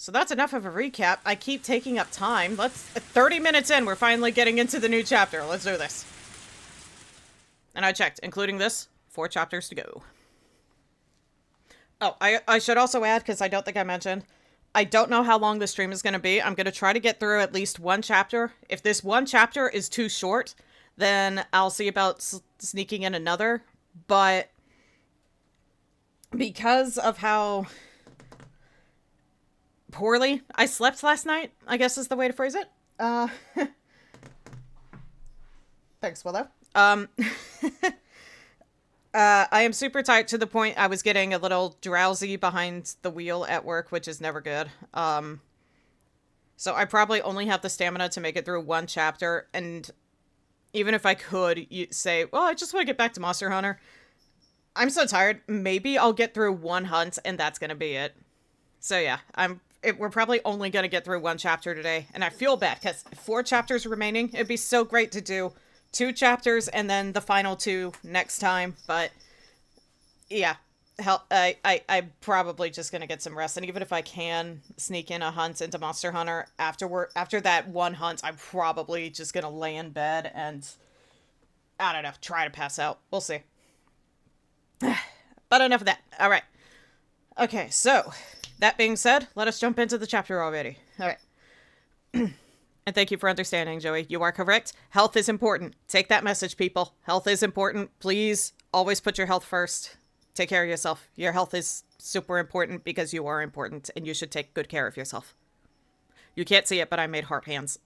So that's enough of a recap. I keep taking up time. 30 minutes in, we're finally getting into the new chapter. Let's do this. And I checked, including this, 4 chapters to go. Oh, I should also add, because I don't think I mentioned, I don't know how long the stream is going to be. I'm going to try to get through at least 1 chapter. If this 1 chapter is too short, then I'll see about sneaking in another. But because of how poorly I slept last night, I guess is the way to phrase it. Thanks, Willow. I am super tired to the point I was getting a little drowsy behind the wheel at work, which is never good. So I probably only have the stamina to make it through 1 chapter, and even if I could say, well, I just want to get back to Monster Hunter, I'm so tired, maybe I'll get through 1 hunt, and that's gonna be it. So yeah, we're probably only gonna get through 1 chapter today, and I feel bad, because 4 chapters remaining, it'd be so great to do 2 chapters and then the final 2 next time, but yeah, I'm probably just gonna get some rest, and even if I can sneak in a hunt into Monster Hunter after that 1 hunt, I'm probably just gonna lay in bed and, I don't know, try to pass out. We'll see. But enough of that. Alright. Okay, so, that being said, let us jump into the chapter already. Alright. And thank you for understanding, Joey. You are correct. Health is important. Take that message, people. Health is important. Please, always put your health first. Take care of yourself. Your health is super important because you are important, and you should take good care of yourself. You can't see it, but I made heart hands.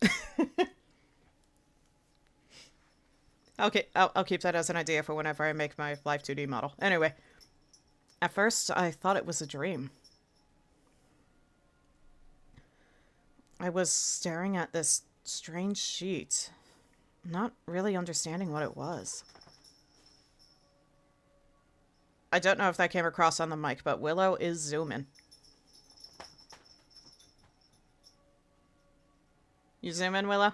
Okay, I'll keep that as an idea for whenever I make my Live 2D model. Anyway, at first, I thought it was a dream. I was staring at this strange sheet, not really understanding what it was. I don't know if that came across on the mic, but Willow is zooming. You zoom in, Willow?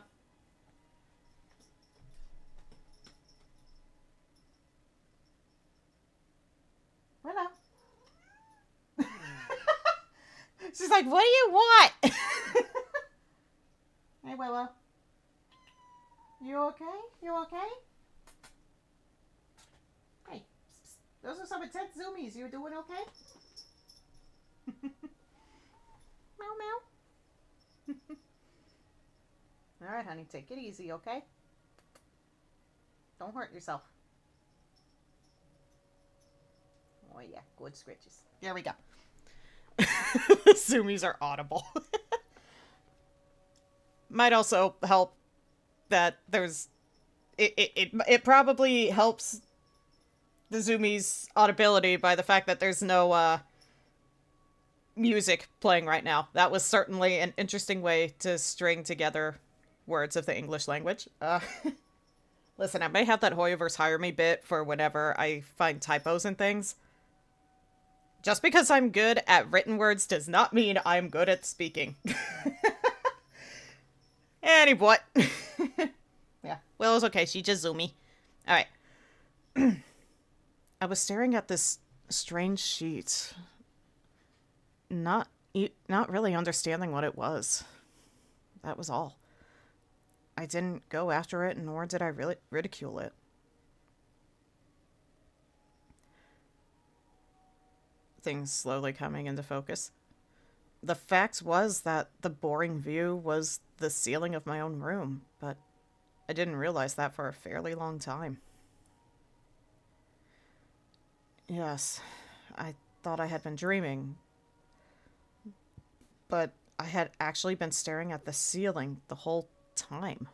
Willow? She's like, what do you want? Hey, Willow. You okay? You okay? Hey, those are some intense zoomies. You doing okay? Meow, meow. Alright, honey, take it easy, okay? Don't hurt yourself. Oh, yeah, good scratches. There we go. Zoomies are audible. Might also help that there's... It probably helps the zoomies' audibility by the fact that there's no, music playing right now. That was certainly an interesting way to string together words of the English language. Listen, I may have that Hoyoverse hire me bit for whenever I find typos and things. Just because I'm good at written words does not mean I'm good at speaking. Anyway. Yeah, well, it's okay. She just zoomed me. Alright. I was staring at this strange sheet. Not really understanding what it was. That was all. I didn't go after it, nor did I really ridicule it. Things slowly coming into focus. The fact was that the boring view was the ceiling of my own room, but I didn't realize that for a fairly long time. Yes, I thought I had been dreaming, but I had actually been staring at the ceiling the whole time.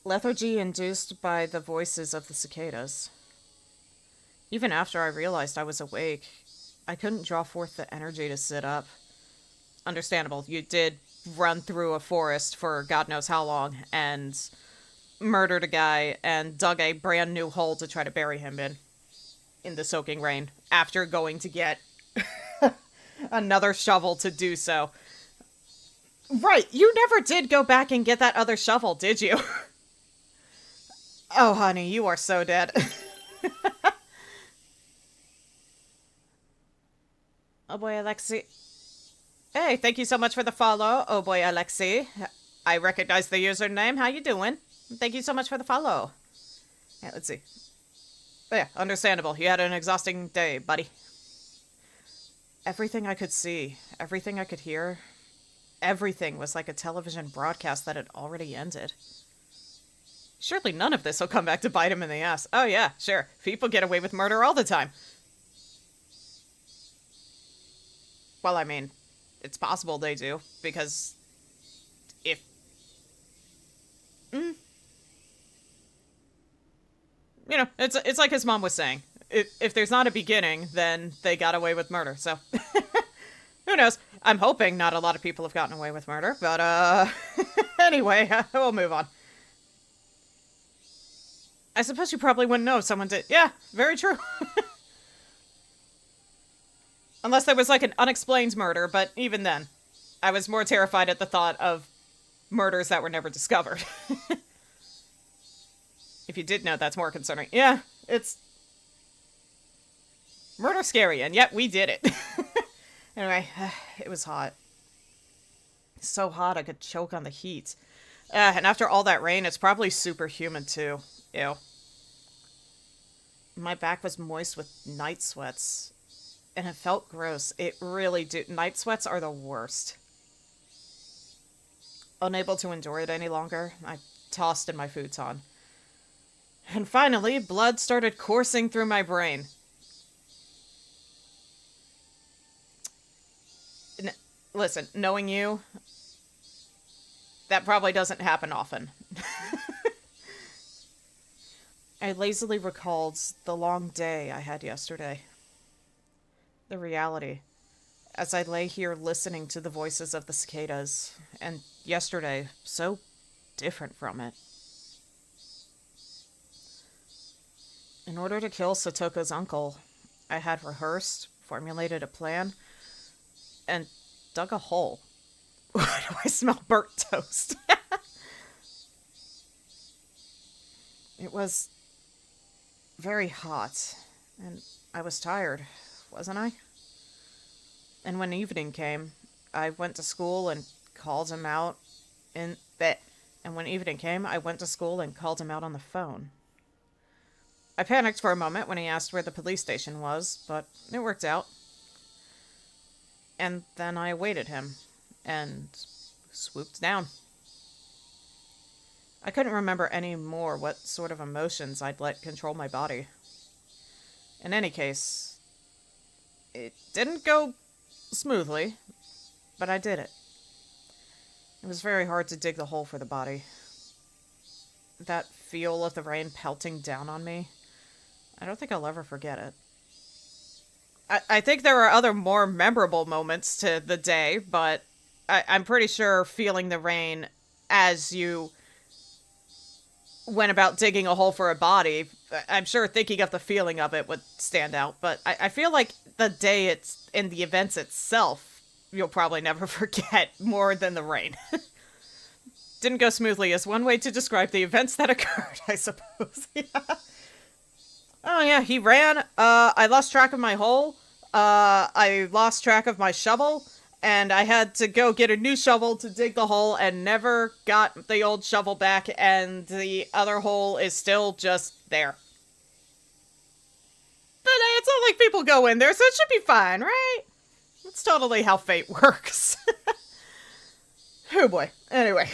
Lethargy induced by the voices of the cicadas. Even after I realized I was awake, I couldn't draw forth the energy to sit up. Understandable, you did run through a forest for God knows how long, and murdered a guy, and dug a brand new hole to try to bury him in the soaking rain, after going to get another shovel to do so. Right, you never did go back and get that other shovel, did you? Oh, honey, you are so dead. Oh boy, Alexi. Hey, thank you so much for the follow. Oh boy, Alexi. I recognize the username. How you doing? Thank you so much for the follow. Yeah, let's see. Oh, yeah, understandable. You had an exhausting day, buddy. Everything I could see, everything I could hear, everything was like a television broadcast that had already ended. Surely none of this will come back to bite him in the ass. Oh yeah, sure. People get away with murder all the time. Well, I mean, it's possible they do, because if... You know, it's like his mom was saying. If there's not a beginning, then they got away with murder, so... Who knows? I'm hoping not a lot of people have gotten away with murder, but, anyway, we'll move on. I suppose you probably wouldn't know if someone did. Yeah, very true. Unless there was, like, an unexplained murder, but even then, I was more terrified at the thought of murders that were never discovered. If you did know, that's more concerning. Yeah, it's... murder scary, and yet we did it. Anyway, it was hot. So hot I could choke on the heat. And after all that rain, it's probably super humid too. Ew. My back was moist with night sweats. And it felt gross. It really did. Night sweats are the worst. Unable to endure it any longer, I tossed in my futon. And finally, blood started coursing through my brain. Listen, knowing you, that probably doesn't happen often. I lazily recalled the long day I had yesterday. The reality, as I lay here listening to the voices of the cicadas, and yesterday, so different from it. In order to kill Satoko's uncle, I had rehearsed, formulated a plan, and dug a hole. Why do I smell burnt toast? It was very hot, and I was tired, wasn't I? And when evening came, I went to school and called him out in that. And when evening came, I went to school and called him out on the phone. I panicked for a moment when he asked where the police station was, but it worked out. And then I awaited him, and swooped down. I couldn't remember any more what sort of emotions I'd let control my body. In any case, it didn't go smoothly, but I did it. It was very hard to dig the hole for the body. That feel of the rain pelting down on me, I don't think I'll ever forget it. I think there are other more memorable moments to the day, but I'm pretty sure feeling the rain as you went about digging a hole for a body, I'm sure thinking of the feeling of it would stand out, but I feel like the day it's in the events itself, you'll probably never forget more than the rain. Didn't go smoothly is one way to describe the events that occurred, I suppose. Yeah. Oh yeah, he ran, I lost track of my hole, I lost track of my shovel, and I had to go get a new shovel to dig the hole and never got the old shovel back, and the other hole is still just there. But it's not like people go in there, so it should be fine, right? That's totally how fate works. Oh boy. Anyway.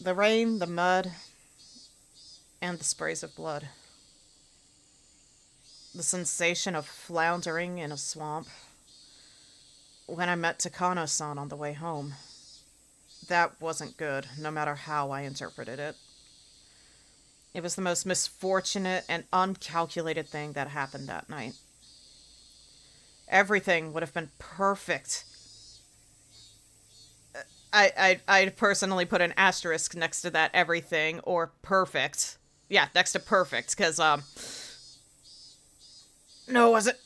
The rain, the mud, and the sprays of blood. The sensation of floundering in a swamp. When I met Takano-san on the way home. That wasn't good, no matter how I interpreted it. It was the most misfortunate and uncalculated thing that happened that night. Everything would have been perfect. I'd personally put an asterisk next to that everything, or perfect. Yeah, next to perfect, because, no, was it?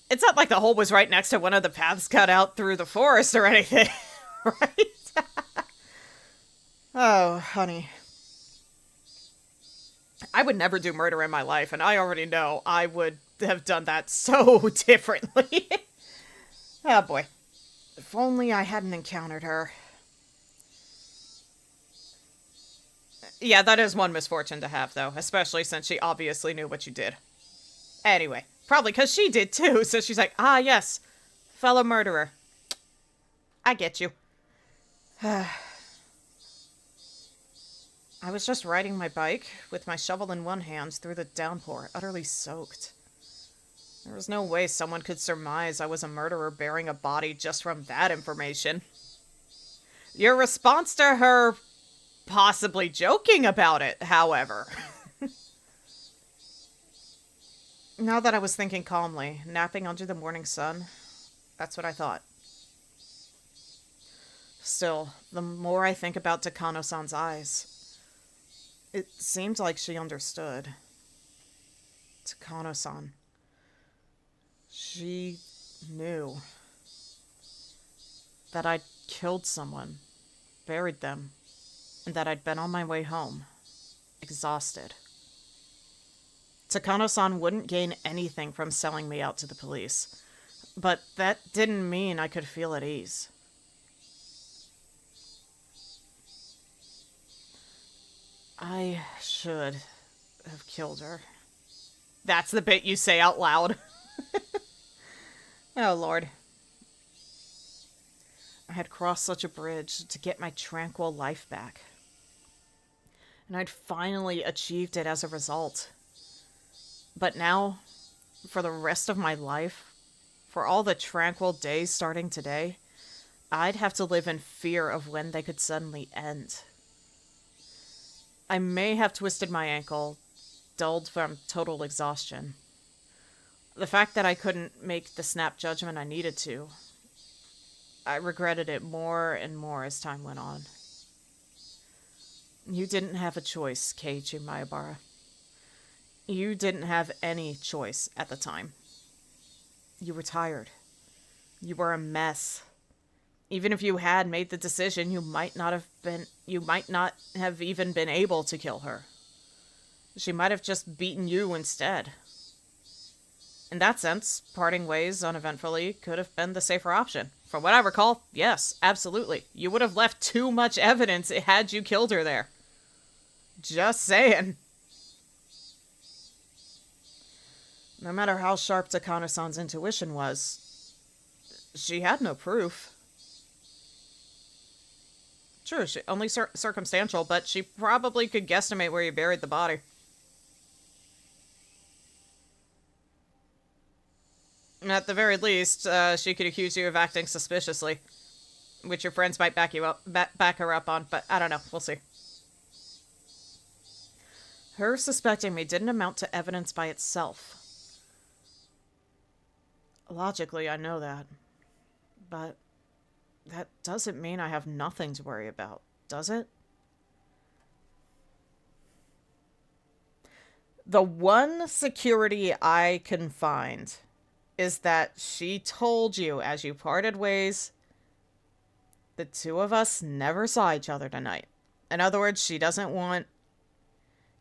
It's not like the hole was right next to one of the paths cut out through the forest or anything, right? Oh, honey. I would never do murder in my life, and I already know I would have done that so differently. Oh boy. If only I hadn't encountered her. Yeah, that is one misfortune to have, though, especially since she obviously knew what you did. Anyway, probably because she did too, so she's like, ah, yes, fellow murderer. I get you. I was just riding my bike with my shovel in one hand through the downpour, utterly soaked. There was no way someone could surmise I was a murderer bearing a body just from that information. Your response to her possibly joking about it, however. Now that I was thinking calmly, napping under the morning sun, that's what I thought. Still, the more I think about Takano-san's eyes, it seemed like she understood. Takano-san. She knew that I'd killed someone, buried them, and that I'd been on my way home, exhausted. Takano-san wouldn't gain anything from selling me out to the police, but that didn't mean I could feel at ease. I should have killed her. That's the bit you say out loud. Oh, Lord. I had crossed such a bridge to get my tranquil life back. And I'd finally achieved it as a result. But now, for the rest of my life, for all the tranquil days starting today, I'd have to live in fear of when they could suddenly end. I may have twisted my ankle, dulled from total exhaustion. The fact that I couldn't make the snap judgment I needed to, I regretted it more and more as time went on. You didn't have a choice, Keiichi Maebara. You didn't have any choice at the time. You were tired. You were a mess. Even if you had made the decision, you might not have even been able to kill her. She might have just beaten you instead. In that sense, parting ways uneventfully could have been the safer option. From what I recall, yes, absolutely. You would have left too much evidence had you killed her there. Just saying. No matter how sharp Takano-san's intuition was, she had no proof. True, only circumstantial, but she probably could guesstimate where you buried the body. At the very least, she could accuse you of acting suspiciously, which your friends might back her up on, but I don't know. We'll see. Her suspecting me didn't amount to evidence by itself. Logically, I know that. But that doesn't mean I have nothing to worry about, does it? The one security I can find is that she told you as you parted ways, the two of us never saw each other tonight. In other words, she doesn't want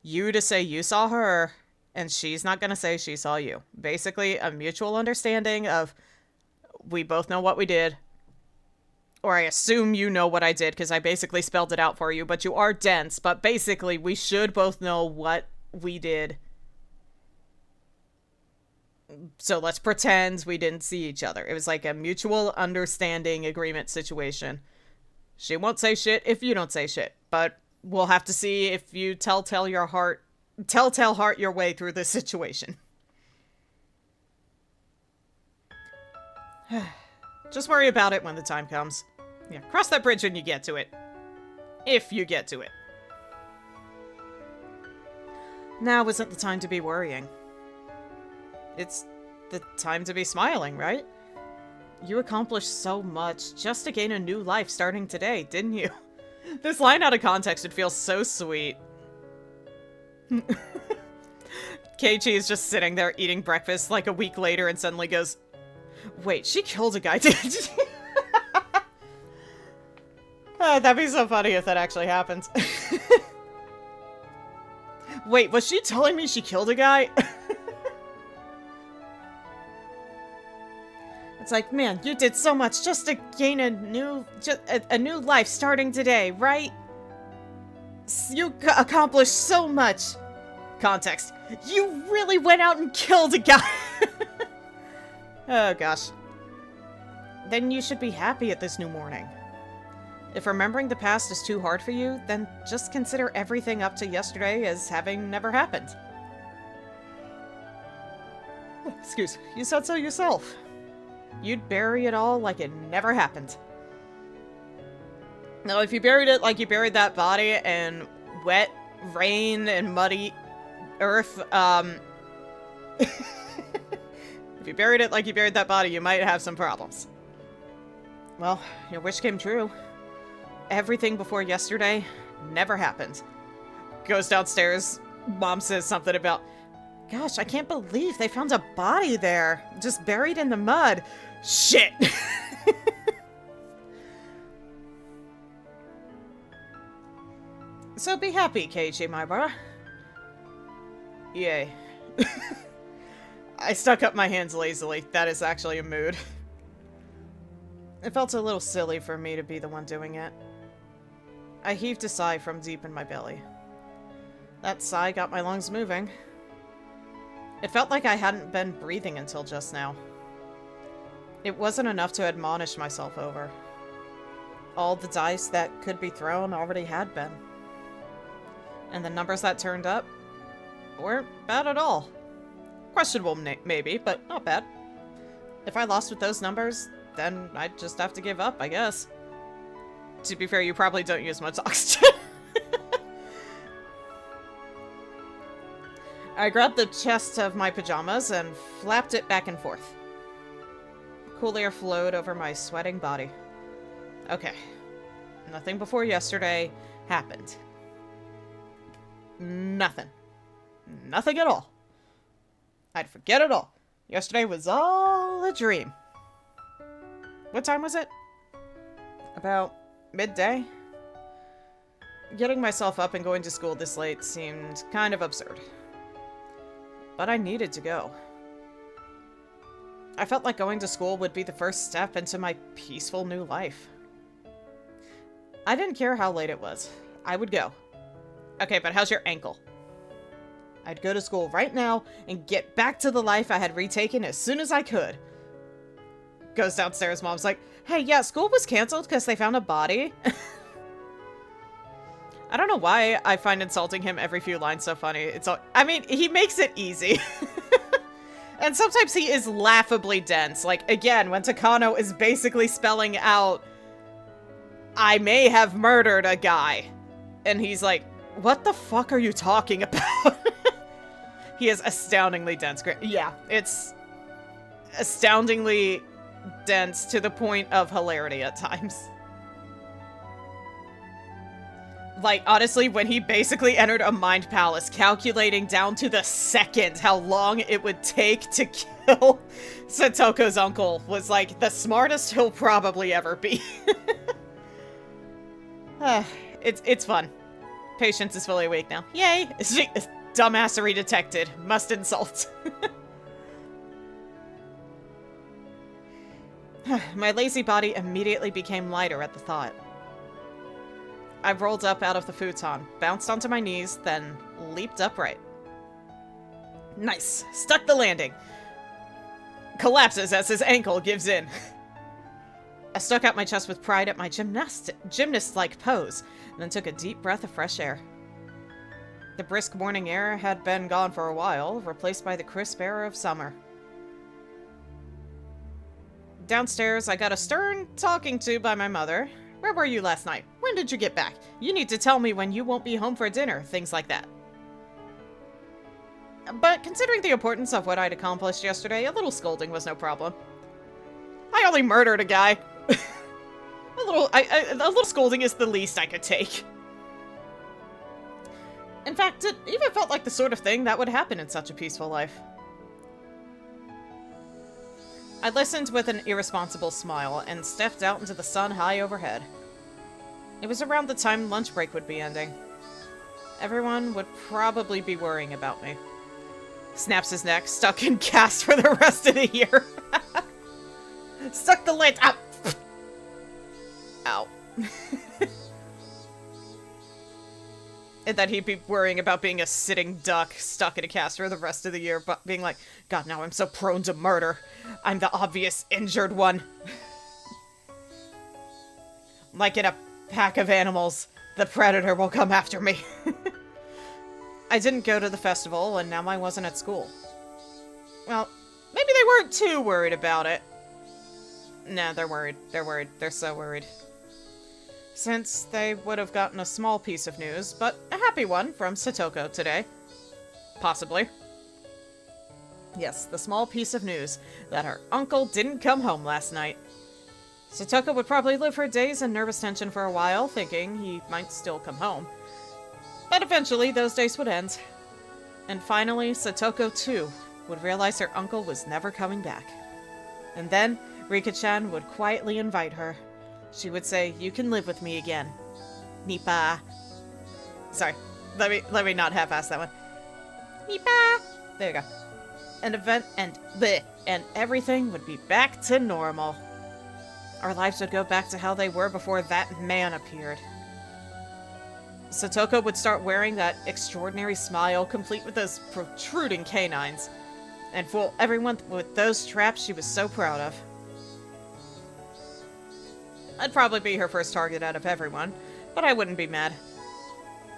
you to say you saw her, and she's not going to say she saw you. Basically, a mutual understanding of, we both know what we did, or I assume you know what I did, because I basically spelled it out for you, but you are dense, but basically, we should both know what we did. So let's pretend we didn't see each other. It was like a mutual understanding agreement situation. She won't say shit if you don't say shit, but we'll have to see if you telltale heart your way through this situation. Just worry about it when the time comes. Yeah, cross that bridge when you get to it. If you get to it. Now isn't the time to be worrying. It's the time to be smiling, right? You accomplished so much just to gain a new life starting today, didn't you? This line out of context would feel so sweet. Keiichi is just sitting there eating breakfast like a week later and suddenly goes, wait, she killed a guy, didn't she? That'd be so funny if that actually happens. Wait, was she telling me she killed a guy? It's like, man, you did so much just to gain a new life starting today, right? You accomplished so much. Context. You really went out and killed a guy. Oh, gosh. Then you should be happy at this new morning. If remembering the past is too hard for you, then just consider everything up to yesterday as having never happened. Excuse, you said so yourself. You'd bury it all like it never happened. Now, if you buried it like you buried that body in wet rain and muddy earth, if you buried it like you buried that body, you might have some problems. Well, your wish came true. Everything before yesterday never happened. Goes downstairs. Mom says something about, gosh, I can't believe they found a body there, just buried in the mud. Shit! So be happy, Keiichi, my brother. Yay. I stuck up my hands lazily. That is actually a mood. It felt a little silly for me to be the one doing it. I heaved a sigh from deep in my belly. That sigh got my lungs moving. It felt like I hadn't been breathing until just now. It wasn't enough to admonish myself over. All the dice that could be thrown already had been. And the numbers that turned up weren't bad at all. Questionable maybe, but not bad. If I lost with those numbers, then I'd just have to give up, I guess. To be fair, you probably don't use much oxygen. I grabbed the chest of my pajamas and flapped it back and forth. Cool air flowed over my sweating body. Okay. Nothing before yesterday happened. Nothing. Nothing at all. I'd forget it all. Yesterday was all a dream. What time was it? About midday? Getting myself up and going to school this late seemed kind of absurd. But I needed to go. I felt like going to school would be the first step into my peaceful new life. I didn't care how late it was. I would go. Okay, but how's your ankle? I'd go to school right now and get back to the life I had retaken as soon as I could. Goes downstairs, Mom's like, hey, yeah, school was canceled because they found a body. I don't know why I find insulting him every few lines so funny. I mean, he makes it easy. And sometimes he is laughably dense. Like, again, when Takano is basically spelling out, I may have murdered a guy. And he's like, what the fuck are you talking about? He is astoundingly dense. Yeah, it's astoundingly dense to the point of hilarity at times. Like, honestly, when he basically entered a mind palace, calculating down to the second how long it would take to kill Satoko's uncle was, like, the smartest he'll probably ever be. It's fun. Patience is fully awake now. Yay! Dumbassery detected. Must insult. My lazy body immediately became lighter at the thought. I rolled up out of the futon, bounced onto my knees, then leaped upright. Nice. Stuck the landing. Collapses as his ankle gives in. I stuck out my chest with pride at my gymnast-like pose, and then took a deep breath of fresh air. The brisk morning air had been gone for a while, replaced by the crisp air of summer. Downstairs, I got a stern talking to by my mother. Where were you last night? When did you get back? You need to tell me when you won't be home for dinner, things like that. But considering the importance of what I'd accomplished yesterday, a little scolding was no problem. I only murdered a guy. A little scolding is the least I could take. In fact, it even felt like the sort of thing that would happen in such a peaceful life. I listened with an irresponsible smile and stepped out into the sun high overhead. It was around the time lunch break would be ending. Everyone would probably be worrying about me. Snaps his neck, stuck in cast for the rest of the year. Stuck the lid. Ow. Ow. And then he'd be worrying about being a sitting duck stuck in a cast for the rest of the year, but being like, God, now I'm so prone to murder. I'm the obvious injured one. Like in a pack of animals, the predator will come after me. I didn't go to the festival, and now I wasn't at school. Well, maybe they weren't too worried about it. No, they're worried. They're worried. They're so worried. Since they would have gotten a small piece of news, but a happy one from Satoko today. Possibly. Yes, the small piece of news that her uncle didn't come home last night. Satoko would probably live her days in nervous tension for a while, thinking he might still come home. But eventually, those days would end. And finally, Satoko, too, would realize her uncle was never coming back. And then, Rika-chan would quietly invite her. She would say, "You can live with me again. Nipa." Sorry, let me not half-ass that one. Nipa. There you go. And everything would be back to normal. Our lives would go back to how they were before that man appeared. Satoko would start wearing that extraordinary smile, complete with those protruding canines, and fool everyone with those traps she was so proud of. I'd probably be her first target out of everyone, but I wouldn't be mad.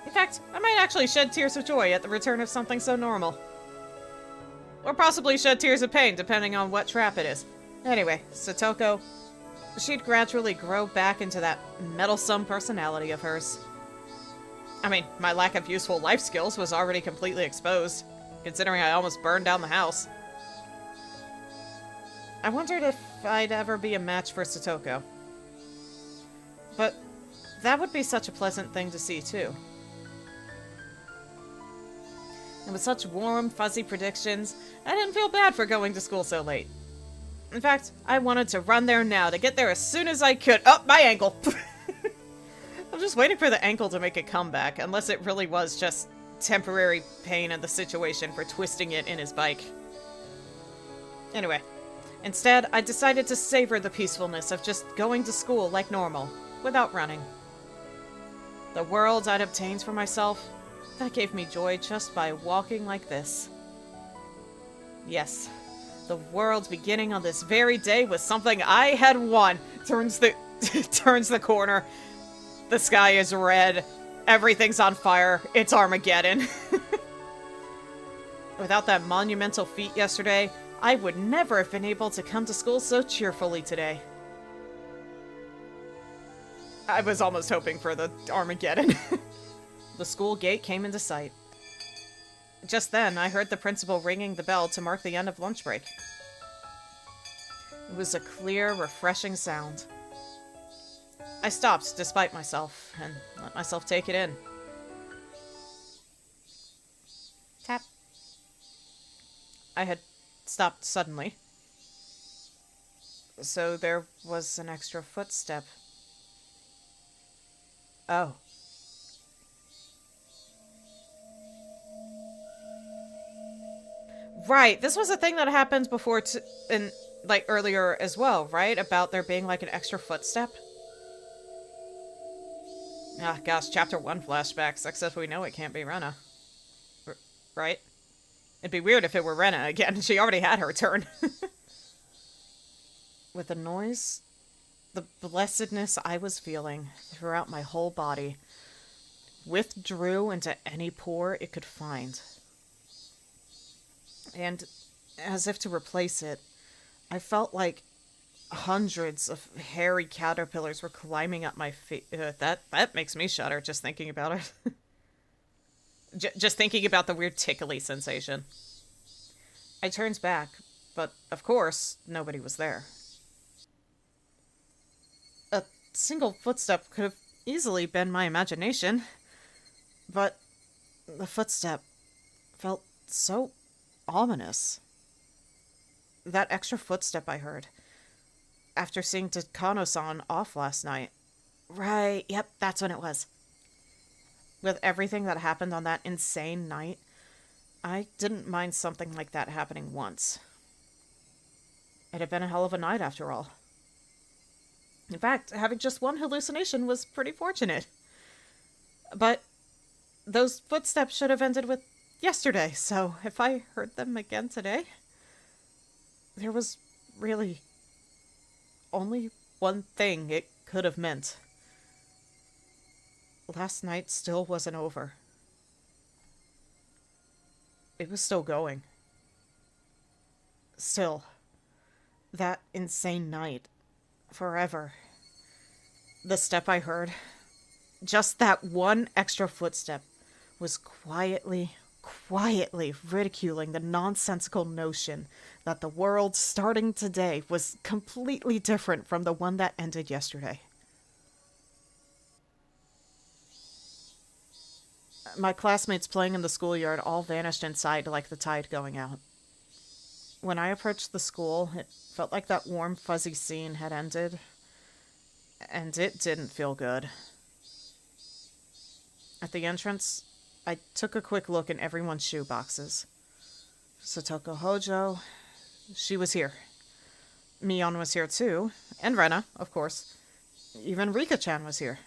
In fact, I might actually shed tears of joy at the return of something so normal. Or possibly shed tears of pain, depending on what trap it is. Anyway, Satoko, she'd gradually grow back into that meddlesome personality of hers. I mean, my lack of useful life skills was already completely exposed, considering I almost burned down the house. I wondered if I'd ever be a match for Satoko. But that would be such a pleasant thing to see, too. And with such warm, fuzzy predictions, I didn't feel bad for going to school so late. In fact, I wanted to run there now, to get there as soon as I could. Oh, my ankle! I'm just waiting for the ankle to make a comeback, unless it really was just temporary pain in the situation for twisting it in his bike. Anyway, instead, I decided to savor the peacefulness of just going to school like normal, without running. The world I'd obtained for myself, that gave me joy just by walking like this. Yes, the world beginning on this very day was something I had won. Turns the corner. The sky is red. Everything's on fire. It's Armageddon. Without that monumental feat yesterday, I would never have been able to come to school so cheerfully today. I was almost hoping for the Armageddon. The school gate came into sight. Just then, I heard the principal ringing the bell to mark the end of lunch break. It was a clear, refreshing sound. I stopped, despite myself, and let myself take it in. Tap. I had stopped suddenly. So there was an extra footstep. Oh. Right, this was a thing that happened before earlier as well, right? About there being like an extra footstep. Ah, gosh, chapter 1 flashbacks, except we know it can't be Rena. Right? It'd be weird if it were Rena again. She already had her turn. With the noise, the blessedness I was feeling throughout my whole body withdrew into any pore it could find. And as if to replace it, I felt like hundreds of hairy caterpillars were climbing up my face. That makes me shudder just thinking about it. Just thinking about the weird tickly sensation. I turned back, but of course, nobody was there. A single footstep could have easily been my imagination, but the footstep felt so ominous. That extra footstep I heard after seeing Takano-san off last night. Right, yep, that's when it was. With everything that happened on that insane night, I didn't mind something like that happening once. It had been a hell of a night after all. In fact, having just one hallucination was pretty fortunate. But those footsteps should have ended with yesterday, so if I heard them again today, there was really only one thing it could have meant. Last night still wasn't over. It was still going. Still, that insane night. Forever. The step I heard, just that one extra footstep, was quietly ridiculing the nonsensical notion that the world starting today was completely different from the one that ended yesterday. My classmates playing in the schoolyard all vanished inside like the tide going out. When I approached the school, it felt like that warm, fuzzy scene had ended, and it didn't feel good. At the entrance, I took a quick look in everyone's shoe boxes. Satoko Hojo, she was here. Mion was here too, and Rena, of course. Even Rika-chan was here.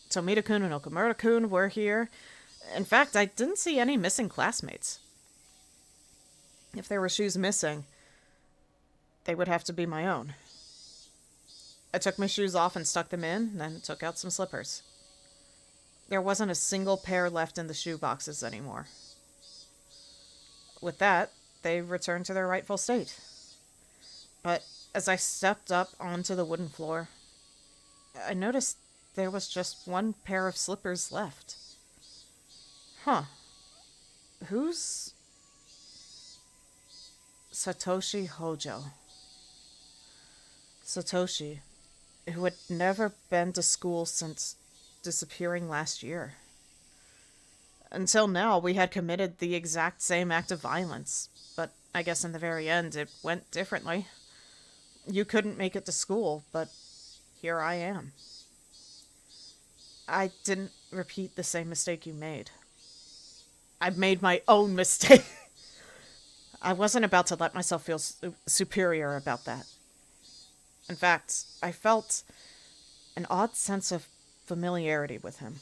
Tomita-kun and Okamura-kun were here. In fact, I didn't see any missing classmates. If there were shoes missing, they would have to be my own. I took my shoes off and stuck them in, then took out some slippers. There wasn't a single pair left in the shoe boxes anymore. With that, they returned to their rightful state. But as I stepped up onto the wooden floor, I noticed there was just one pair of slippers left. Huh. Who's... Satoshi Hojo. Satoshi, who had never been to school since disappearing last year. Until now, we had committed the exact same act of violence, but I guess in the very end it went differently. You couldn't make it to school, but here I am. I didn't repeat the same mistake you made. I made my own mistake. I wasn't about to let myself feel superior about that. In fact, I felt an odd sense of familiarity with him.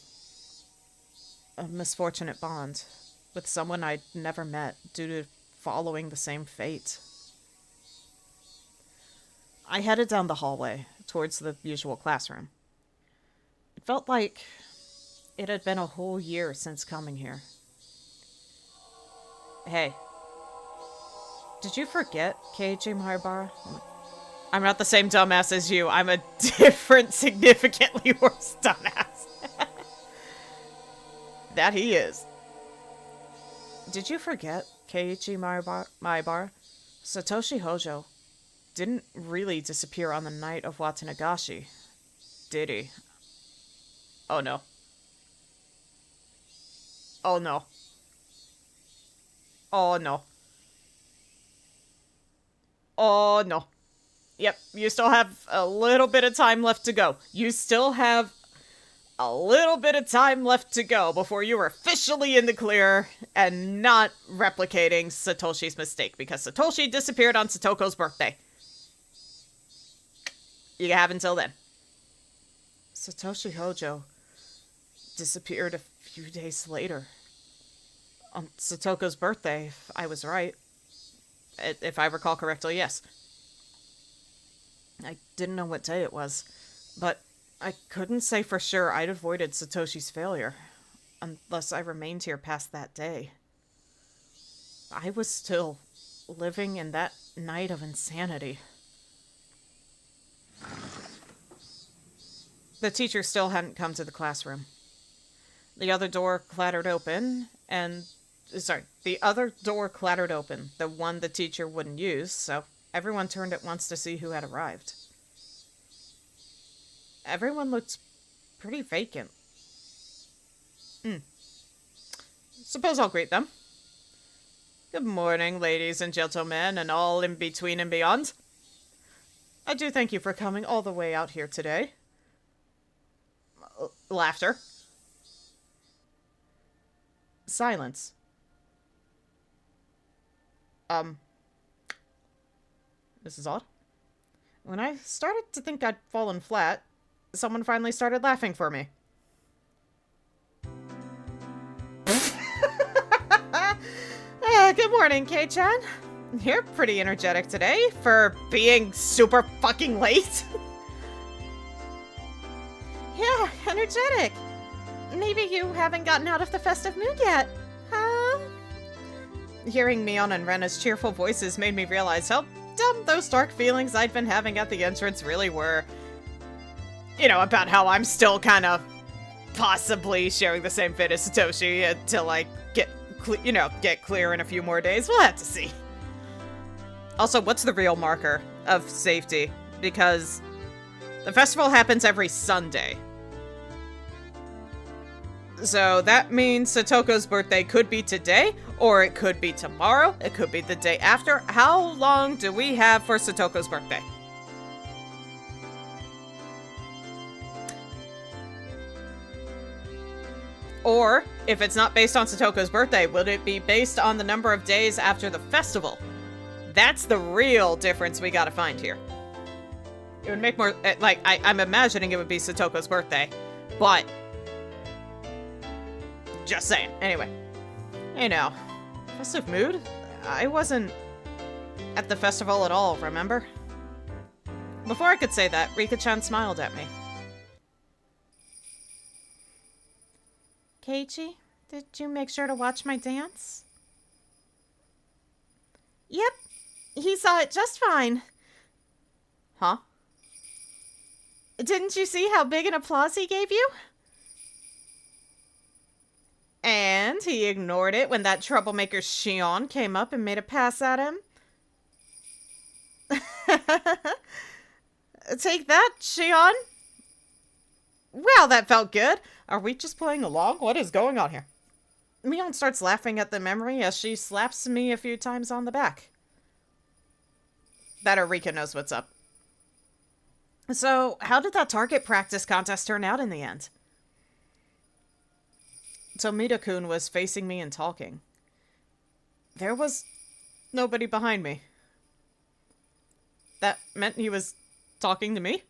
A misfortunate bond with someone I'd never met due to following the same fate. I headed down the hallway towards the usual classroom. It felt like it had been a whole year since coming here. Hey. Did you forget, Keiichi Mahabara? I'm not the same dumbass as you. I'm a different, significantly worse dumbass. That he is. Did you forget, Keiichi Mahabara? Satoshi Hojo didn't really disappear on the night of Watanagashi, did he? Oh no. Oh no. Oh no. Oh no. Yep, you still have a little bit of time left to go. You still have a little bit of time left to go before you are officially in the clear and not replicating Satoshi's mistake, because Satoshi disappeared on Satoko's birthday. You have until then. Satoshi Hojo disappeared a few days later. On Satoko's birthday, if I was right. If I recall correctly, yes. I didn't know what day it was, but I couldn't say for sure I'd avoided Satoshi's failure, unless I remained here past that day. I was still living in that night of insanity. The teacher still hadn't come to the classroom. The other door clattered open, the one the teacher wouldn't use, so everyone turned at once to see who had arrived. Everyone looked pretty vacant. Suppose I'll greet them. Good morning, ladies and gentlemen, and all in between and beyond. I do thank you for coming all the way out here today. Laughter. Silence. This is odd. When I started to think I'd fallen flat, someone finally started laughing for me. Good morning, Kei-chan. You're pretty energetic today for being super fucking late. Yeah, energetic. Maybe you haven't gotten out of the festive mood yet, huh? Hearing Mion and Rena's cheerful voices made me realize how dumb those dark feelings I'd been having at the entrance really were. You know, about how I'm still kind of possibly sharing the same fate as Satoshi until I get clear in a few more days. We'll have to see. Also, what's the real marker of safety? Because the festival happens every Sunday. So that means Satoko's birthday could be today, or it could be tomorrow, it could be the day after. How long do we have for Satoko's birthday? Or, if it's not based on Satoko's birthday, would it be based on the number of days after the festival? That's the real difference we gotta find here. It would make more, like, I'm imagining it would be Satoko's birthday, but just saying. Anyway. Hey now. Festive mood? I wasn't at the festival at all, remember? Before I could say that, Rika-chan smiled at me. Keiichi, did you make sure to watch my dance? Yep. He saw it just fine. Huh? Didn't you see how big an applause he gave you? And he ignored it when that troublemaker Shion came up and made a pass at him. Take that, Shion. Well, that felt good. Are we just playing along? What is going on here? Mion starts laughing at the memory as she slaps me a few times on the back. That or Rika knows what's up. So, how did that target practice contest turn out in the end? Tomita-kun was facing me and talking. There was nobody behind me. That meant he was talking to me?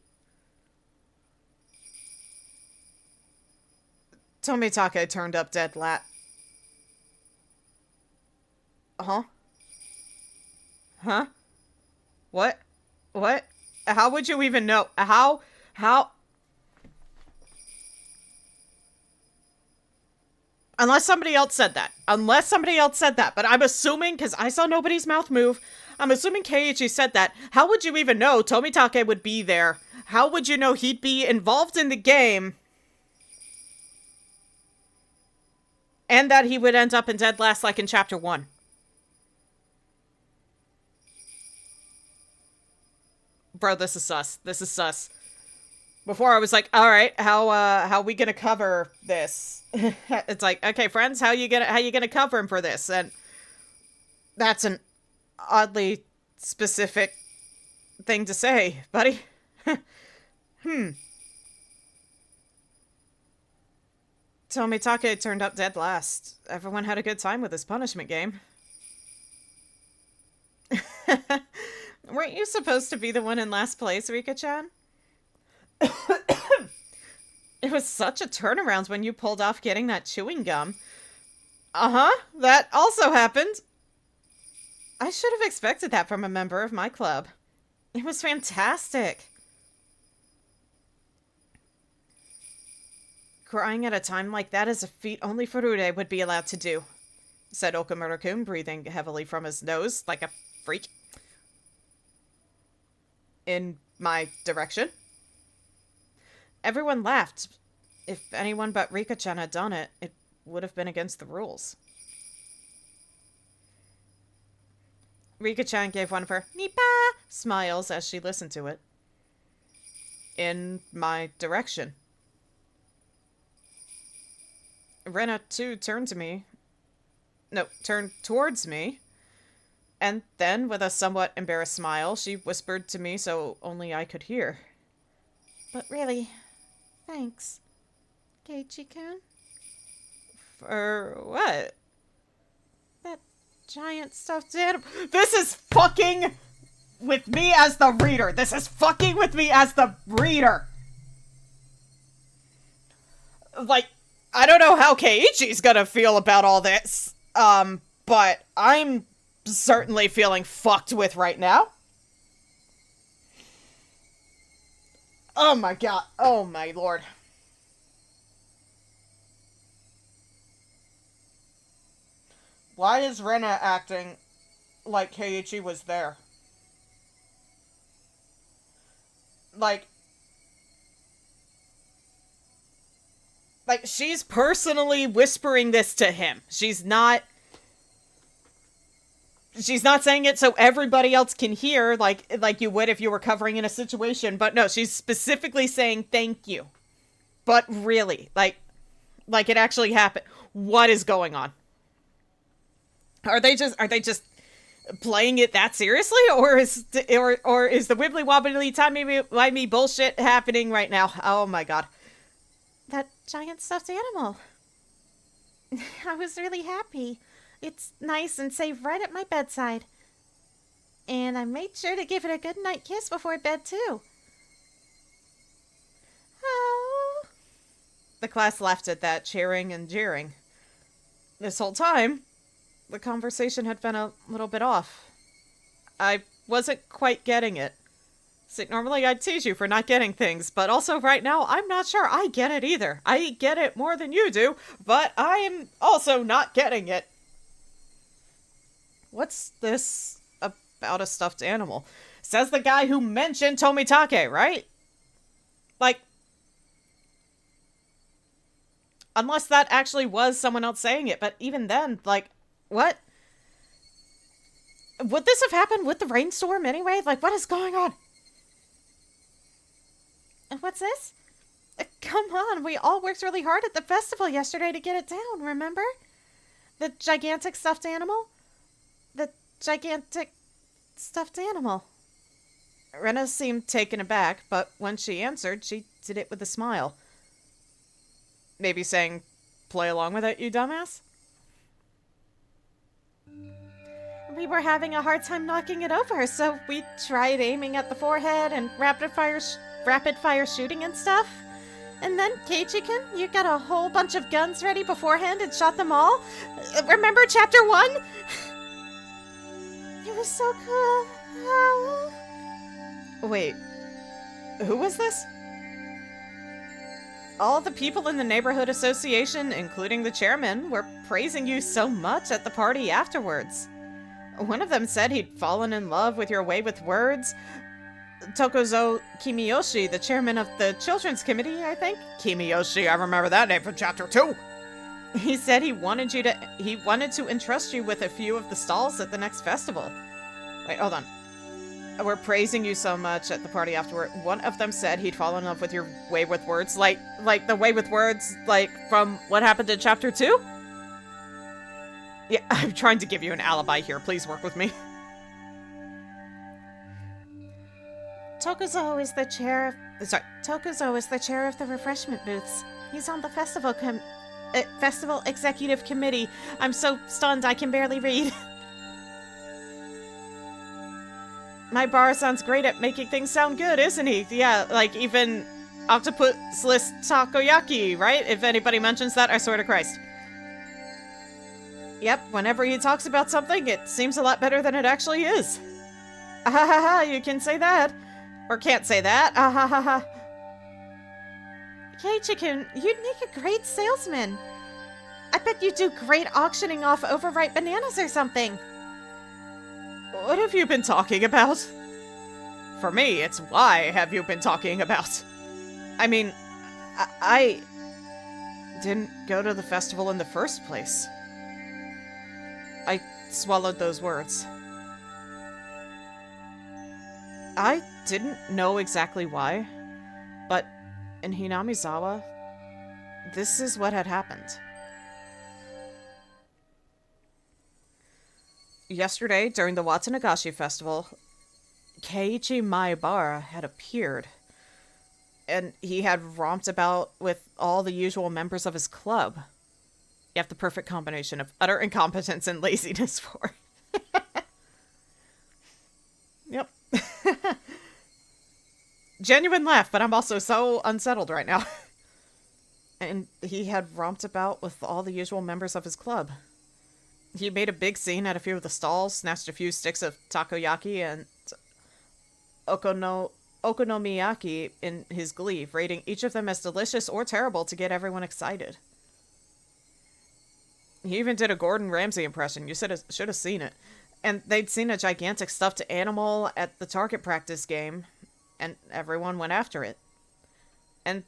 Tomitake turned up dead lat. Huh? Huh? What? What? How would you even know? How? Unless somebody else said that. But I'm assuming, because I saw nobody's mouth move, I'm assuming Keiichi said that. How would you even know Tomitake would be there? How would you know he'd be involved in the game? And that he would end up in dead last like in chapter 1. Bro, this is sus. This is sus. Before I was like, all right, how we gonna cover this? It's like, okay, friends, how you gonna cover him for this? And that's an oddly specific thing to say, buddy. Tomitake turned up dead last. Everyone had a good time with his punishment game. Weren't you supposed to be the one in last place, Rika-chan? It was such a turnaround when you pulled off getting that chewing gum. Uh-huh, that also happened. I should have expected that from a member of my club. It was fantastic. Crying at a time like that is a feat only Furude would be allowed to do, said Okamura-kun, breathing heavily from his nose like a freak. In my direction. Everyone laughed. If anyone but Rika-chan had done it, it would have been against the rules. Rika-chan gave one of her Nipa smiles as she listened to it. In my direction. Rena, too, turned towards me. And then, with a somewhat embarrassed smile, she whispered to me so only I could hear. But really, thanks, Keiichi-kun. For what? That giant stuffed animal. This is fucking with me as the reader. This is fucking with me as the reader. Like, I don't know how Keiichi's gonna feel about all this, but I'm certainly feeling fucked with right now. Oh my god. Oh my lord. Why is Rena acting like Keiichi was there? Like, she's personally whispering this to him. She's not saying it so everybody else can hear, like you would if you were covering in a situation. But no, she's specifically saying thank you. But really, like it actually happened. What is going on? Are they just playing it that seriously, or is the wibbly wobbly timey-wimey bullshit happening right now? Oh my god. That giant stuffed animal. I was really happy. It's nice and safe right at my bedside. And I made sure to give it a good night kiss before bed, too. Oh. The class laughed at that, cheering and jeering. This whole time, the conversation had been a little bit off. I wasn't quite getting it. See, normally I'd tease you for not getting things, but also right now, I'm not sure I get it either. I get it more than you do, but I'm also not getting it. What's this about a stuffed animal? Says the guy who mentioned Tomitake, right? Like, unless that actually was someone else saying it, but even then, like, what? Would this have happened with the rainstorm anyway? Like, what is going on? What's this? Come on, we all worked really hard at the festival yesterday to get it down, remember? The gigantic stuffed animal? The gigantic stuffed animal. Rena seemed taken aback, but when she answered, she did it with a smile. Maybe saying, play along with it, you dumbass? We were having a hard time knocking it over, so we tried aiming at the forehead and rapid fire shooting and stuff. And then, Keiichi-kun, you got a whole bunch of guns ready beforehand and shot them all. Remember chapter 1? It was so cool. Oh. Wait, who was this? All the people in the neighborhood association, including the chairman, were praising you so much at the party afterwards. One of them said he'd fallen in love with your way with words. Tokuzo Kimiyoshi, the chairman of the children's committee, I think. Kimiyoshi, I remember that name from chapter 2. He said he wanted to entrust you with a few of the stalls at the next festival. Wait, hold on. We're praising you so much at the party afterward. One of them said he'd fallen in love with your way with words. Like the way with words, like, from what happened in chapter 2? Yeah, I'm trying to give you an alibi here. Please work with me. Tokuzo is the chair of the refreshment booths. He's on the festival executive committee. I'm so stunned I can barely read. My bar sounds great at making things sound good, isn't he? Yeah, like even octopus takoyaki, right? If anybody mentions that, I swear to Christ. Yep, whenever he talks about something, it seems a lot better than it actually is. Ah ha ha ha, you can say that. Or can't say that. Ah ha ha ha. Keiichi-kun, you'd make a great salesman. I bet you'd do great auctioning off overripe bananas or something. What have you been talking about? For me, it's why have you been talking about? I mean, I didn't go to the festival in the first place. I swallowed those words. I didn't know exactly why, but in Hinamizawa, this is what had happened. Yesterday, during the Watanagashi festival, Keiichi Maebara had appeared, and he had romped about with all the usual members of his club. You have the perfect combination of utter incompetence and laziness for it. Yep. Genuine laugh, but I'm also so unsettled right now. And he had romped about with all the usual members of his club. He made a big scene at a few of the stalls, snatched a few sticks of takoyaki and okonomiyaki in his glee, rating each of them as delicious or terrible to get everyone excited. He even did a Gordon Ramsay impression. You should have seen it. And they'd seen a gigantic stuffed animal at the target practice game, and everyone went after it. And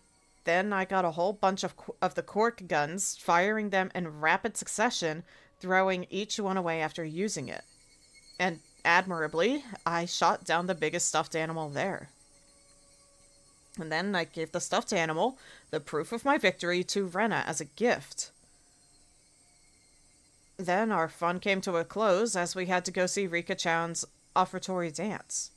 then I got a whole bunch of the cork guns, firing them in rapid succession, throwing each one away after using it. And admirably, I shot down the biggest stuffed animal there. And then I gave the stuffed animal the proof of my victory to Rena as a gift. Then our fun came to a close as we had to go see Rika-chan's offertory dance.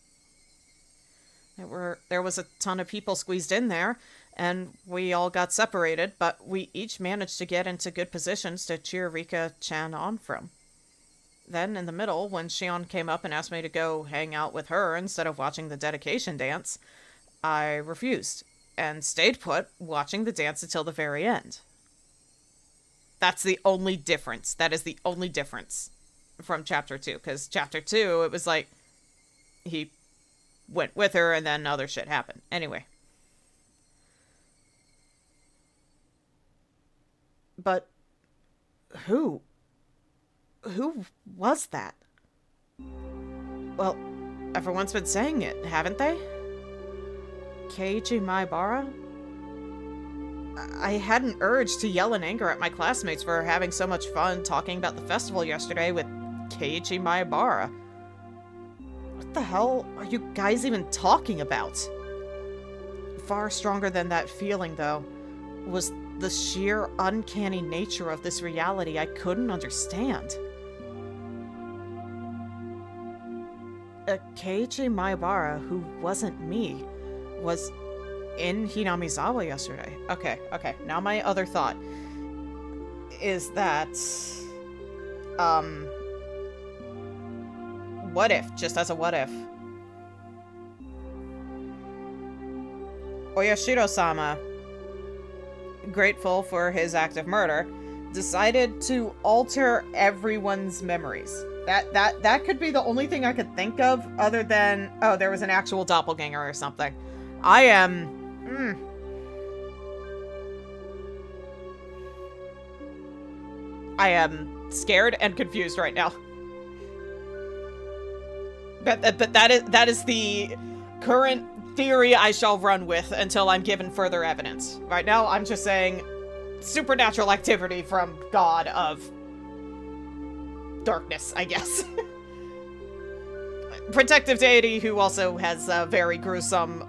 There was a ton of people squeezed in there, and we all got separated, but we each managed to get into good positions to cheer Rika-chan on from. Then, in the middle, when Shion came up and asked me to go hang out with her instead of watching the dedication dance, I refused, and stayed put, watching the dance until the very end. That's the only difference. That is the only difference from Chapter 2, because Chapter 2, it was like, he went with her, and then other shit happened. Anyway. But who was that? Well, everyone's been saying it, haven't they? Keiichi Maebara? I had an urge to yell in anger at my classmates for having so much fun talking about the festival yesterday with Keiichi Maebara. What the hell are you guys even talking about? Far stronger than that feeling, though, was the sheer uncanny nature of this reality I couldn't understand. Keiichi Maebara, who wasn't me, was in Hinamizawa yesterday. Okay. Now my other thought is that, what if, just as a what if, Oyashiro-sama, grateful for his act of murder, decided to alter everyone's memories. That could be the only thing I could think of, other than, oh, there was an actual doppelganger or something. I am scared and confused right now. But that is the current theory I shall run with until I'm given further evidence. Right now, I'm just saying supernatural activity from God of darkness, I guess. Protective deity who also has a very gruesome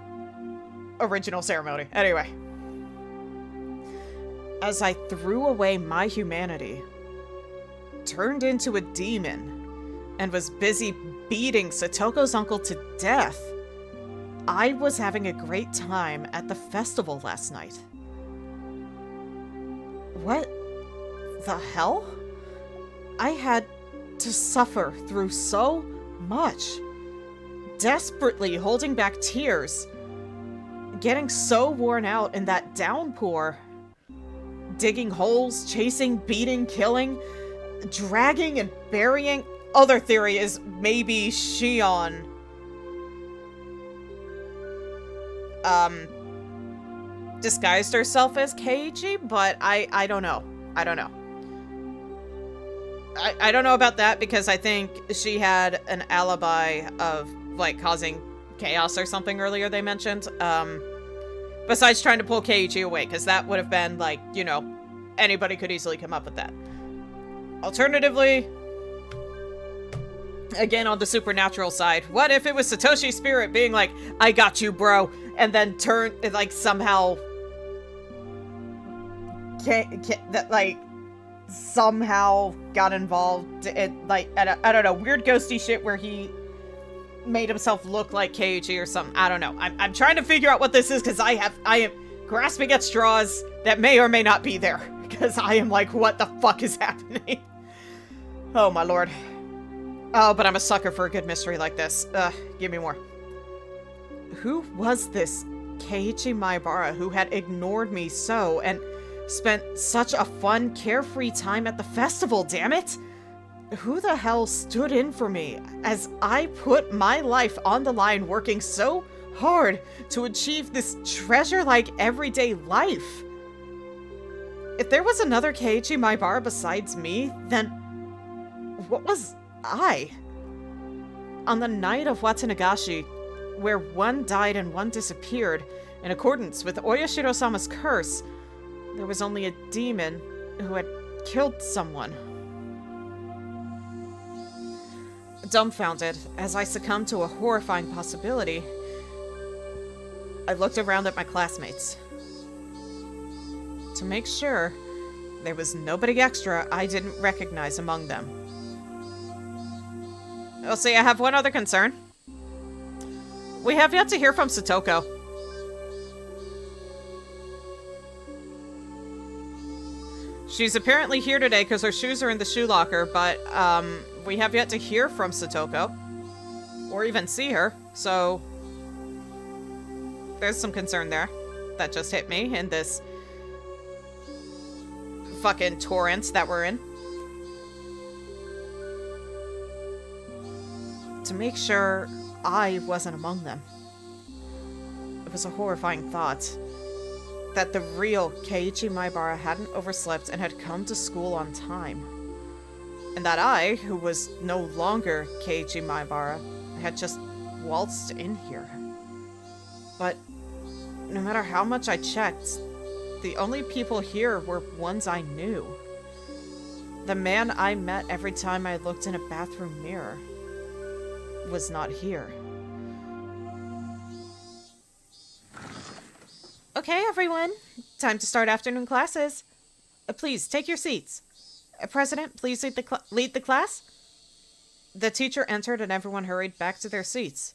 original ceremony. Anyway. As I threw away my humanity, turned into a demon, and was busy beating Satoko's uncle to death, I was having a great time at the festival last night. What the hell? I had to suffer through so much, desperately holding back tears, getting so worn out in that downpour, digging holes, chasing, beating, killing, dragging and burying. Other theory is maybe Shion disguised herself as Keiichi, but I don't know. I don't know. I don't know about that because I think she had an alibi of, like, causing chaos or something earlier they mentioned. Besides trying to pull Keiichi away, because that would have been, like, you know, anybody could easily come up with that. Alternatively, again on the supernatural side, what if it was Satoshi's spirit being like, I got you, bro, and then somehow somehow got involved in, like, I don't know, weird ghosty shit where he made himself look like Keiichi or something. I don't know. I'm trying to figure out what this is because I am grasping at straws that may or may not be there because I am like, what the fuck is happening? Oh my lord. Oh, but I'm a sucker for a good mystery like this. Give me more. Who was this Keiichi Maibara who had ignored me so and spent such a fun, carefree time at the festival, damn it? Who the hell stood in for me as I put my life on the line working so hard to achieve this treasure-like everyday life? If there was another Keiichi Maibara besides me, then what was I? On the night of Watanagashi, where one died and one disappeared, in accordance with Oyashiro-sama's curse, there was only a demon who had killed someone. Dumbfounded, as I succumbed to a horrifying possibility, I looked around at my classmates. To make sure, there was nobody extra I didn't recognize among them. Oh, see, I have one other concern. We have yet to hear from Satoko. She's apparently here today because her shoes are in the shoe locker, but, we have yet to hear from Satoko. Or even see her, so... there's some concern there. That just hit me in this... fucking torrent that we're in. To make sure I wasn't among them. It was a horrifying thought. That the real Keiichi Maibara hadn't overslept and had come to school on time. And that I, who was no longer Keiichi Maibara, had just waltzed in here. But no matter how much I checked, the only people here were ones I knew. The man I met every time I looked in a bathroom mirror was not here. Okay, everyone. Time to start afternoon classes. Please, take your seats. President, please lead the class. The teacher entered and everyone hurried back to their seats.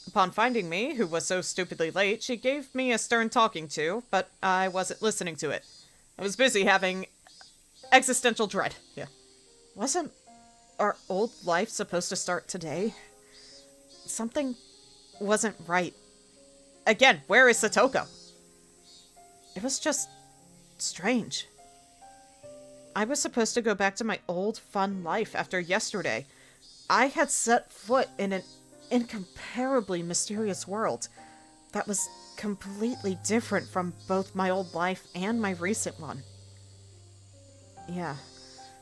Upon finding me, who was so stupidly late, she gave me a stern talking to, but I wasn't listening to it. I was busy having existential dread. Yeah. Wasn't our old life supposed to start today? Something wasn't right. Again, where is Satoko? It was just strange. I was supposed to go back to my old fun life after yesterday. I had set foot in an incomparably mysterious world that was completely different from both my old life and my recent one. Yeah,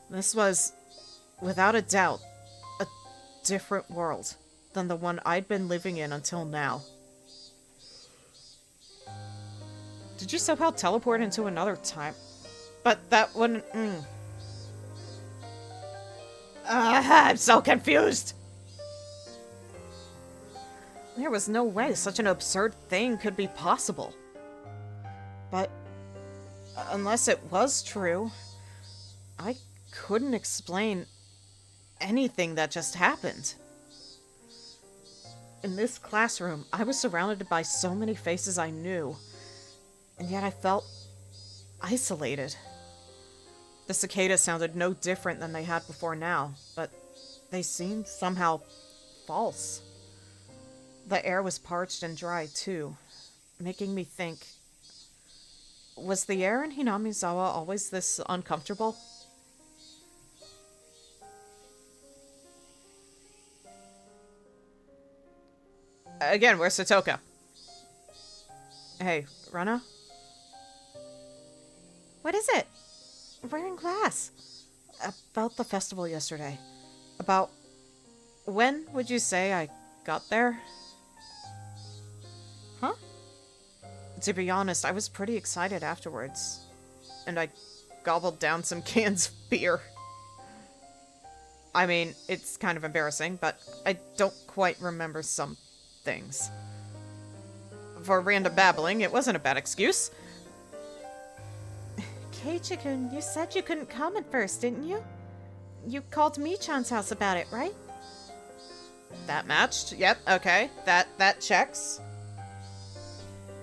this was, without a doubt, a different world than the one I'd been living in until now. Did you somehow teleport into another time? But that wouldn't... I'm so confused! There was no way such an absurd thing could be possible. But, unless it was true, I couldn't explain anything that just happened. In this classroom, I was surrounded by so many faces I knew, and yet I felt isolated. The cicadas sounded no different than they had before now, but they seemed somehow false. The air was parched and dry, too, making me think, was the air in Hinamizawa always this uncomfortable? Again, where's Satoko? Hey, Rana? What is it? We're in class. About the festival yesterday. About... when would you say I got there? Huh? To be honest, I was pretty excited afterwards. And I gobbled down some cans of beer. I mean, it's kind of embarrassing, but I don't quite remember some things. For random babbling, it wasn't a bad excuse. Keiichi-kun, you said you couldn't come at first, didn't you? You called Michan's house about it, right? That matched. Yep, okay. That checks.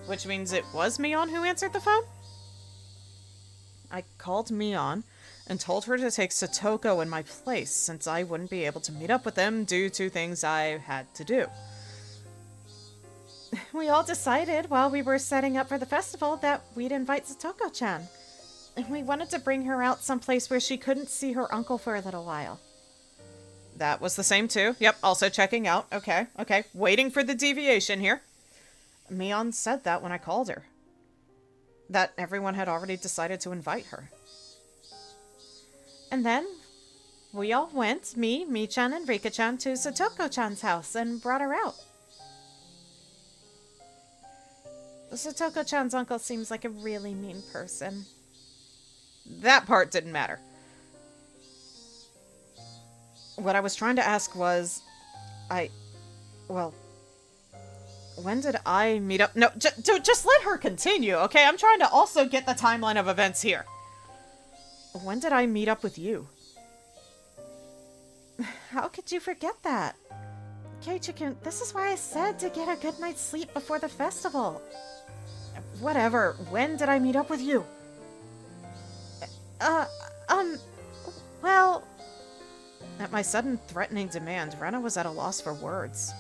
Which means it was Mion who answered the phone? I called Mion and told her to take Satoko in my place, since I wouldn't be able to meet up with them due to things I had to do. We all decided while we were setting up for the festival that we'd invite Satoko-chan. We wanted to bring her out someplace where she couldn't see her uncle for a little while. That was the same too. Yep, also checking out. Okay. Waiting for the deviation here. Mion said that when I called her. That everyone had already decided to invite her. And then we all went, me, Mi-chan, and Rika-chan, to Satoko-chan's house and brought her out. Satoko-chan's uncle seems like a really mean person. That part didn't matter. What I was trying to ask was, when did I meet up? No, just let her continue, okay? I'm trying to also get the timeline of events here. When did I meet up with you? How could you forget that? Keiichi-kun, this is why I said to get a good night's sleep before the festival. Whatever. When did I meet up with you? Well... At my sudden threatening demand, Rena was at a loss for words.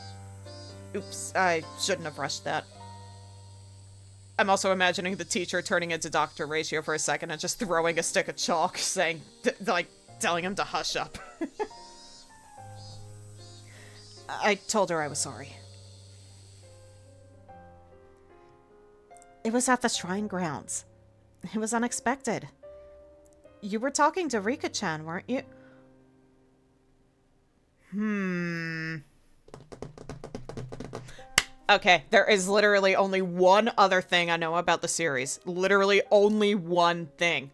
Oops, I shouldn't have rushed that. I'm also imagining the teacher turning into Dr. Ratio for a second and just throwing a stick of chalk, saying, telling him to hush up. I told her I was sorry. It was at the shrine grounds. It was unexpected. You were talking to Rika-chan, weren't you? Okay, there is literally only one other thing I know about the series. Literally only one thing.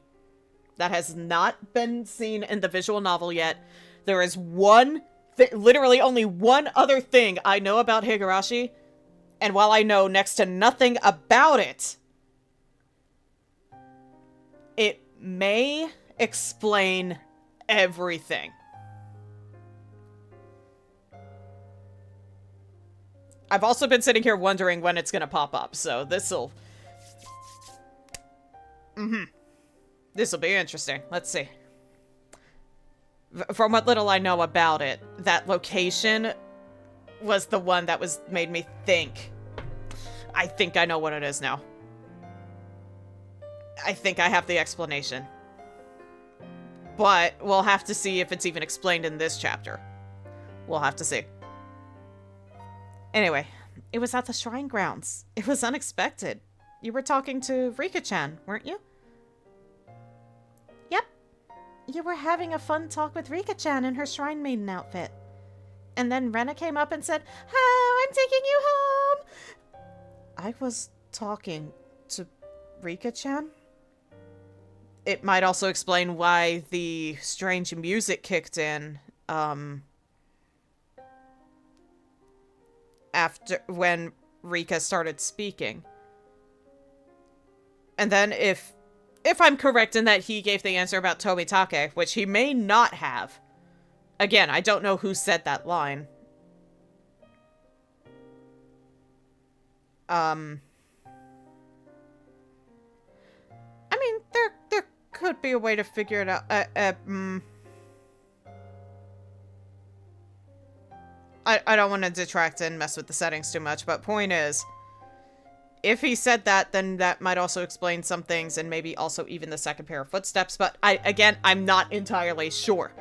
That has not been seen in the visual novel yet. There is literally only one other thing I know about Higurashi. And while I know next to nothing about it, it may explain everything. I've also been sitting here wondering when it's gonna pop up, so this'll... This'll be interesting. Let's see. From what little I know about it, that location was the one that made me think. I think I know what it is now. I think I have the explanation. But we'll have to see if it's even explained in this chapter. We'll have to see. Anyway, it was at the shrine grounds. It was unexpected. You were talking to Rika-chan, weren't you? Yep. You were having a fun talk with Rika-chan in her shrine maiden outfit. And then Rena came up and said, "Oh, I'm taking you home." I was talking to Rika-chan? It might also explain why the strange music kicked in, after when Rika started speaking. And then if I'm correct in that he gave the answer about Tomitake, which he may not have. Again, I don't know who said that line. I mean, there could be a way to figure it out. I don't want to detract and mess with the settings too much, but point is, if he said that, then that might also explain some things, and maybe also even the second pair of footsteps, but I'm not entirely sure.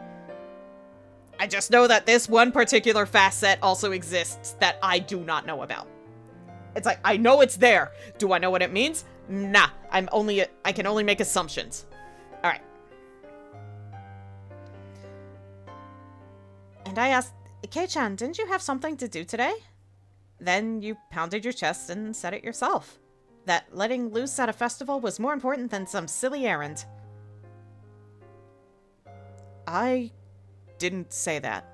I just know that this one particular facet also exists that I do not know about. It's like, I know it's there. Do I know what it means? Nah, I can only make assumptions. Alright. And I asked, Kei-chan, didn't you have something to do today? Then you pounded your chest and said it yourself. That letting loose at a festival was more important than some silly errand. I didn't say that.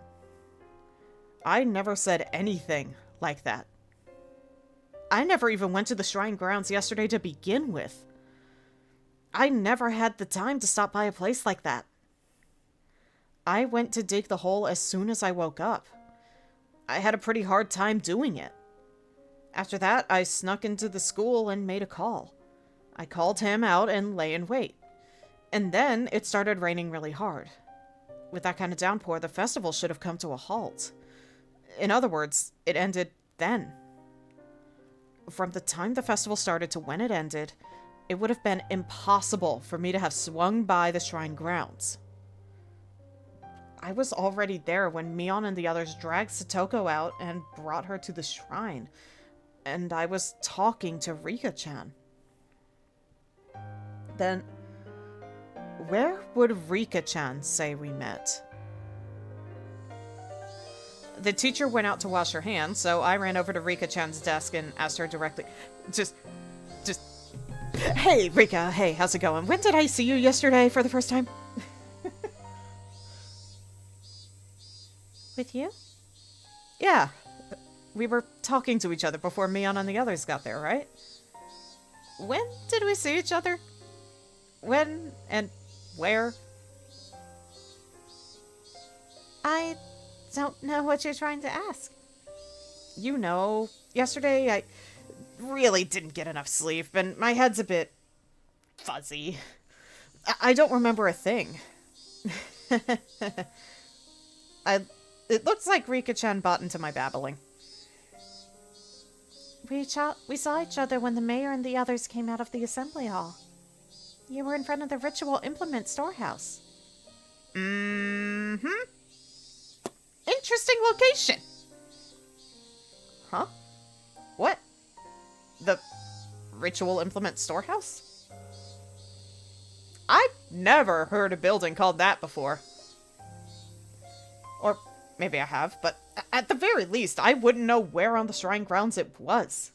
I never said anything like that. I never even went to the shrine grounds yesterday to begin with. I never had the time to stop by a place like that. I went to dig the hole as soon as I woke up. I had a pretty hard time doing it. After that, I snuck into the school and made a call. I called him out and lay in wait. And then it started raining really hard. With that kind of downpour, the festival should have come to a halt. In other words, it ended then. From the time the festival started to when it ended, it would have been impossible for me to have swung by the shrine grounds. I was already there when Mion and the others dragged Satoko out and brought her to the shrine, and I was talking to Rika-chan. Then, where would Rika-chan say we met? The teacher went out to wash her hands, so I ran over to Rika-chan's desk and asked her directly, Hey, Rika, hey, how's it going? When did I see you yesterday for the first time? With you? Yeah. We were talking to each other before Mion and the others got there, right? When did we see each other? When and where? I don't know what you're trying to ask. You know, yesterday I really didn't get enough sleep, and my head's a bit fuzzy. I don't remember a thing. It looks like Rika-chan bought into my babbling. We saw each other when the mayor and the others came out of the assembly hall. You were in front of the ritual implement storehouse. Mm-hmm. Interesting location. Huh? What? The ritual implement storehouse? I've never heard a building called that before. Or maybe I have, but at the very least, I wouldn't know where on the shrine grounds it was.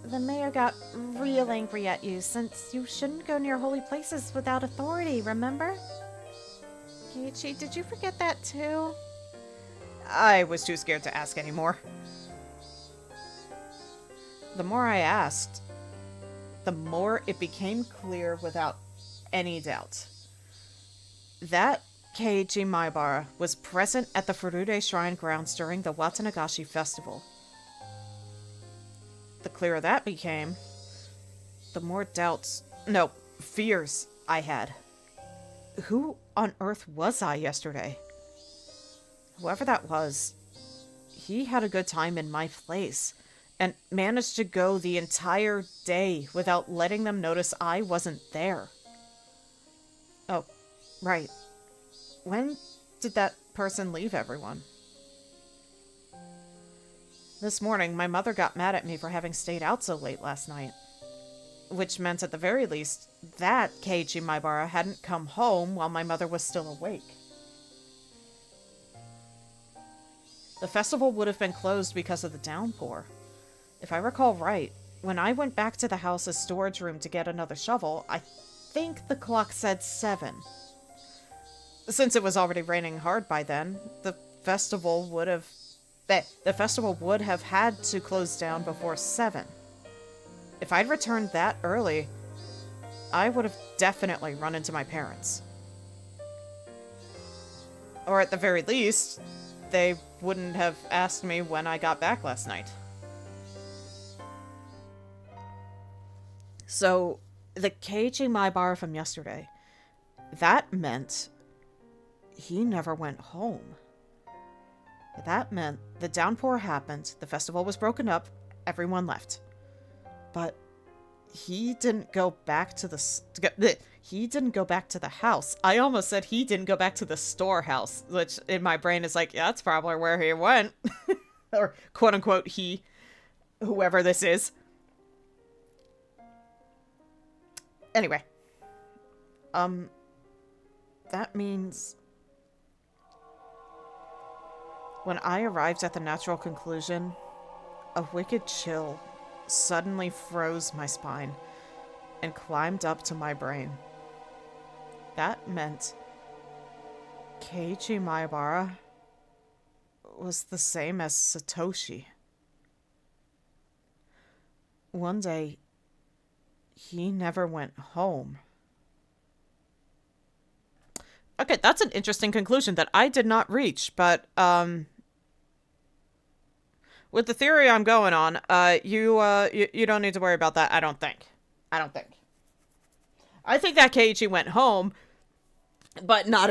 The mayor got real angry at you since you shouldn't go near holy places without authority, remember? Keiichi, did you forget that too? I was too scared to ask anymore. The more I asked, the more it became clear without any doubt. That Keiichi Maibara was present at the Furude Shrine grounds during the Watanagashi festival. The clearer that became, the more fears I had. Who on earth was I yesterday? Whoever that was, he had a good time in my place, and managed to go the entire day without letting them notice I wasn't there. Oh, right. When did that person leave everyone? This morning, my mother got mad at me for having stayed out so late last night. Which meant, at the very least, that Keiichi Maibara hadn't come home while my mother was still awake. The festival would have been closed because of the downpour. If I recall right, when I went back to the house's storage room to get another shovel, I think the clock said 7. Since it was already raining hard by then, the festival would have had to close down before 7. If I'd returned that early, I would have definitely run into my parents. Or at the very least, they wouldn't have asked me when I got back last night. So, the Keiichi Maibara from yesterday, that meant he never went home. That meant the downpour happened, the festival was broken up, everyone left. But he didn't go back to the house. I almost said he didn't go back to the storehouse, which in my brain is like, yeah, that's probably where he went. Or quote unquote he, whoever this is. Anyway. That means when I arrived at the natural conclusion, a wicked chill suddenly froze my spine and climbed up to my brain. That meant Keiichi Maibara was the same as Satoshi. One day, he never went home. Okay, that's an interesting conclusion that I did not reach, but, with the theory I'm going on, you don't need to worry about that, I don't think. I think that Keiichi went home, but not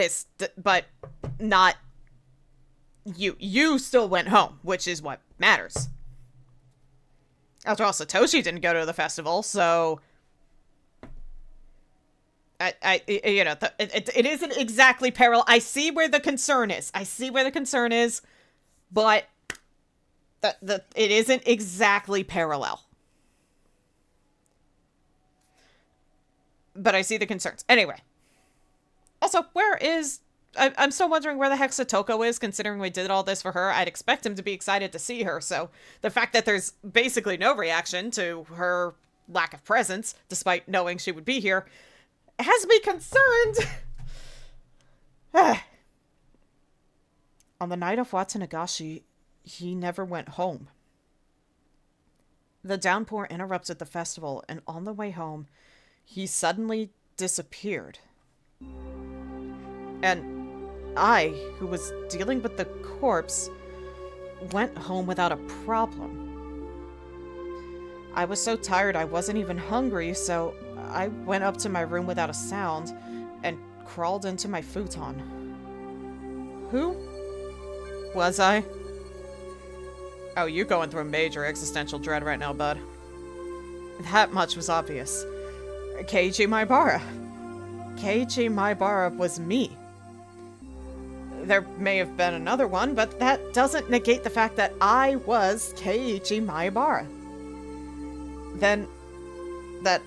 you. You still went home, which is what matters. After all, Satoshi didn't go to the festival, so... it isn't exactly parallel. I see where the concern is. But it isn't exactly parallel. But I see the concerns. Anyway. Also, I'm still wondering where the heck Satoko is, considering we did all this for her. I'd expect him to be excited to see her, so the fact that there's basically no reaction to her lack of presence, despite knowing she would be here, has me concerned. On the night of Watanagashi, he never went home. The downpour interrupted the festival, and on the way home, he suddenly disappeared. And I, who was dealing with the corpse, went home without a problem. I was so tired I wasn't even hungry, so I went up to my room without a sound and crawled into my futon. Who was I? Oh, you're going through a major existential dread right now, bud. That much was obvious. Keiji Maibara. Keiji Maibara was me. There may have been another one, but that doesn't negate the fact that I was Keiji Maibara. Then, that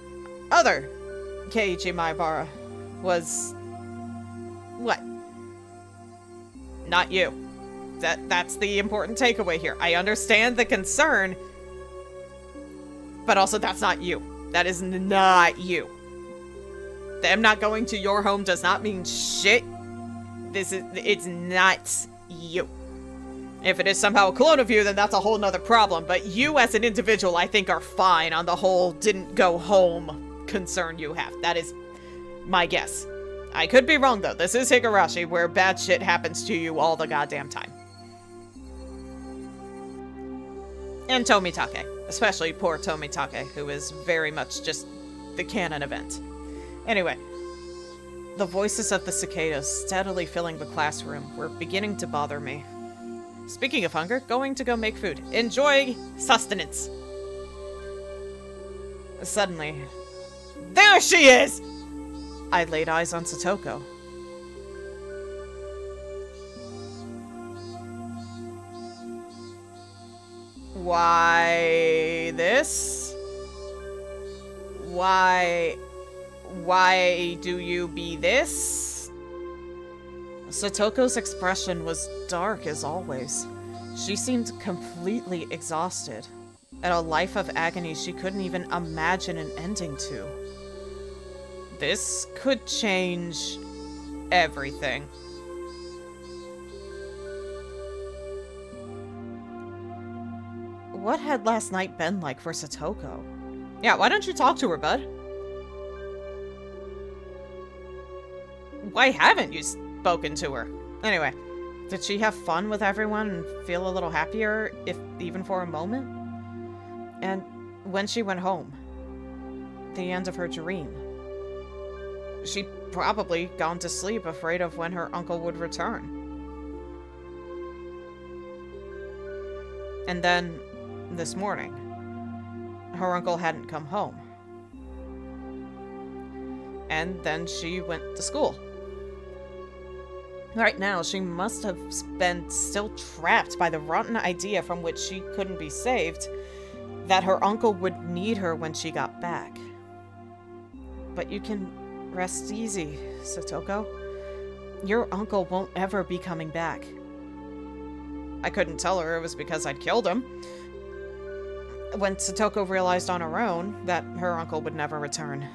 other Keiji Maibara was... what? Not you. That's the important takeaway here. I understand the concern, but also that's not you. That is not you. Them not going to your home does not mean shit. It's not you. If it is somehow a clone of you, then that's a whole nother problem. But you as an individual, I think, are fine on the whole didn't go home concern you have. That is my guess. I could be wrong, though. This is Higurashi, where bad shit happens to you all the goddamn time. And Tomitake. Especially poor Tomitake, who is very much just the canon event. Anyway, the voices of the cicadas steadily filling the classroom were beginning to bother me. Speaking of hunger, going to go make food. Enjoy sustenance. Suddenly, there she is! I laid eyes on Satoko. Why this? Why do you be this? Satoko's expression was dark as always. She seemed completely exhausted, and a life of agony she couldn't even imagine an ending to. This could change everything. What had last night been like for Satoko? Yeah, why don't you talk to her, bud? Why haven't you spoken to her? Anyway, did she have fun with everyone and feel a little happier, if even for a moment? And when she went home, the end of her dream, she'd probably gone to sleep afraid of when her uncle would return. And then, this morning, her uncle hadn't come home. And then she went to school. Right now, she must have been still trapped by the rotten idea from which she couldn't be saved, that her uncle would need her when she got back. But you can rest easy, Satoko. Your uncle won't ever be coming back. I couldn't tell her it was because I'd killed him. When Satoko realized on her own that her uncle would never return,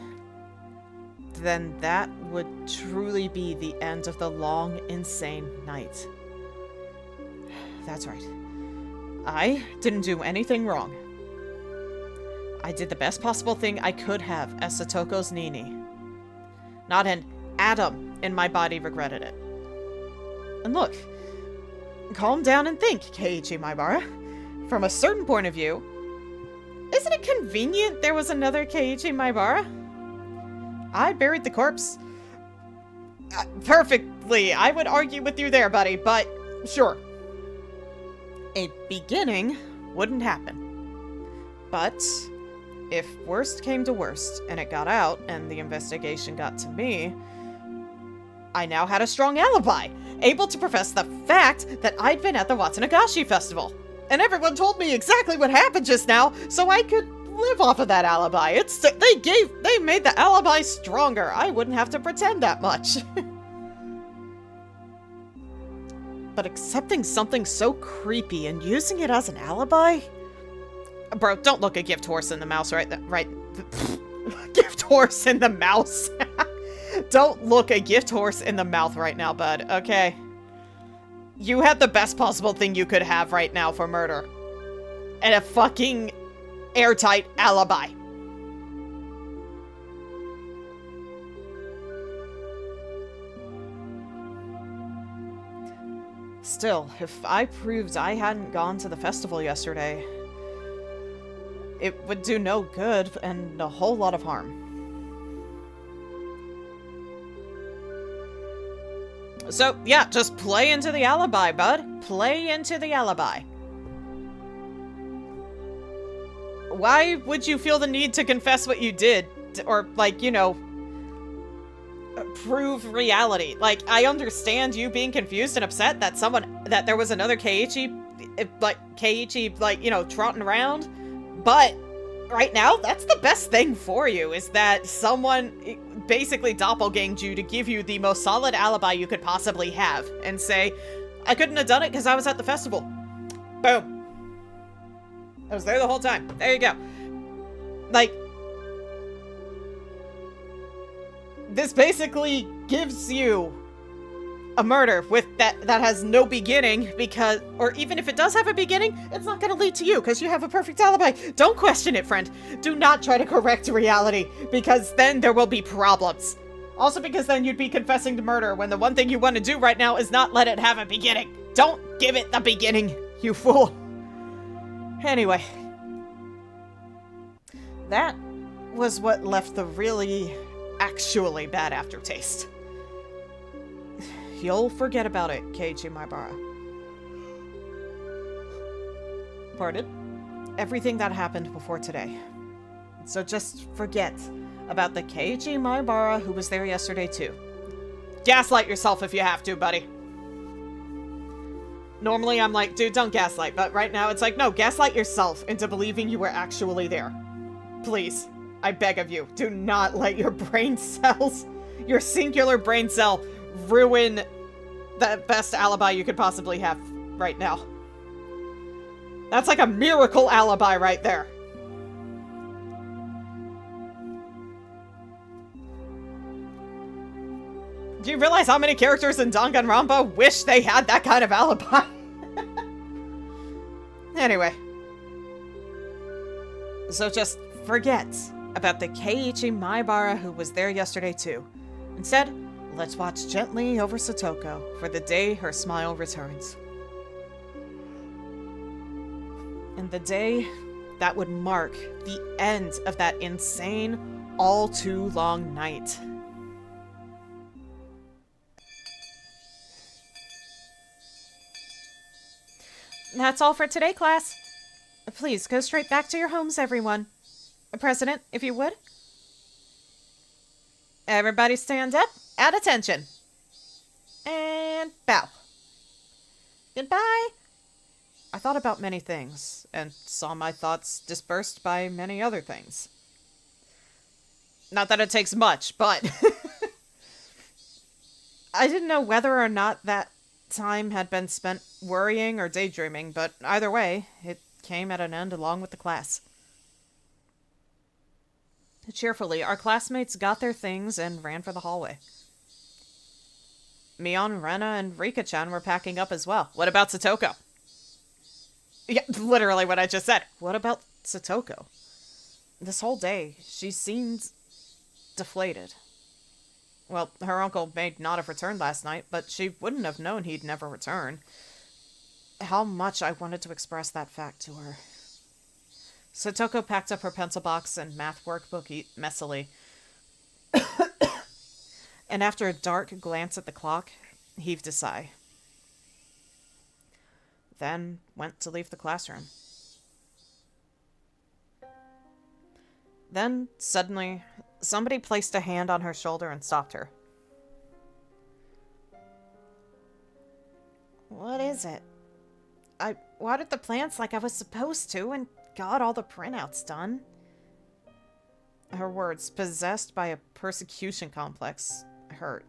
then that would truly be the end of the long, insane night. That's right. I didn't do anything wrong. I did the best possible thing I could have as Satoko's Nini. Not an atom in my body regretted it. And look, calm down and think, Keiji Maibara. From a certain point of view, isn't it convenient there was another Keiji Maibara? I buried the corpse perfectly. I would argue with you there, buddy, but sure. A beginning wouldn't happen. But if worst came to worst, and it got out, and the investigation got to me, I now had a strong alibi, able to profess the fact that I'd been at the Watsunagashi festival. And everyone told me exactly what happened just now, so I could live off of that alibi. They made the alibi stronger. I wouldn't have to pretend that much. But accepting something so creepy and using it as an alibi? Bro, don't look a gift horse in the mouse right. Gift horse in the mouse. Don't look a gift horse in the mouth right now, bud, okay? You had the best possible thing you could have right now for murder. And a fucking airtight alibi. Still, if I proved I hadn't gone to the festival yesterday, it would do no good and a whole lot of harm. So, yeah, just play into the alibi, bud. Play into the alibi. Why would you feel the need to confess what you did? Or, like, you know, prove reality? Like, I understand you being confused and upset that there was another Keiichi, you know, trotting around. But right now, that's the best thing for you, is that someone basically doppelganged you to give you the most solid alibi you could possibly have and say, I couldn't have done it because I was at the festival. Boom. I was there the whole time. There you go. Like, this basically gives you a murder with that has no beginning, because, or even if it does have a beginning, it's not going to lead to you because you have a perfect alibi. Don't question it, friend. Do not try to correct reality, because then there will be problems. Also because then you'd be confessing to murder when the one thing you want to do right now is not let it have a beginning. Don't give it the beginning, you fool. Anyway. That was what left the really, actually bad aftertaste. You'll forget about it, Keiichi Maibara. Pardon? Everything that happened before today. So just forget about the Keiichi Maibara who was there yesterday too. Gaslight yourself if you have to, buddy. Normally I'm like, dude, don't gaslight, but right now it's like, no, gaslight yourself into believing you were actually there. Please, I beg of you, do not let your brain cells, your singular brain cell, ruin the best alibi you could possibly have right now. That's like a miracle alibi right there. Do you realize how many characters in Danganronpa wish they had that kind of alibi? Anyway. So just forget about the Keiichi Maibara who was there yesterday too. Instead, let's watch gently over Satoko for the day her smile returns. And the day that would mark the end of that insane, all too long night. That's all for today, class. Please go straight back to your homes, everyone. President, if you would. Everybody stand up. At attention. And bow. Goodbye. I thought about many things, and saw my thoughts dispersed by many other things. Not that it takes much, but... I didn't know whether or not that time had been spent worrying or daydreaming, but either way, it came at an end along with the class. Cheerfully, our classmates got their things and ran for the hallway. Mion, Rena, and Rika-chan were packing up as well. What about Satoko? Yeah, literally what I just said. What about Satoko? This whole day, she seemed deflated. Well, her uncle may not have returned last night, but she wouldn't have known he'd never return. How much I wanted to express that fact to her. Satoko packed up her pencil box and math workbook messily. And after a dark glance at the clock, heaved a sigh. Then went to leave the classroom. Then, suddenly, somebody placed a hand on her shoulder and stopped her. What is it? I watered the plants like I was supposed to and got all the printouts done. Her words, possessed by a persecution complex, hurt.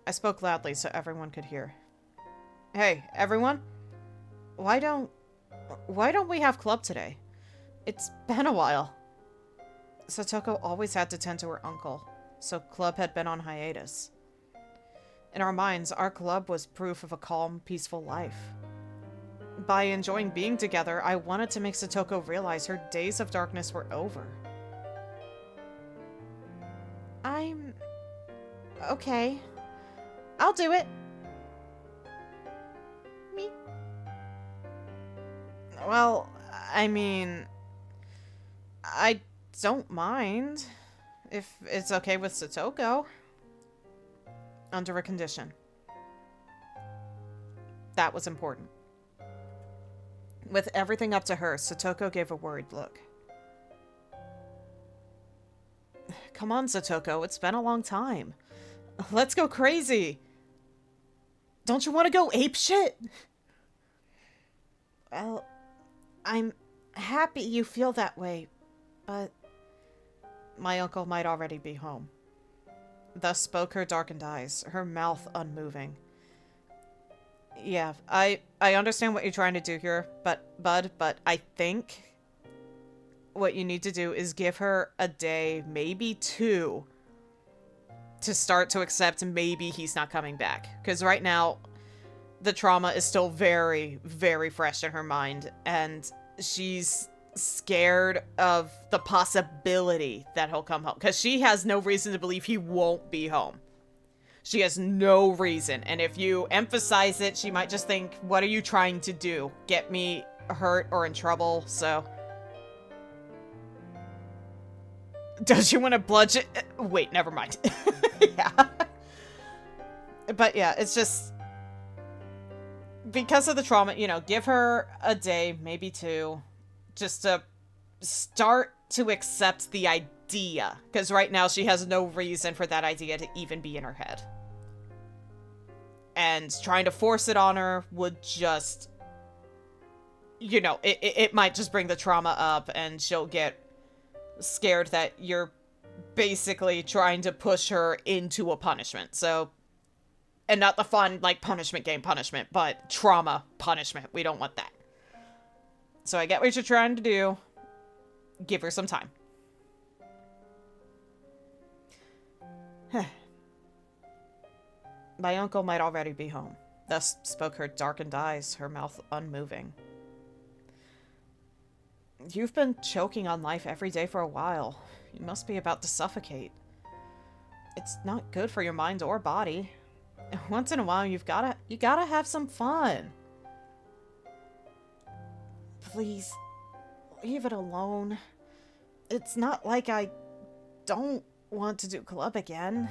I spoke loudly so everyone could hear. Hey, everyone? Why don't we have club today? It's been a while. Satoko always had to tend to her uncle, so club had been on hiatus. In our minds, our club was proof of a calm, peaceful life. By enjoying being together, I wanted to make Satoko realize her days of darkness were over. I'm... okay. I'll do it. Me? Well, I mean... I don't mind. If it's okay with Satoko. Under a condition. That was important. With everything up to her, Satoko gave a worried look. Come on, Satoko, it's been a long time. Let's go crazy. Don't you want to go apeshit? Well, I'm happy you feel that way, but... My uncle might already be home. Thus spoke her darkened eyes, her mouth unmoving. Yeah, I understand what you're trying to do here, Bud, but I think what you need to do is give her a day, maybe 2, to start to accept maybe he's not coming back. Because right now, the trauma is still very, very fresh in her mind, and she's scared of the possibility that he'll come home. Because she has no reason to believe he won't be home. She has no reason, and if you emphasize it, she might just think, what are you trying to do? Get me hurt or in trouble, so... Does you want to bludgeon? Wait, never mind. Yeah. But yeah, it's just... Because of the trauma, you know, give her a day, maybe 2, just to start to accept the idea. Because right now she has no reason for that idea to even be in her head. And trying to force it on her would just... You know, it might just bring the trauma up and she'll get scared that you're basically trying to push her into a punishment. So, and not the fun, like, punishment game punishment, but trauma punishment. We don't want that. So I get what you're trying to do. Give her some time. My uncle might already be home. Thus spoke her darkened eyes, her mouth unmoving. You've been choking on life every day for a while. You must be about to suffocate. It's not good for your mind or body. Once in a while, you gotta have some fun. Please, leave it alone. It's not like I don't want to do club again.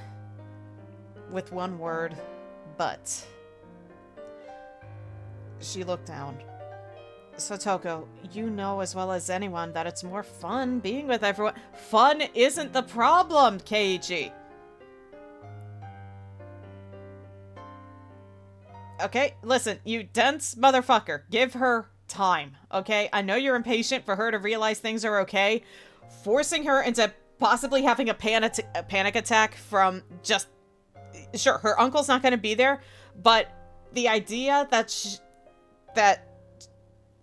With one word, but. She looked down. Satoko, you know as well as anyone that it's more fun being with everyone. Fun isn't the problem, Keiji. Okay, listen, you dense motherfucker. Give her time, okay? I know you're impatient for her to realize things are okay. Forcing her into possibly having a panic attack from just... Sure, her uncle's not going to be there, but the idea that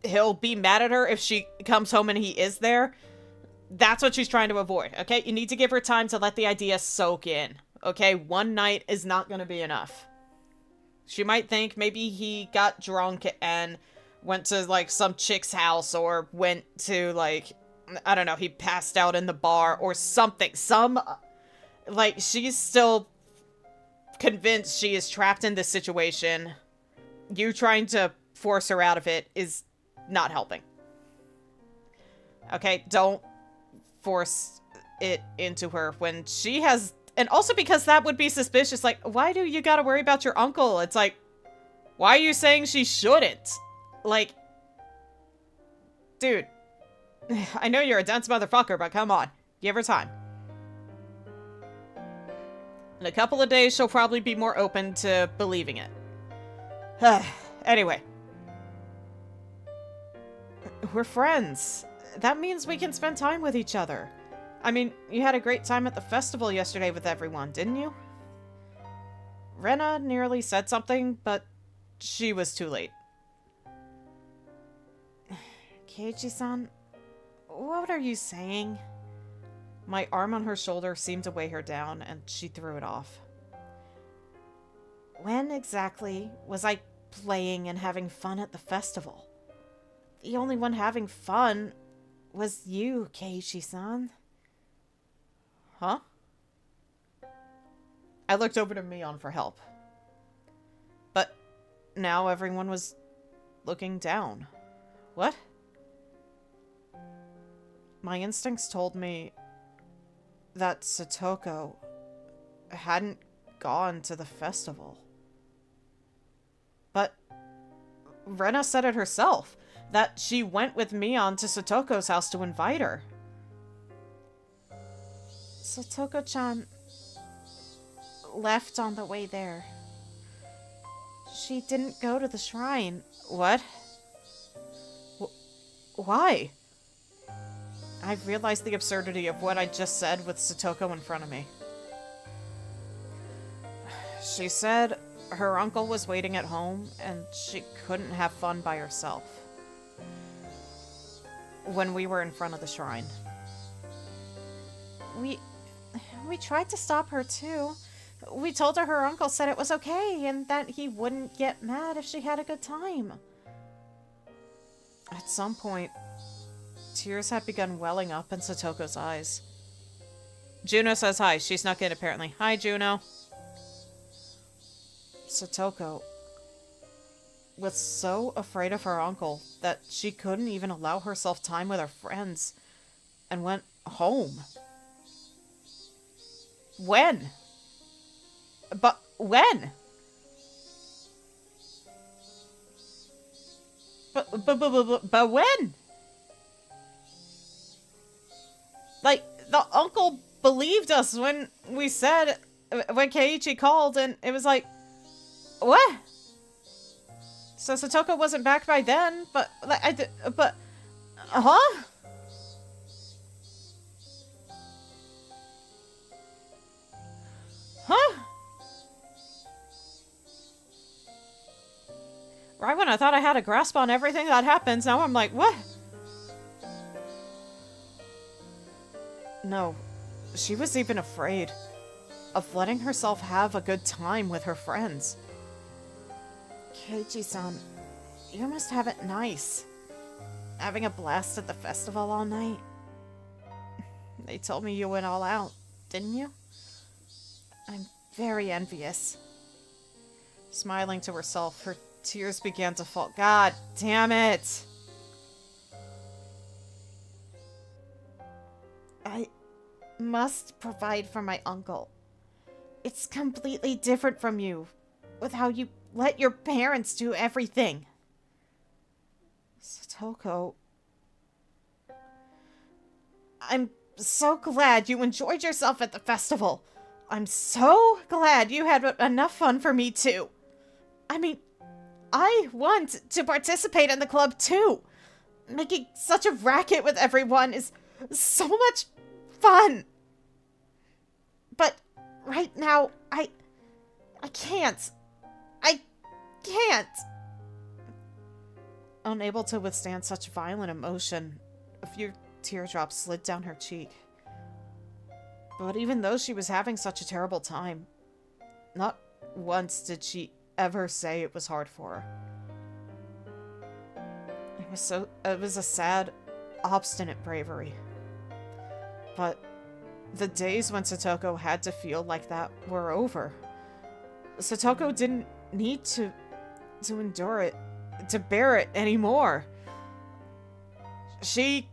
he'll be mad at her if she comes home and he is there, that's what she's trying to avoid, okay? You need to give her time to let the idea soak in, okay? One night is not going to be enough. She might think maybe he got drunk and went to, like, some chick's house or went to, like, I don't know, he passed out in the bar or something. Like, she's still convinced she is trapped in this situation. You trying to force her out of it is not helping. Okay, don't force it into her when she has... And also because that would be suspicious. Like, why do you gotta worry about your uncle? It's like, why are you saying she shouldn't? Like, dude, I know you're a dense motherfucker, but come on. Give her time. In a couple of days, she'll probably be more open to believing it. Anyway. We're friends. That means we can spend time with each other. I mean, you had a great time at the festival yesterday with everyone, didn't you? Rena nearly said something, but she was too late. Keiichi-san, what are you saying? My arm on her shoulder seemed to weigh her down, and she threw it off. When exactly was I playing and having fun at the festival? The only one having fun was you, Keiichi-san. Huh? I looked over to Mion for help. But now everyone was looking down. What? My instincts told me that Satoko hadn't gone to the festival. But Rena said it herself, that she went with Mion to Satoko's house to invite her. Satoko-chan left on the way there. She didn't go to the shrine. What? Why? I've realized the absurdity of what I just said with Satoko in front of me. She said her uncle was waiting at home and she couldn't have fun by herself. When we were in front of the shrine. We tried to stop her too. We told her uncle said it was okay and that he wouldn't get mad if she had a good time. At some point, tears had begun welling up in Satoko's eyes. Juno says hi. She snuck in, apparently. Hi, Juno. Satoko was so afraid of her uncle that she couldn't even allow herself time with her friends and went home. When? But when? But when? Like, the uncle believed us when we said, when Keiichi called, and it was like, what? So Satoko wasn't back by then, but, like, huh? Huh? Right when I thought I had a grasp on everything that happens, now I'm like, what? No, she was even afraid of letting herself have a good time with her friends. Keiichi-san, you must have it nice. Having a blast at the festival all night. They told me you went all out, didn't you? I'm very envious. Smiling to herself, her tears began to fall. God damn it! I must provide for my uncle. It's completely different from you, with how you let your parents do everything. Satoko, I'm so glad you enjoyed yourself at the festival. I'm so glad you had enough fun for me too. I mean, I want to participate in the club too. Making such a racket with everyone is so much fun. But right now, I can't. I can't. Unable to withstand such violent emotion, a few teardrops slid down her cheek. But even though she was having such a terrible time, not once did she ever say it was hard for her. It was a sad, obstinate bravery. But the days when Satoko had to feel like that were over. Satoko didn't need to endure it, to bear it anymore. She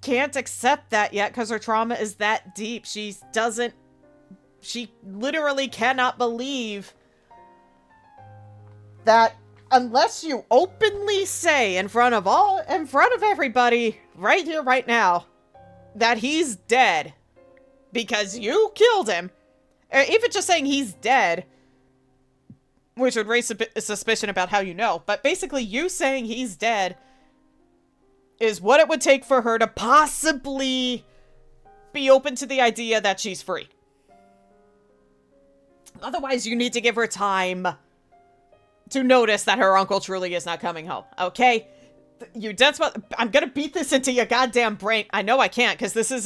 can't accept that yet because her trauma is that deep. She literally cannot believe that unless you openly say in front of everybody right here, right now, that he's dead because you killed him, or even just saying he's dead, which would raise a suspicion about how you know, but basically you saying he's dead is what it would take for her to possibly be open to the idea that she's free. Otherwise, you need to give her time to notice that her uncle truly is not coming home, okay? I'm gonna beat this into your goddamn brain. I know I can't, because this is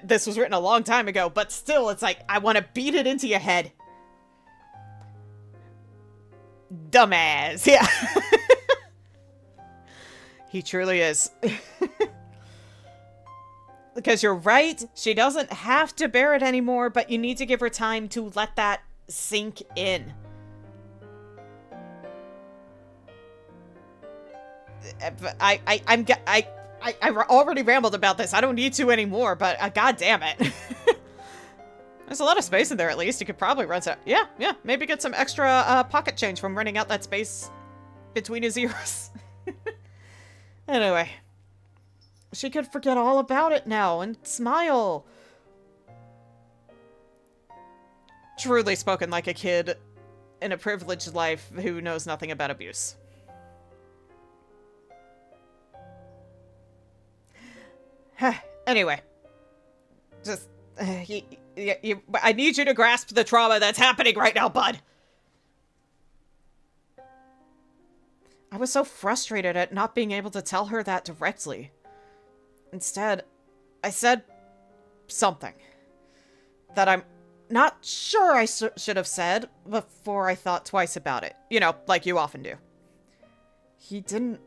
this was written a long time ago, but still, it's like, I want to beat it into your head. Dumbass, yeah. He truly is. Because you're right, she doesn't have to bear it anymore, but you need to give her time to let that sink in. I already rambled about this. I don't need to anymore, but god damn it. There's a lot of space in there, at least. You could probably run some... Yeah, maybe get some extra pocket change from running out that space between his ears. Anyway. She could forget all about it now and smile. Truly spoken like a kid in a privileged life who knows nothing about abuse. Anyway. Just... I need you to grasp the trauma that's happening right now, bud. I was so frustrated at not being able to tell her that directly. Instead, I said something that I'm not sure I should have said before I thought twice about it. You know, like you often do. He didn't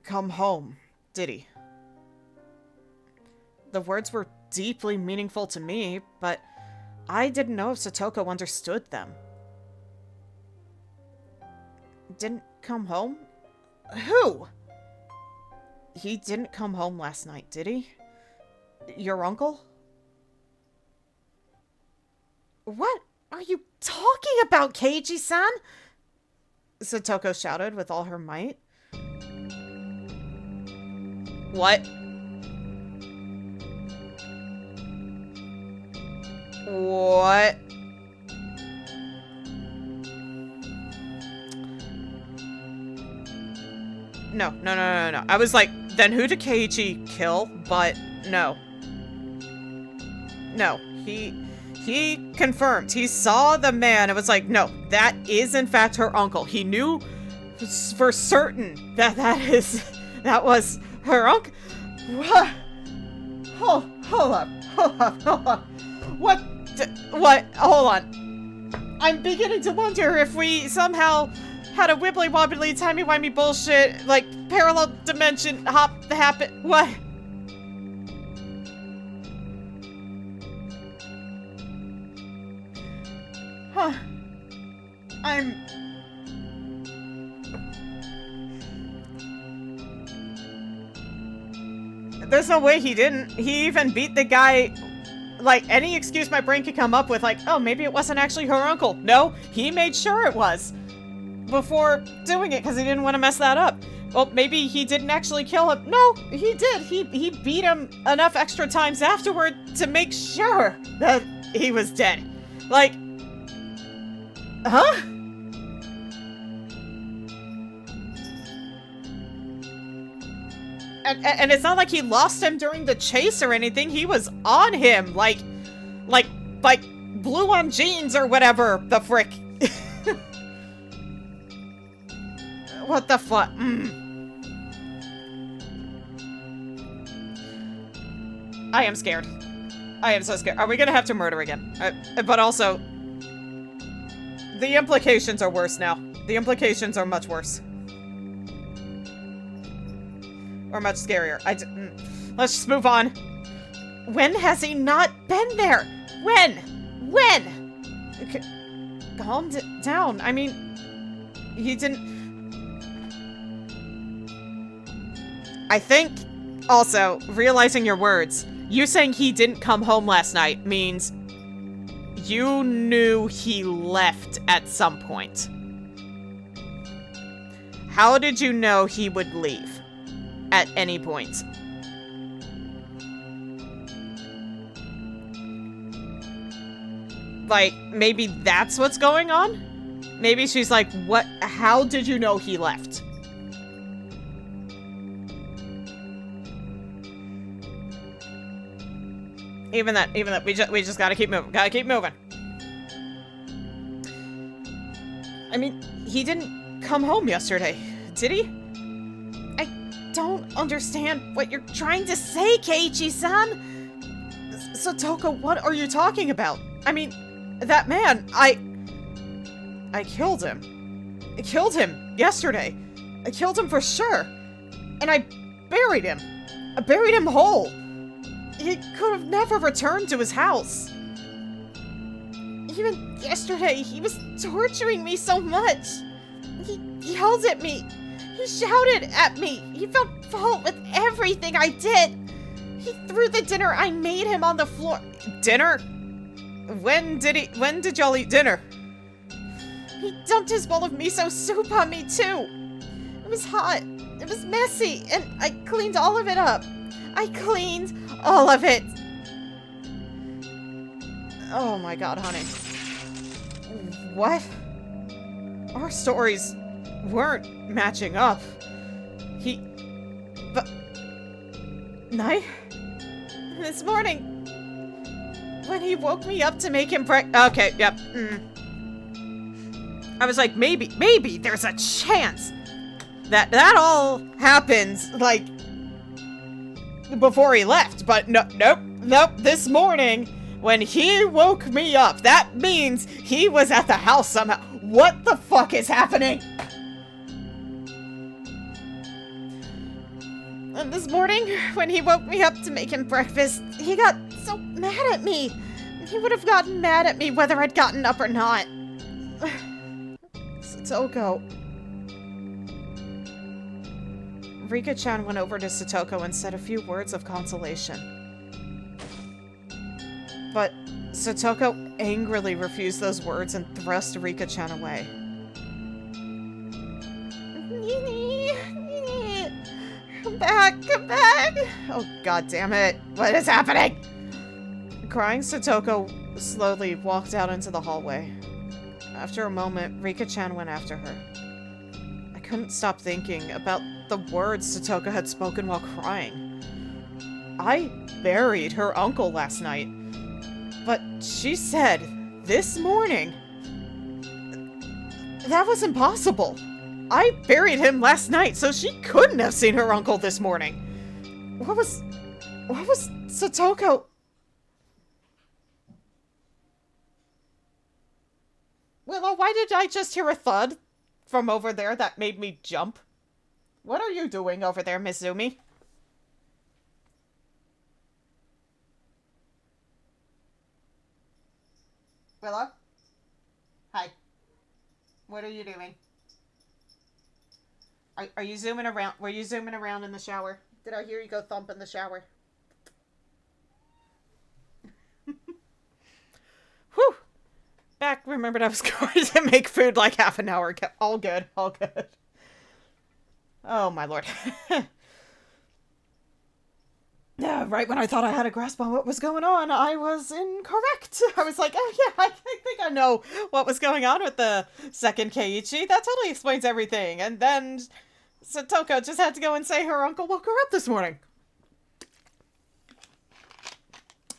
come home, did he? The words were deeply meaningful to me, but I didn't know if Satoko understood them. Didn't come home? Who? He didn't come home last night, did he? Your uncle? What are you talking about, Keiji-san? Satoko shouted with all her might. What? What? No. I was like, then who did Keiichi kill? But no. No, he confirmed. He saw the man. It was like, no, that is in fact her uncle. He knew for certain that that was her uncle. What? Hold up. What? Hold on. I'm beginning to wonder if we somehow had a wibbly-wobbly, timey-wimey bullshit, like, parallel dimension hop happen. What? Huh. There's no way he didn't. He even beat the guy. Like, any excuse my brain could come up with, like, oh, maybe it wasn't actually her uncle. No, he made sure it was before doing it because he didn't want to mess that up. Well, maybe he didn't actually kill him. No, he did. He beat him enough extra times afterward to make sure that he was dead. Like, huh? And it's not like he lost him during the chase or anything. He was on him, like blue on jeans or whatever the frick. What the fuck? I am scared. I am so scared. Are we gonna have to murder again? But also, the implications are worse now. The implications are much worse. Or much scarier. Let's just move on. When has he not been there? When? Calm down. I mean, he didn't... I think, also, realizing your words, you saying he didn't come home last night means you knew he left at some point. How did you know he would leave? at any point. Like, maybe that's what's going on? Maybe she's like, what? How did you know he left? Even that, we just gotta keep moving. Gotta keep moving. I mean, he didn't come home yesterday, did he? I don't understand what you're trying to say, Keiichi-san. Satoko, what are you talking about? I mean, that man, I killed him. I killed him yesterday. I killed him for sure. And I buried him. I buried him whole. He could have never returned to his house. Even yesterday, he was torturing me so much. He yelled at me. He shouted at me. He found fault with everything I did. He threw the dinner I made him on the floor. Dinner? When did y'all eat dinner? He dumped his bowl of miso soup on me, too. It was hot. It was messy, and I cleaned all of it up. I cleaned all of it. Oh my god, honey. What? Our stories weren't matching up. But... Night? This morning, when he woke me up to make him Okay, yep. I was like, maybe there's a chance that all happens, like, before he left. But nope. This morning, when he woke me up, that means he was at the house somehow. What the fuck is happening? And this morning, when he woke me up to make him breakfast, he got so mad at me. He would have gotten mad at me whether I'd gotten up or not. Satoko. Rika-chan went over to Satoko and said a few words of consolation. But Satoko angrily refused those words and thrust Rika-chan away. Come back! Oh, god damn it. What is happening? Crying, Satoko slowly walked out into the hallway. After a moment, Rika-chan went after her. I couldn't stop thinking about the words Satoko had spoken while crying. I buried her uncle last night, but she said this morning that was impossible. I buried him last night, so she couldn't have seen her uncle this morning. What was Satoko? Willow, why did I just hear a thud from over there that made me jump? What are you doing over there, Mizumi? Willow? Hi. What are you doing? Are you zooming around? Were you zooming around in the shower? Did I hear you go thump in the shower? Whew. Back, remembered I was going to make food like half an hour ago. All good, all good. Oh, my lord. Yeah, right when I thought I had a grasp on what was going on, I was incorrect. I was like, oh yeah, I think I know what was going on with the second Keiichi. That totally explains everything. And then Satoko just had to go and say her uncle woke her up this morning.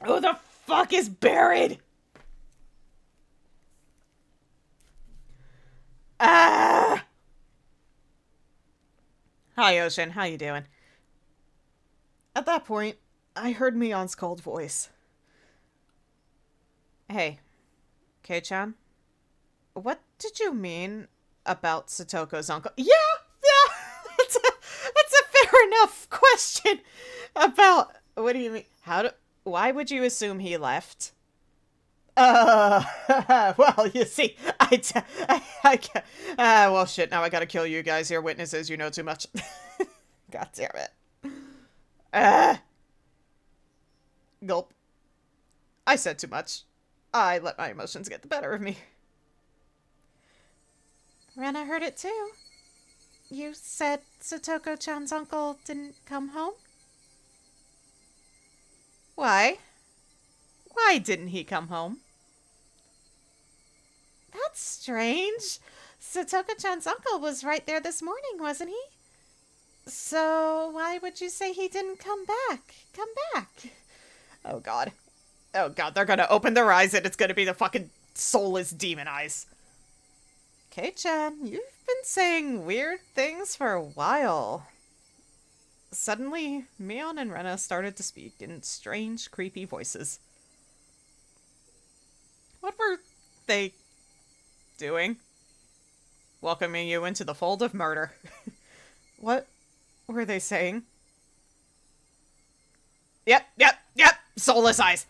Who the fuck is buried? Ah! Hi, Ocean. How you doing? At that point, I heard Mion's cold voice. Hey, Kei-chan? What did you mean about Satoko's uncle? Yeah! That's a fair enough question about... What do you mean? Why would you assume he left? Well, you see, well, shit, now I gotta kill you guys here, witnesses, you know too much. God damn it. Gulp. I said too much. I let my emotions get the better of me. Rena heard it too. you said Satoko-chan's uncle didn't come home? Why? Why didn't he come home? That's strange. Satoko-chan's uncle was right there this morning, wasn't he? So why would you say he didn't come back? Come back. Oh god. Oh god, they're gonna open their eyes and it's gonna be the fucking soulless demon eyes. Kei-chan, you've been saying weird things for a while. Suddenly, Mion and Rena started to speak in strange, creepy voices. What were they doing? Welcoming you into the fold of murder. What were they saying? Yep. Soulless eyes.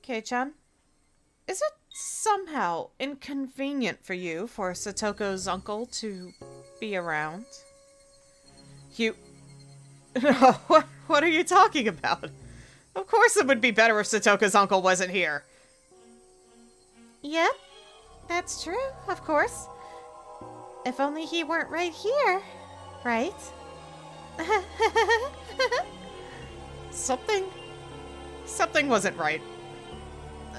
Kei-chan, is it somehow inconvenient for you for Satoko's uncle to be around? You... What are you talking about? Of course it would be better if Satoko's uncle wasn't here. Yep, that's true, of course. If only he weren't right here, right? Something wasn't right.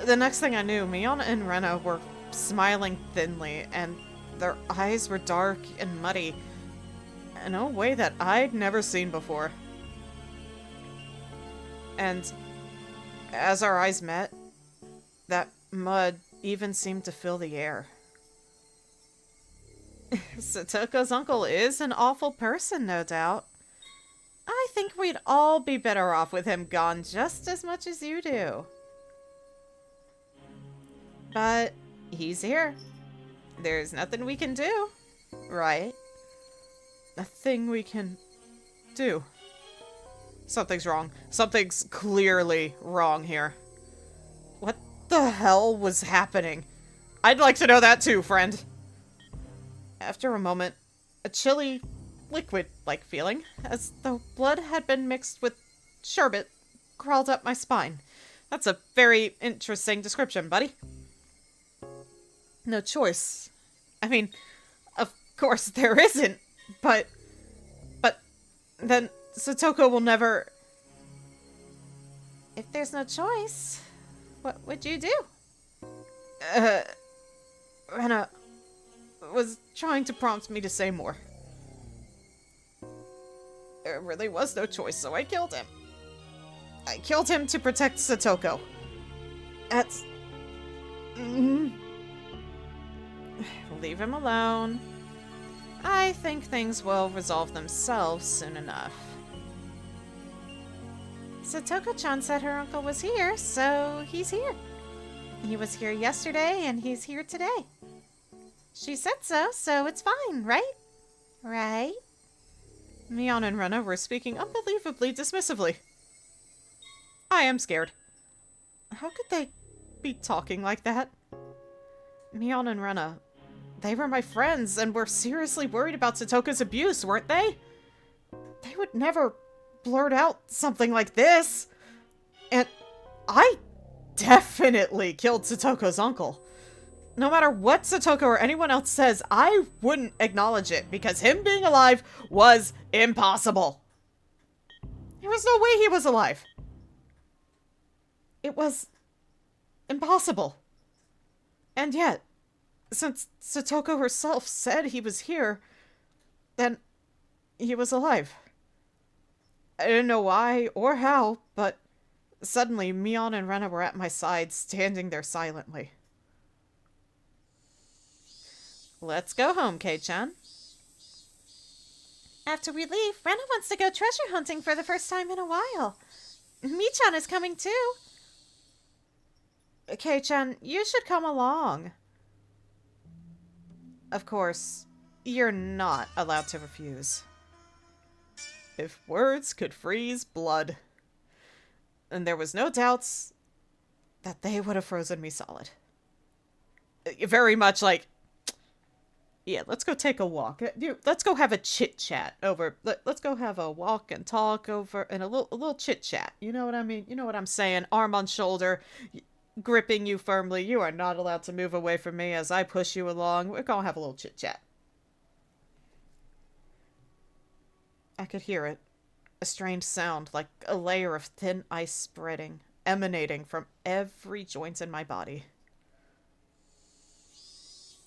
The next thing I knew, Mion and Rena were smiling thinly, and their eyes were dark and muddy in a way that I'd never seen before. And as our eyes met, that mud even seemed to fill the air. Satoko's uncle is an awful person, no doubt. I think we'd all be better off with him gone just as much as you do. But he's here. There's nothing we can do, right? Nothing we can do. Something's wrong. Something's clearly wrong here. What the hell was happening? I'd like to know that too, friend. After a moment, a chilly, liquid-like feeling, as though blood had been mixed with sherbet, crawled up my spine. That's a very interesting description, buddy. No choice. I mean, of course there isn't, but then Satoko will never... If there's no choice, what would you do? Rena was trying to prompt me to say more. There really was no choice, so I killed him. I killed him to protect Satoko. That's... Leave him alone. I think things will resolve themselves soon enough. Satoko-chan said her uncle was here, so he's here. He was here yesterday, and he's here today. She said so it's fine, right? Right? Mion and Rena were speaking unbelievably dismissively. I am scared. How could they be talking like that? Mion and Rena, they were my friends and were seriously worried about Satoko's abuse, weren't they? They would never blurt out something like this. And I definitely killed Satoko's uncle. No matter what Satoko or anyone else says, I wouldn't acknowledge it because him being alive was impossible. There was no way he was alive. It was impossible. And yet, since Satoko herself said he was here, then he was alive. I didn't know why or how, but suddenly Mion and Rena were at my side, standing there silently. Let's go home, Kei-chan. After we leave, Rena wants to go treasure hunting for the first time in a while. Mi-chan is coming too. Kei-chan, you should come along. Of course, you're not allowed to refuse. If words could freeze blood, then there was no doubts that they would have frozen me solid. Very much like, yeah, let's go take a walk. Let's go have a chit-chat over... Let's go have a walk and talk over... And a little chit-chat. You know what I mean? You know what I'm saying? Arm on shoulder, gripping you firmly. You are not allowed to move away from me as I push you along. We're gonna have a little chit-chat. I could hear it. A strange sound, like a layer of thin ice spreading, emanating from every joint in my body.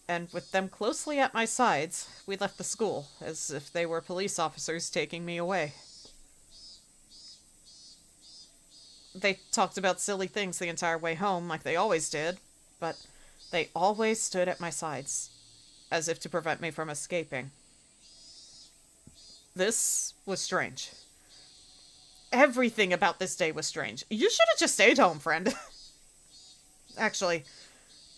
And with them closely at my sides, we left the school, as if they were police officers taking me away. They talked about silly things the entire way home, like they always did, but they always stood at my sides, as if to prevent me from escaping. This was strange. Everything about this day was strange. You should have just stayed home, friend. Actually,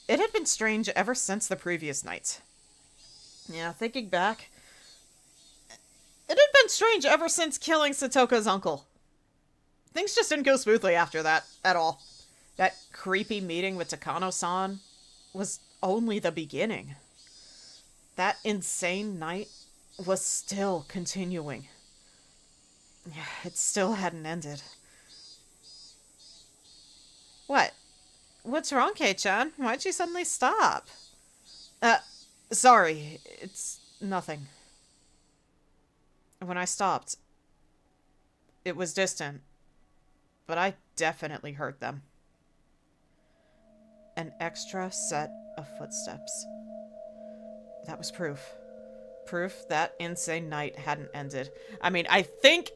it had been strange ever since the previous night. Yeah, thinking back, it had been strange ever since killing Satoka's uncle. Things just didn't go smoothly after that, at all. That creepy meeting with Takano-san was only the beginning. That insane night was still continuing. Yeah, it still hadn't ended. What? What's wrong, Kei-chan? Why'd you suddenly stop? Sorry. It's nothing. When I stopped, it was distant, but I definitely heard them. An extra set of footsteps. That was proof. Proof that insane night hadn't ended. I mean, I think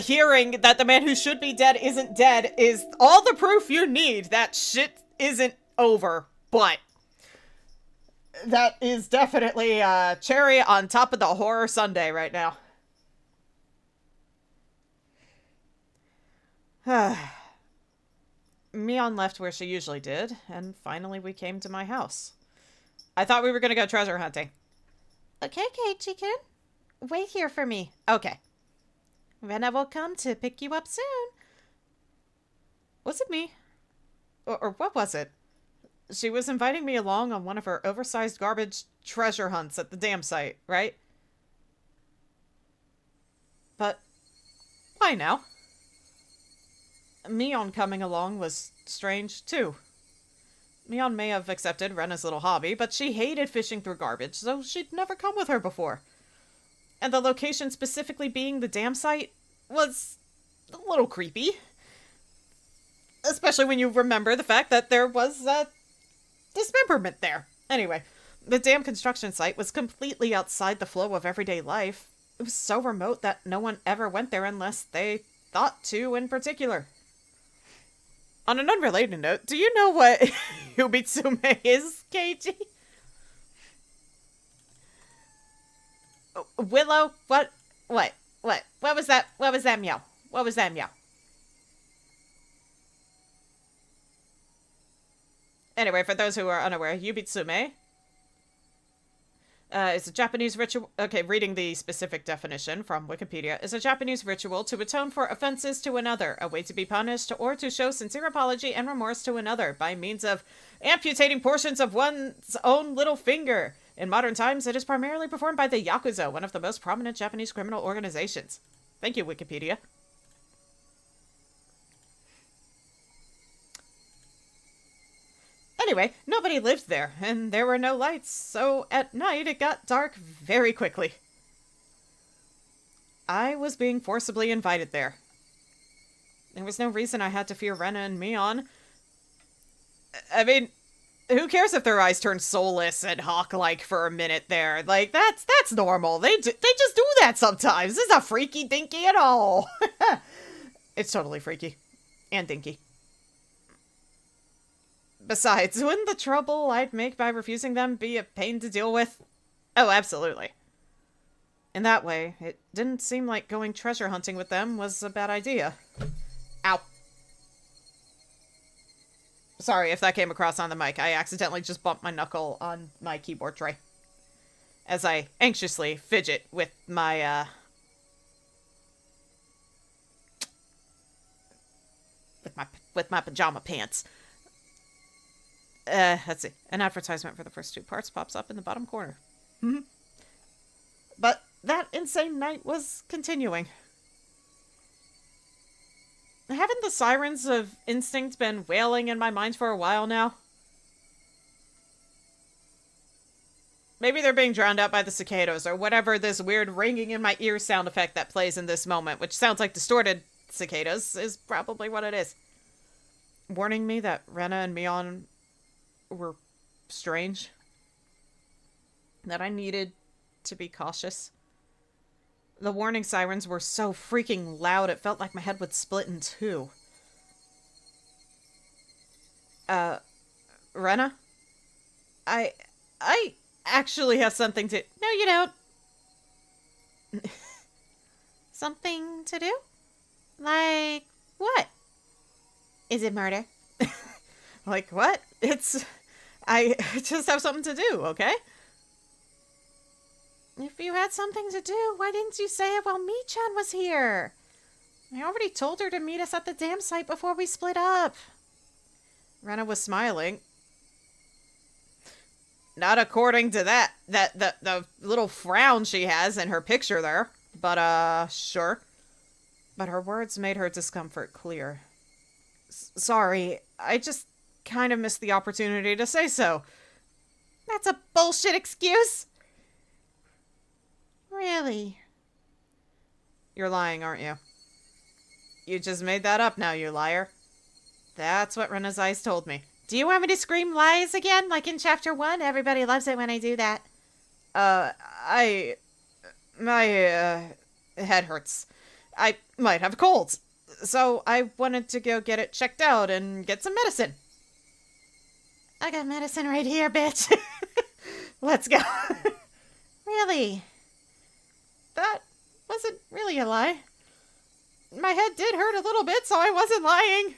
hearing that the man who should be dead isn't dead is all the proof you need that shit isn't over, but that is definitely a cherry on top of the horror sundae right now. Mion left where she usually did, and finally we came to my house. I thought we were gonna go treasure hunting. Okay, Keiichi-kun. Wait here for me. Okay. Rena will come to pick you up soon. Was it me? Or what was it? She was inviting me along on one of her oversized garbage treasure hunts at the dam site, right? But why now? Mion coming along was strange, too. Mion may have accepted Rena's little hobby, but she hated fishing through garbage, so she'd never come with her before. And the location specifically being the dam site was a little creepy. Especially when you remember the fact that there was dismemberment there. Anyway, the dam construction site was completely outside the flow of everyday life. It was so remote that no one ever went there unless they thought to in particular. On an unrelated note, do you know what Yubitsume is, Keiji? Willow, what was that meow? What was that meow? Anyway, for those who are unaware, Yubitsume is a Japanese ritual. Okay, reading the specific definition from Wikipedia, is a Japanese ritual to atone for offenses to another, a way to be punished, or to show sincere apology and remorse to another by means of amputating portions of one's own little finger. In modern times, it is primarily performed by the Yakuza, one of the most prominent Japanese criminal organizations. Thank you, Wikipedia. Anyway, nobody lived there, and there were no lights, so at night it got dark very quickly. I was being forcibly invited there. There was no reason I had to fear Rena and Mion. I mean, who cares if their eyes turn soulless and hawk-like for a minute there? Like, that's normal. They just do that sometimes. It's not freaky dinky at all. It's totally freaky. And dinky. Besides, wouldn't the trouble I'd make by refusing them be a pain to deal with? Oh, absolutely. In that way, it didn't seem like going treasure hunting with them was a bad idea. Ow. Sorry if that came across on the mic. I accidentally just bumped my knuckle on my keyboard tray. As I anxiously fidget with my, with my pajama pants. Let's see. An advertisement for the first 2 parts pops up in the bottom corner. But that insane night was continuing. Haven't the sirens of instinct been wailing in my mind for a while now? Maybe they're being drowned out by the cicadas, or whatever this weird ringing in my ear sound effect that plays in this moment, which sounds like distorted cicadas, is probably what it is. Warning me that Rena and Mion were strange. That I needed to be cautious. The warning sirens were so freaking loud, it felt like my head would split in two. Rena? I actually have something to... No, you don't. Something to do? Like what? Is it murder? Like what? I just have something to do, okay? If you had something to do, why didn't you say it while Mi-chan was here? I already told her to meet us at the dam site before we split up. Rena was smiling. Not according to the little frown she has in her picture there. But, sure. But her words made her discomfort clear. Sorry, I just kind of missed the opportunity to say so. That's a bullshit excuse. Really? You're lying, aren't you? You just made that up now, you liar. That's what Rena's eyes told me. Do you want me to scream lies again, like in Chapter 1? Everybody loves it when I do that. My head hurts. I might have a cold. So I wanted to go get it checked out and get some medicine. I got medicine right here, bitch. Let's go. Really? That wasn't really a lie. My head did hurt a little bit, so I wasn't lying.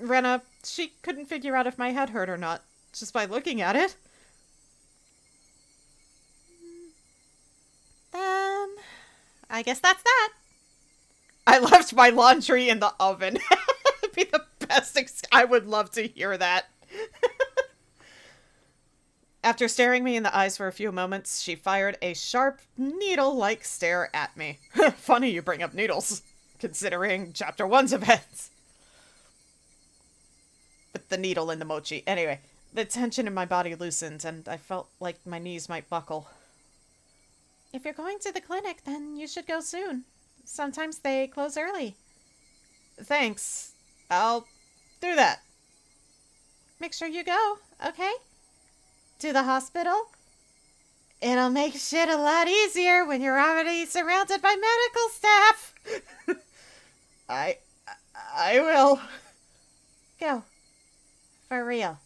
Rena, she couldn't figure out if my head hurt or not, just by looking at it. Then, I guess that's that. I left my laundry in the oven. It'd be the best. I would love to hear that. After staring me in the eyes for a few moments, she fired a sharp, needle-like stare at me. Funny you bring up needles, considering Chapter 1's events. With the needle in the mochi. Anyway, the tension in my body loosened, and I felt like my knees might buckle. If you're going to the clinic, then you should go soon. Sometimes they close early. Thanks. I'll do that. Make sure you go, okay? To the hospital? It'll make shit a lot easier when you're already surrounded by medical staff. I will. Go. For real.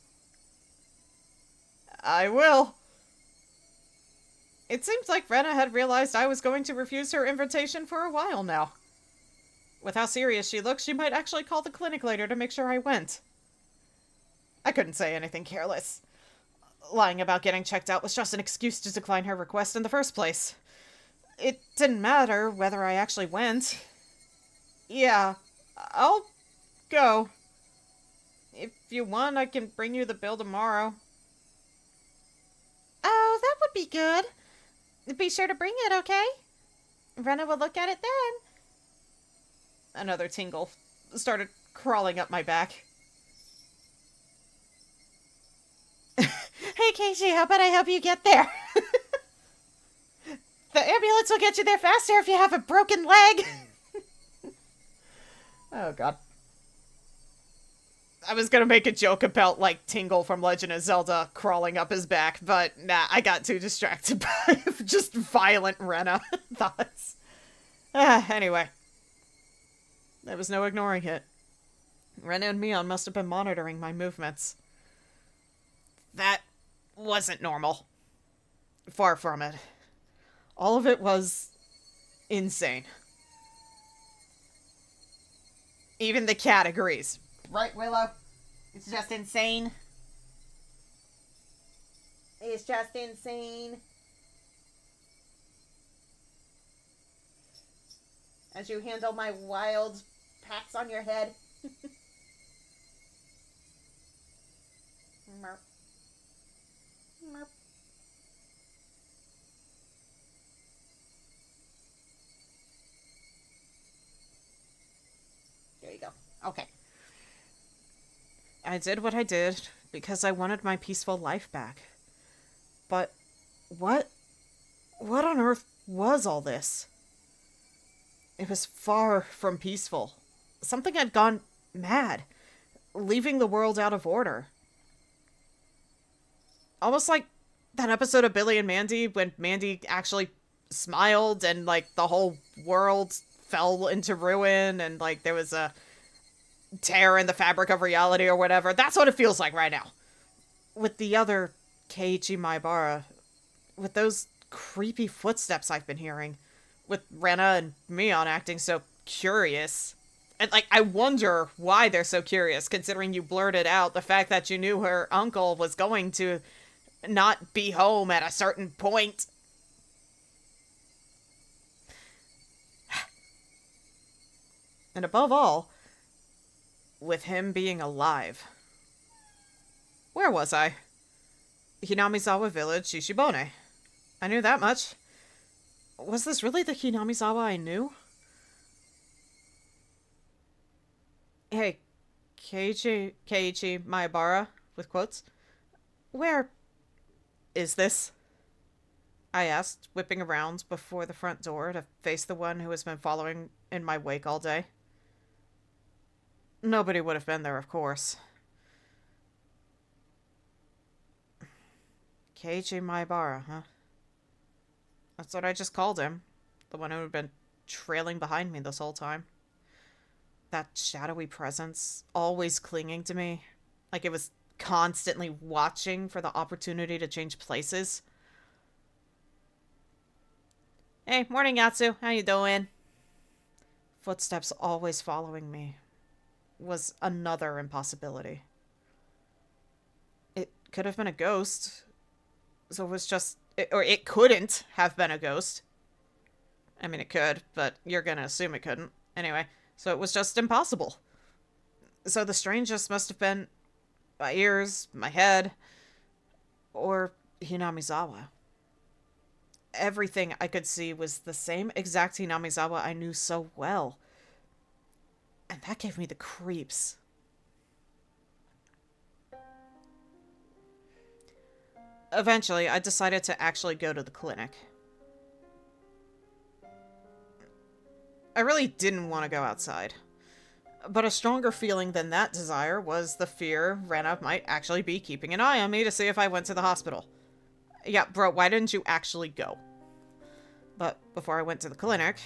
I will. It seems like Rena had realized I was going to refuse her invitation for a while now. With how serious she looked, she might actually call the clinic later to make sure I went. I couldn't say anything careless. Lying about getting checked out was just an excuse to decline her request in the first place. It didn't matter whether I actually went. Yeah, I'll go. If you want, I can bring you the bill tomorrow. Oh, that would be good. Be sure to bring it, okay? Rena will look at it then. Another tingle started crawling up my back. Hey, Casey, how about I help you get there? The ambulance will get you there faster if you have a broken leg. Oh, God. I was gonna make a joke about, like, Tingle from Legend of Zelda crawling up his back, but nah, I got too distracted by just violent Rena thoughts. Anyway. There was no ignoring it. Rena and Mion must have been monitoring my movements. That wasn't normal. Far from it. All of it was insane. Even the cat agrees. Right, Willow? It's just insane. It's just insane. As you handle my wild pats on your head. Merp. Merp. There you go. Okay. I did what I did because I wanted my peaceful life back. But what on earth was all this? It was far from peaceful. Something had gone mad, leaving the world out of order. Almost like that episode of Billy and Mandy when Mandy actually smiled and, like, the whole world fell into ruin and, like, there was a tear in the fabric of reality or whatever. That's what it feels like right now. With the other Keiichi Maibara, with those creepy footsteps I've been hearing, with Rena and Mion acting so curious. And, like, I wonder why they're so curious, considering you blurted out the fact that you knew her uncle was going to not be home at a certain point. And above all, with him being alive. Where was I? Hinamizawa Village, Shishibone. I knew that much. Was this really the Hinamizawa I knew? Hey, Keiichi Maibara, with quotes. Where is this? I asked, whipping around before the front door to face the one who has been following in my wake all day. Nobody would have been there, of course. Keiichi Maibara, huh? That's what I just called him. The one who had been trailing behind me this whole time. That shadowy presence, always clinging to me. Like it was constantly watching for the opportunity to change places. Hey, morning, Yatsu. How you doing? Footsteps always following me was another impossibility. It could have been a ghost. So it was just... or it couldn't have been a ghost. I mean, it could, but you're gonna assume it couldn't. Anyway, so it was just impossible. So the strangest must have been my ears, my head, or Hinamizawa. Everything I could see was the same exact Hinamizawa I knew so well. And that gave me the creeps. Eventually, I decided to actually go to the clinic. I really didn't want to go outside. But a stronger feeling than that desire was the fear Rena might actually be keeping an eye on me to see if I went to the hospital. Yeah, bro, why didn't you actually go? But before I went to the clinic,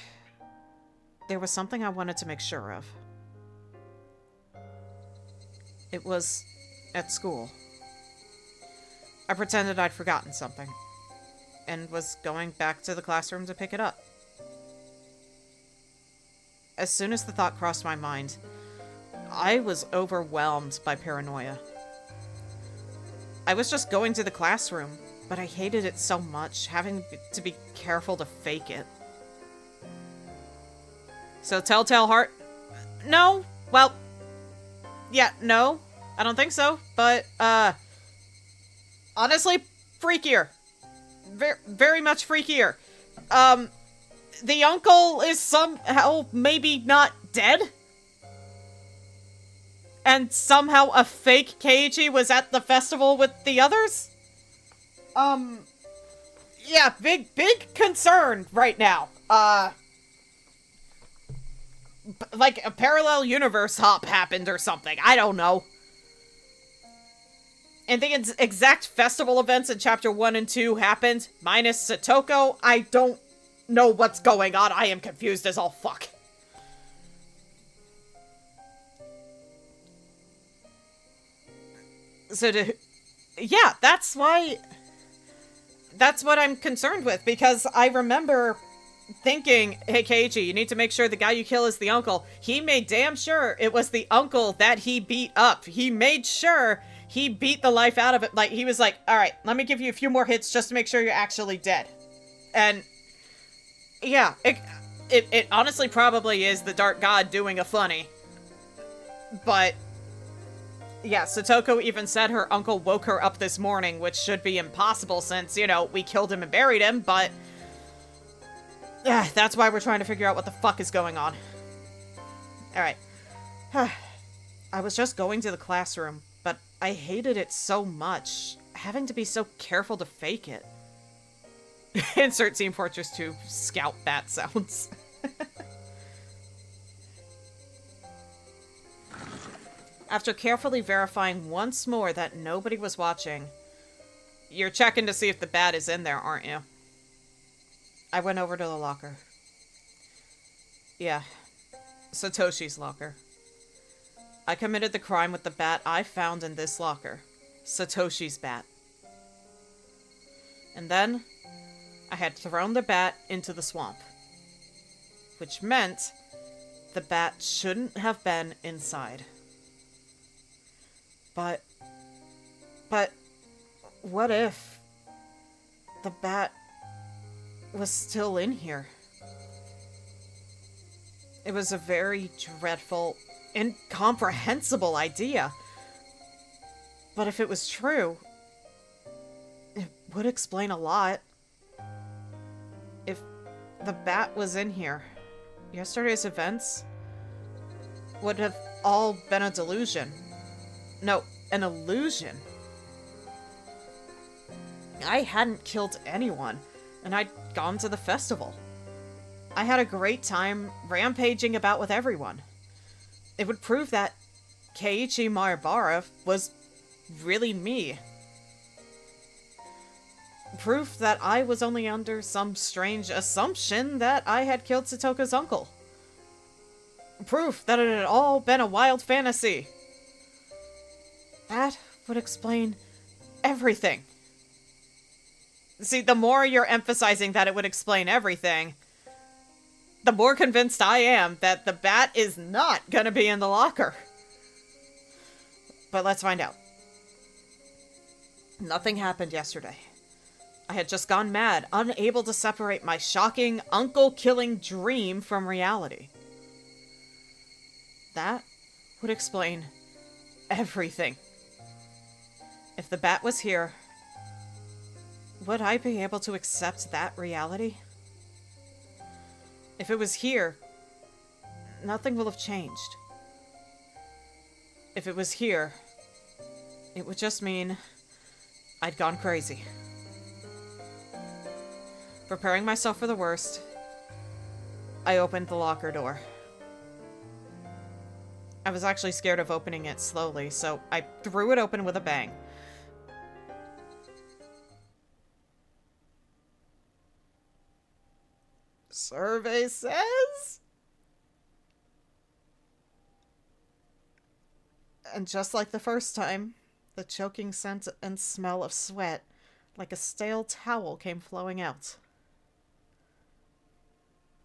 there was something I wanted to make sure of. It was at school. I pretended I'd forgotten something, and was going back to the classroom to pick it up. As soon as the thought crossed my mind, I was overwhelmed by paranoia. I was just going to the classroom, but I hated it so much, having to be careful to fake it. So Telltale Heart? No, well, yeah, no, I don't think so, but, honestly, freakier. Very much freakier. The uncle is somehow maybe not dead? And somehow a fake Keiichi was at the festival with the others? Yeah, big concern right now. Like a parallel universe hop happened or something. I don't know. And the exact festival events in Chapter 1 and 2 happened, minus Satoko. I don't know what's going on. I am confused as all fuck. So, yeah, that's what I'm concerned with, because I remember thinking, hey, Keiichi, you need to make sure the guy you kill is the uncle. He made damn sure it was the uncle that he beat up. He made sure he beat the life out of it. Like, he was like, all right, let me give you a few more hits just to make sure you're actually dead. And, yeah, it honestly probably is the Dark God doing a funny. But, yeah, Satoko even said her uncle woke her up this morning, which should be impossible since, you know, we killed him and buried him, but... that's why we're trying to figure out what the fuck is going on. Alright. I was just going to the classroom, but I hated it so much, having to be so careful to fake it. Insert Team Fortress 2 scout bat sounds. After carefully verifying once more that nobody was watching, you're checking to see if the bat is in there, aren't you? I went over to the locker. Yeah, Satoshi's locker. I committed the crime with the bat I found in this locker. Satoshi's bat. And then, I had thrown the bat into the swamp. Which meant, the bat shouldn't have been inside. But, what if the bat was still in here? It was a very dreadful, incomprehensible idea. But if it was true, it would explain a lot. If the bat was in here, yesterday's events would have all been a delusion. No, an illusion. I hadn't killed anyone, and I'd gone to the festival. I had a great time rampaging about with everyone. It would prove that Keiichi Maebara was really me. Proof that I was only under some strange assumption that I had killed Satoka's uncle. Proof that it had all been a wild fantasy. That would explain everything. See, the more you're emphasizing that it would explain everything, the more convinced I am that the bat is not gonna be in the locker. But let's find out. Nothing happened yesterday. I had just gone mad, unable to separate my shocking, uncle-killing dream from reality. That would explain everything. If the bat was here, would I be able to accept that reality? If it was here, nothing will have changed. If it was here, it would just mean I'd gone crazy. Preparing myself for the worst, I opened the locker door. I was actually scared of opening it slowly, so I threw it open with a bang. Survey says... And just like the first time, the choking scent and smell of sweat, like a stale towel, came flowing out.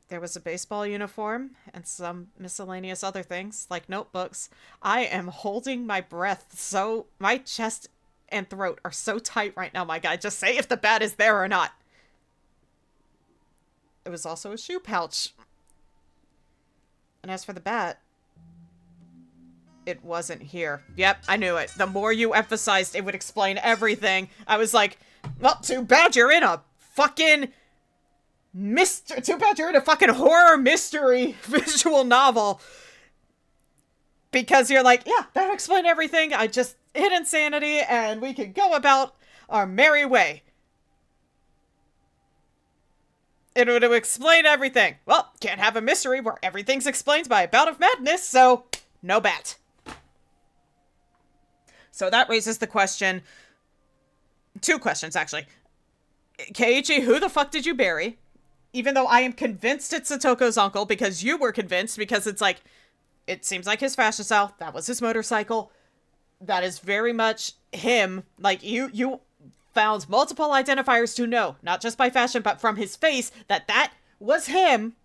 There was a baseball uniform and some miscellaneous other things, like notebooks. I am holding my breath so... My chest and throat are so tight right now, my guy. Just say if the bat is there or not. It was also a shoe pouch. And as for the bat, it wasn't here. Yep, I knew it. The more you emphasized it would explain everything, I was like, well, too bad you're in a fucking... Too bad you're in a fucking horror mystery visual novel. Because you're like, yeah, that'll explain everything. I just hit insanity and we can go about our merry way. It would explain everything. Well, can't have a mystery where everything's explained by a bout of madness, so no bat. So that raises the question... Two questions, actually. Keiichi, who the fuck did you bury? Even though I am convinced it's Satoko's uncle, because you were convinced, because it's like... It seems like his fashion style. That was his motorcycle. That is very much him. Like, you found multiple identifiers to know, not just by fashion, but from his face, that was him.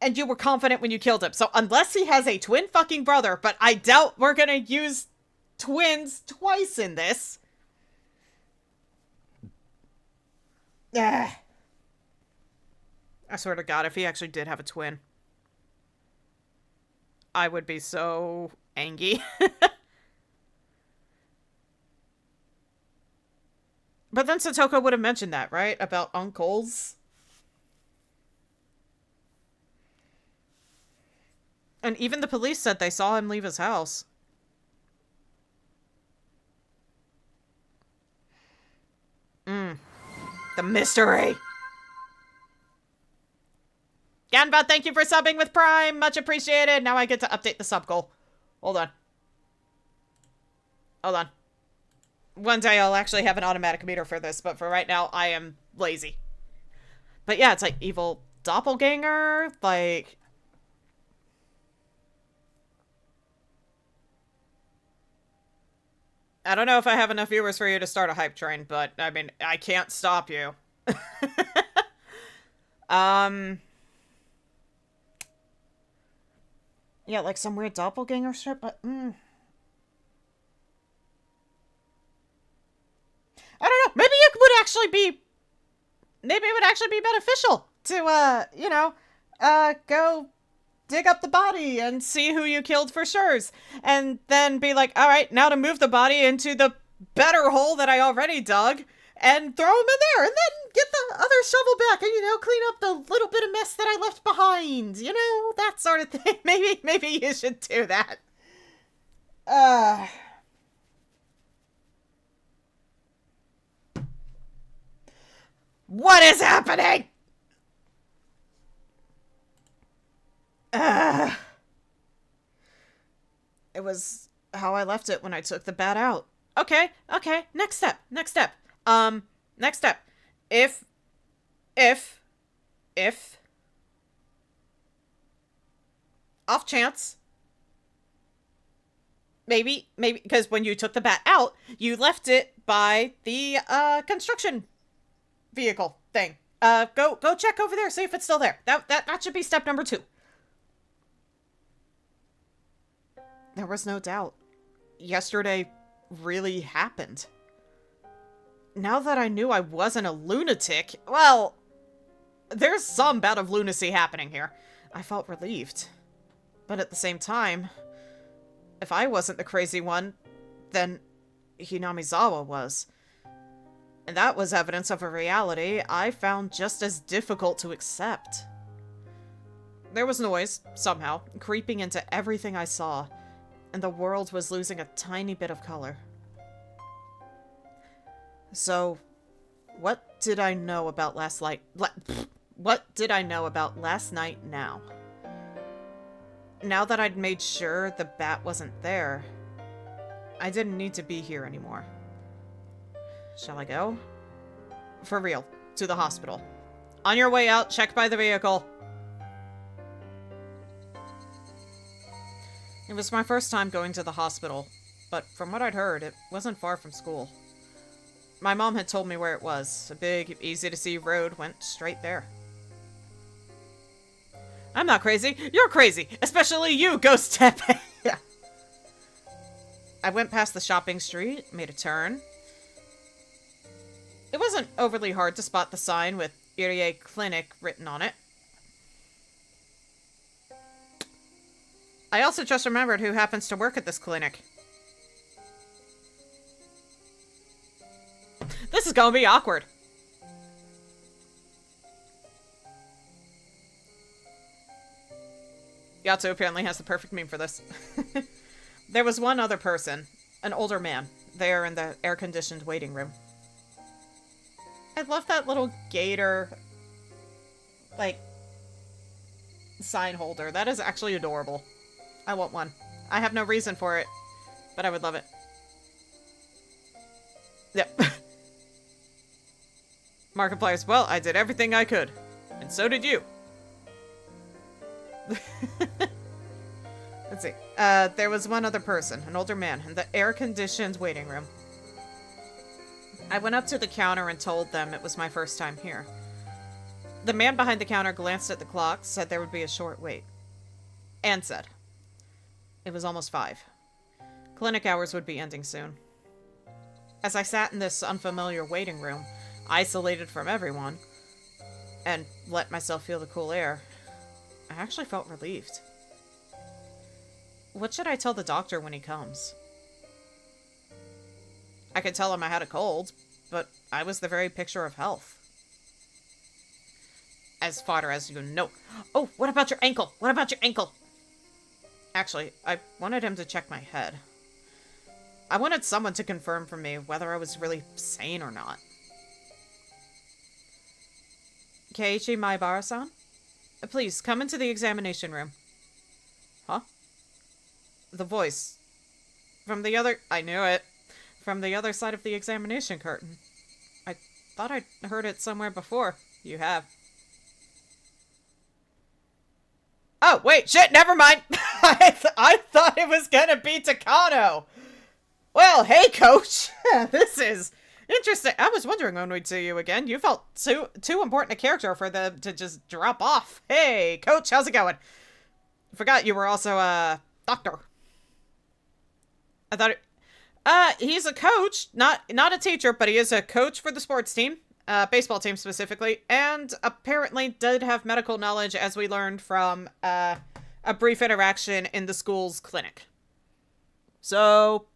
And you were confident when you killed him. So unless he has a twin fucking brother, but I doubt we're gonna use twins twice in this. I swear to God, if he actually did have a twin, I would be so angry. But then Satoko would have mentioned that, right? About uncles. And even the police said they saw him leave his house. The mystery. Ganva, thank you for subbing with Prime. Much appreciated. Now I get to update the sub goal. Hold on. Hold on. One day I'll actually have an automatic meter for this, but for right now, I am lazy. But yeah, it's like evil doppelganger, like... I don't know if I have enough viewers for you to start a hype train, but, I mean, I can't stop you. Yeah, like some weird doppelganger strip, but, I don't know, maybe it would actually be... Maybe it would actually be beneficial to, go dig up the body and see who you killed for sure. And then be like, all right, now to move the body into the better hole that I already dug and throw him in there and then get the other shovel back and, clean up the little bit of mess that I left behind. That sort of thing. Maybe you should do that. What is happening? It was how I left it when I took the bat out. Okay. Next step. Next step. If off chance, maybe, because when you took the bat out, you left it by the, construction vehicle thing. Go check over there, see if it's still there. That should be step number 2. There was no doubt. Yesterday really happened. Now that I knew I wasn't a lunatic, well, there's some bout of lunacy happening here. I felt relieved. But at the same time, if I wasn't the crazy one, then Hinamizawa was. And that was evidence of a reality I found just as difficult to accept. There was noise, somehow, creeping into everything I saw, and the world was losing a tiny bit of color. So, what did I know about last night? What did I know about last night now? Now that I'd made sure the bat wasn't there, I didn't need to be here anymore. Shall I go? For real, to the hospital. On your way out, check by the vehicle. It was my first time going to the hospital, but from what I'd heard, it wasn't far from school. My mom had told me where it was. A big, easy-to-see road went straight there. I'm not crazy. You're crazy. Especially you, Ghost Tepe. Yeah. I went past the shopping street, made a turn. It wasn't overly hard to spot the sign with Irie Clinic written on it. I also just remembered who happens to work at this clinic. This is gonna be awkward. Yatsu apparently has the perfect meme for this. There was one other person, an older man, there in the air-conditioned waiting room. I love that little gator, like, sign holder. That is actually adorable. I want one. I have no reason for it, but I would love it. Yep. Markiplier's, well, I did everything I could. And so did you. Let's see. There was one other person, an older man, in the air-conditioned waiting room. I went up to the counter and told them it was my first time here. The man behind the counter glanced at the clock, said there would be a short wait. And said. It was almost 5. Clinic hours would be ending soon. As I sat in this unfamiliar waiting room, isolated from everyone, and let myself feel the cool air, I actually felt relieved. What should I tell the doctor when he comes? I could tell him I had a cold, but I was the very picture of health. As far as you know. Oh, what about your ankle? What about your ankle? Actually, I wanted him to check my head. I wanted someone to confirm for me whether I was really sane or not. Keiichi Maibara-san? Please, come into the examination room. Huh? The voice. From the other... I knew it. From the other side of the examination curtain. I thought I'd heard it somewhere before. You have. Oh, wait, shit, never mind! I thought it was gonna be Takano! Well, hey, Coach! This is interesting. I was wondering when we'd see you again. You felt too important a character for them to just drop off. Hey, Coach, how's it going? Forgot you were also a doctor. I thought he's a coach, not a teacher, but he is a coach for the sports team, baseball team specifically, and apparently did have medical knowledge, as we learned from a brief interaction in the school's clinic. So,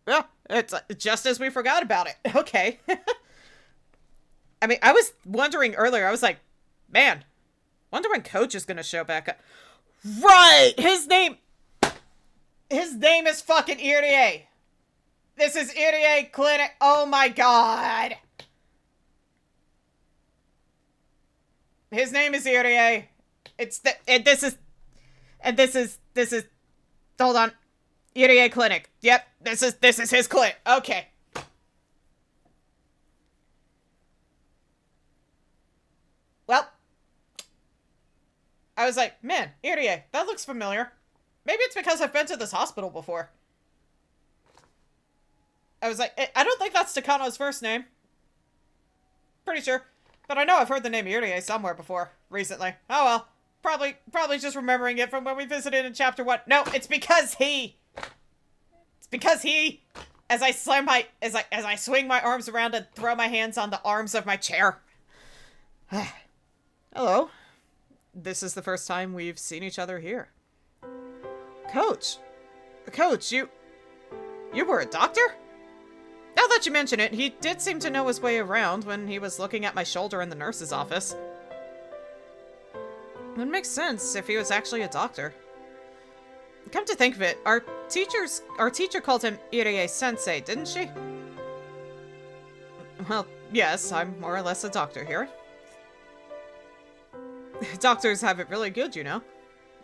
yeah, it's just as we forgot about it. Okay. I mean, I was wondering earlier, I was like, man, wonder when Coach is gonna show back up. Right! His name is fucking Irie. This is Irie Clinic. Oh my god. His name is Irie. This is, hold on. Irie Clinic. Yep, this is his clinic. Okay. Well, I was like, man, Irie, that looks familiar. Maybe it's because I've been to this hospital before. I was like, I don't think that's Takano's first name. Pretty sure. But I know I've heard the name Irie somewhere before, recently. Oh well. Probably just remembering it from when we visited in chapter 1. No, it's because he, as I swing my arms around and throw my hands on the arms of my chair. Hello. This is the first time we've seen each other here. Coach, you were a doctor? Now that you mention it, he did seem to know his way around when he was looking at my shoulder in the nurse's office. It makes sense if he was actually a doctor. Come to think of it, our teacher called him Irie-sensei, didn't she? Well, yes, I'm more or less a doctor here. Doctors have it really good, you know.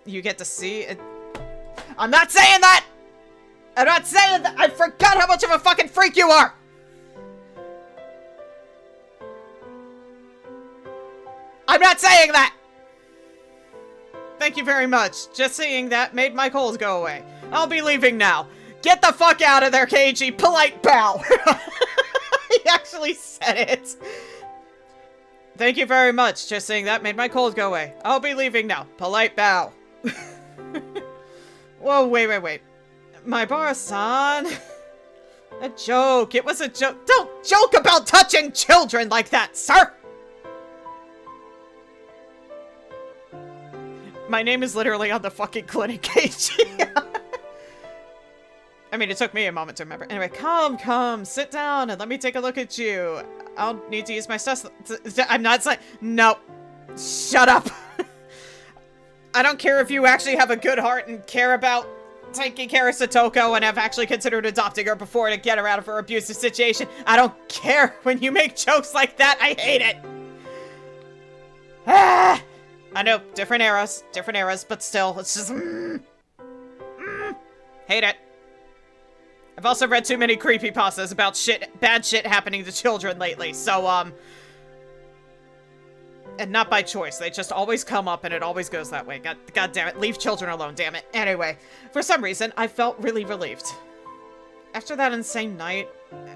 You get to see it. I'm not saying that! I'm not saying that! I forgot how much of a fucking freak you are! I'm not saying that! Thank you very much. Just seeing that made my colds go away. I'll be leaving now. Get the fuck out of there, Keiji. Polite bow. He actually said it. Thank you very much. Just saying that made my cold go away. I'll be leaving now. Polite bow. Whoa, wait. Maibara-san. A joke. It was a joke. Don't joke about touching children like that, sir! My name is literally on the fucking clinic page. I mean, it took me a moment to remember. Anyway, come, sit down and let me take a look at you. I'll need to use my stuff. I'm not saying. No. Shut up. I don't care if you actually have a good heart and care about taking care of Satoko and have actually considered adopting her before to get her out of her abusive situation. I don't care when you make jokes like that. I hate it. Ah! I know, different eras, but still, it's just, hate it. I've also read too many creepypastas about bad shit happening to children lately, so, and not by choice, they just always come up and it always goes that way. God damn it, leave children alone, damn it. Anyway, for some reason, I felt really relieved. After that insane night,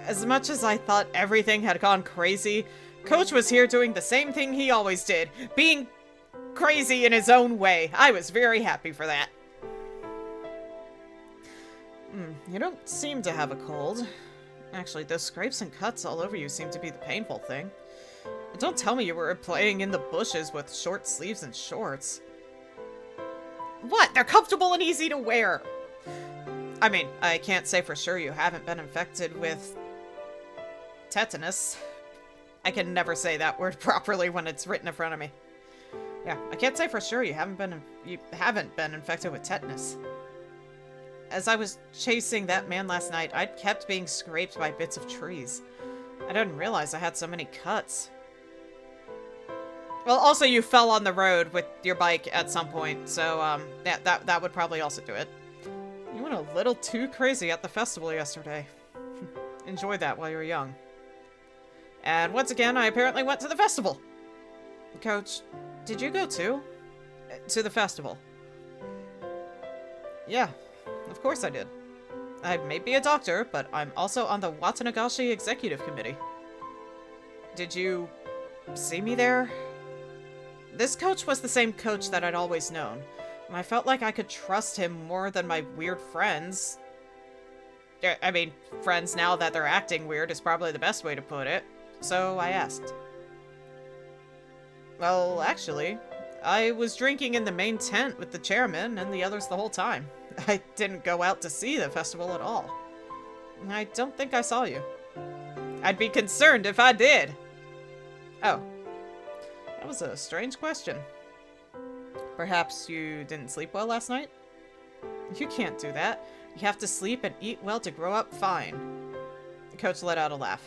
as much as I thought everything had gone crazy, Coach was here doing the same thing he always did, being crazy in his own way. I was very happy for that. You don't seem to have a cold. Actually, those scrapes and cuts all over you seem to be the painful thing. Don't tell me you were playing in the bushes with short sleeves and shorts. What? They're comfortable and easy to wear. I mean, I can't say for sure you haven't been infected with tetanus. I can never say that word properly when it's written in front of me. Yeah, I can't say for sure you haven't been infected with tetanus. As I was chasing that man last night, I'd kept being scraped by bits of trees. I didn't realize I had so many cuts. Well, also you fell on the road with your bike at some point, so, yeah, that would probably also do it. You went a little too crazy at the festival yesterday. Enjoy that while you're young. And once again, I apparently went to the festival. Coach, did you go too? To the festival? Yeah, of course I did. I may be a doctor, but I'm also on the Tatarigoroshi Executive Committee. Did you see me there? This coach was the same coach that I'd always known, and I felt like I could trust him more than my weird friends. I mean, friends now that they're acting weird is probably the best way to put it, so I asked. Well, actually, I was drinking in the main tent with the chairman and the others the whole time. I didn't go out to see the festival at all. I don't think I saw you. I'd be concerned if I did. Oh. That was a strange question. Perhaps you didn't sleep well last night? You can't do that. You have to sleep and eat well to grow up fine. The coach let out a laugh.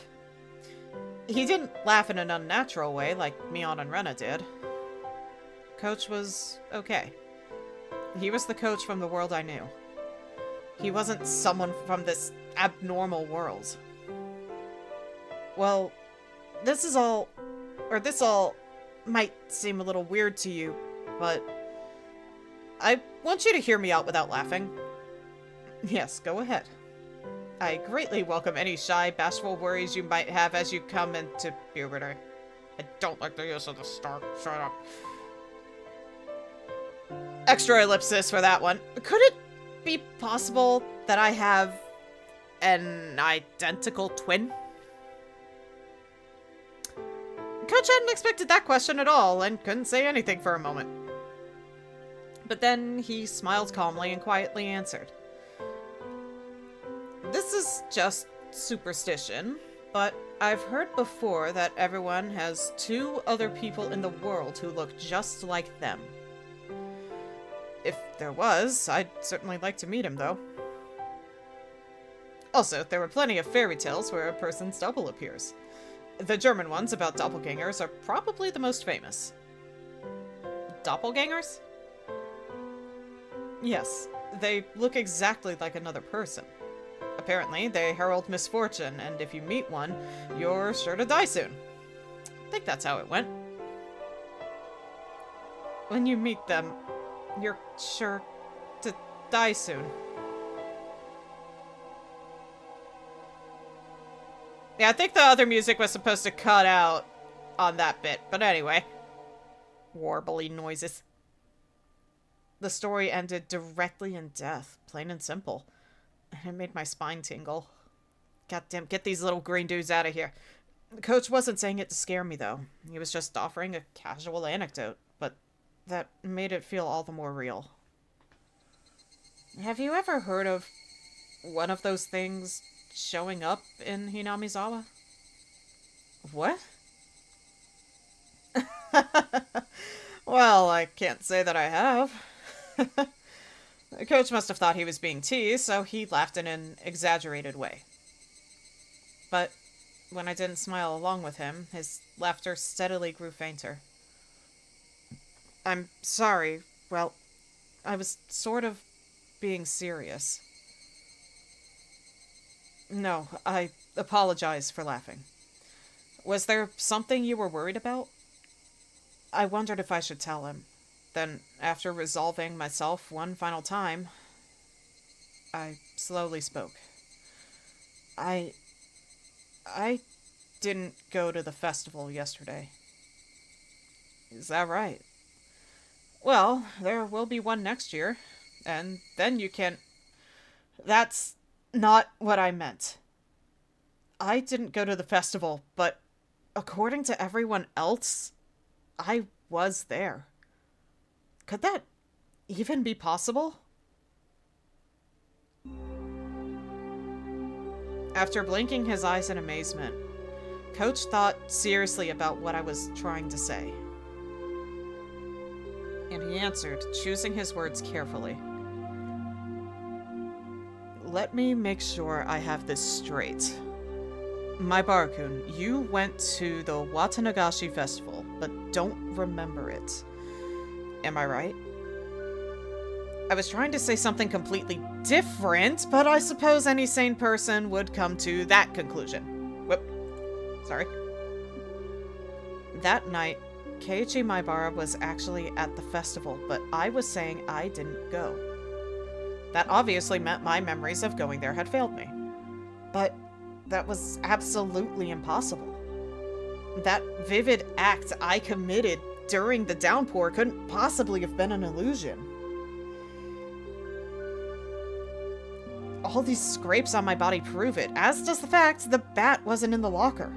He didn't laugh in an unnatural way like Mion and Rena did. Coach was okay. He was the coach from the world I knew. He wasn't someone from this abnormal world. Well, this all might seem a little weird to you, but I want you to hear me out without laughing. Yes, go ahead. I greatly welcome any shy, bashful worries you might have as you come into puberty. I don't like the use of the star. Shut up. Extra ellipsis for that one. Could it be possible that I have an identical twin? Coach hadn't expected that question at all and couldn't say anything for a moment. But then he smiled calmly and quietly answered. This is just superstition, but I've heard before that everyone has 2 other people in the world who look just like them. If there was, I'd certainly like to meet him, though. Also, there were plenty of fairy tales where a person's double appears. The German ones about doppelgangers are probably the most famous. Doppelgangers? Yes, they look exactly like another person. Apparently, they herald misfortune, and if you meet one, you're sure to die soon. I think that's how it went. When you meet them, you're sure to die soon. Yeah, I think the other music was supposed to cut out on that bit, but anyway. Warbly noises. The story ended directly in death, plain and simple. It made my spine tingle. Goddamn, get these little green dudes out of here. The coach wasn't saying it to scare me, though. He was just offering a casual anecdote, but that made it feel all the more real. Have you ever heard of one of those things showing up in Hinamizawa? What? Well, I can't say that I have. The coach must have thought he was being teased, so he laughed in an exaggerated way. But when I didn't smile along with him, his laughter steadily grew fainter. I'm sorry. Well, I was sort of being serious. No, I apologize for laughing. Was there something you were worried about? I wondered if I should tell him. Then, after resolving myself one final time, I slowly spoke. I didn't go to the festival yesterday. Is that right? Well, there will be one next year, and then you can... That's not what I meant. I didn't go to the festival, but according to everyone else, I was there. Could that even be possible? After blinking his eyes in amazement, Coach thought seriously about what I was trying to say. And he answered, choosing his words carefully. let me make sure I have this straight. My Barakun, you went to the Watanagashi Festival, but don't remember it. Am I right? I was trying to say something completely different, but I suppose any sane person would come to that conclusion. Whoop. Sorry. That night, Keiichi Maibara was actually at the festival, but I was saying I didn't go. That obviously meant my memories of going there had failed me. But that was absolutely impossible. That vivid act I committed during the downpour couldn't possibly have been an illusion. All these scrapes on my body prove it, as does the fact the bat wasn't in the locker.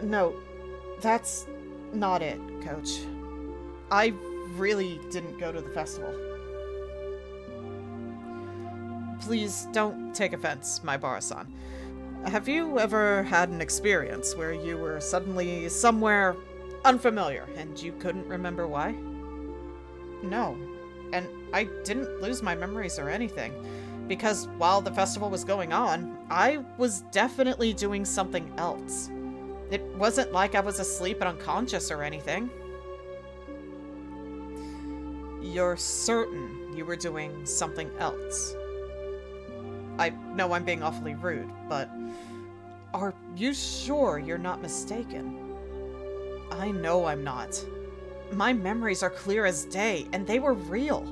No, that's not it, Coach. I really didn't go to the festival. Please don't take offense, my Bara-san. Have you ever had an experience where you were suddenly somewhere unfamiliar and you couldn't remember why? No, and I didn't lose my memories or anything, because while the festival was going on, I was definitely doing something else. It wasn't like I was asleep and unconscious or anything. You're certain you were doing something else? I know I'm being awfully rude, but are you sure you're not mistaken? I know I'm not. My memories are clear as day, and they were real.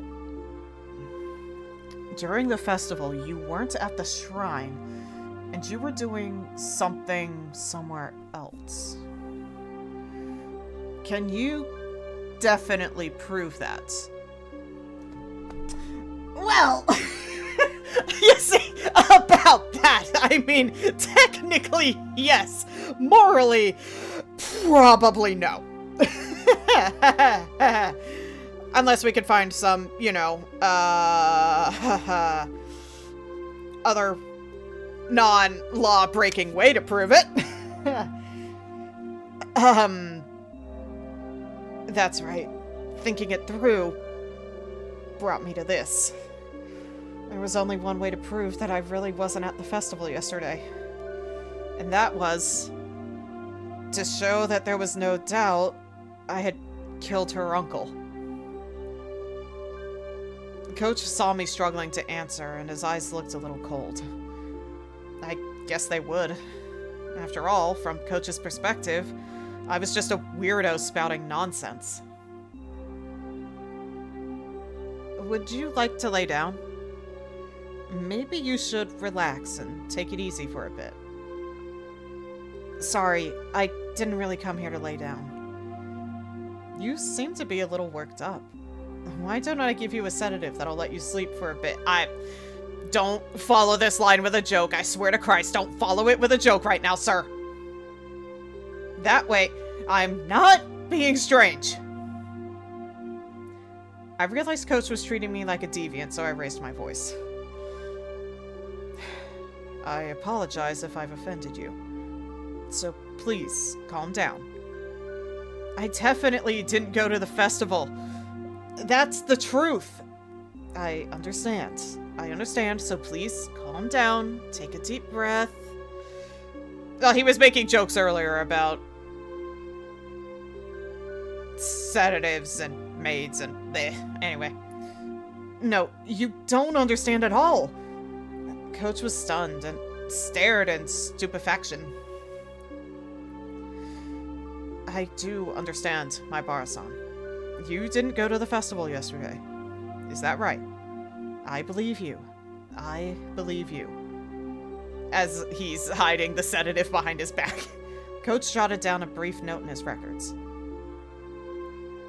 During the festival, you weren't at the shrine, and you were doing something somewhere else. Can you definitely prove that? Well, you see, about that, I mean, technically, yes. Morally, probably no. Unless we could find some, other non-law breaking way to prove it. That's right. Thinking it through brought me to this. There was only one way to prove that I really wasn't at the festival yesterday. And that was to show that there was no doubt I had killed her uncle. Coach saw me struggling to answer, and his eyes looked a little cold. I guess they would. After all, from Coach's perspective, I was just a weirdo spouting nonsense. Would you like to lay down? Maybe you should relax and take it easy for a bit. Sorry, I didn't really come here to lay down. You seem to be a little worked up. Why don't I give you a sedative that'll let you sleep for a bit? Don't follow this line with a joke. I swear to Christ, don't follow it with a joke right now, sir. That way, I'm not being strange. I realized Coach was treating me like a deviant, so I raised my voice. I apologize if I've offended you. So please, calm down. I definitely didn't go to the festival. That's the truth. I understand, so please, calm down, take a deep breath. Well, he was making jokes earlier about sedatives and maids and bleh. Anyway. No, you don't understand at all. Coach was stunned and stared in stupefaction. I do understand, my Bara-san. You didn't go to the festival yesterday. Is that right? I believe you. I believe you. As he's hiding the sedative behind his back, Coach jotted down a brief note in his records.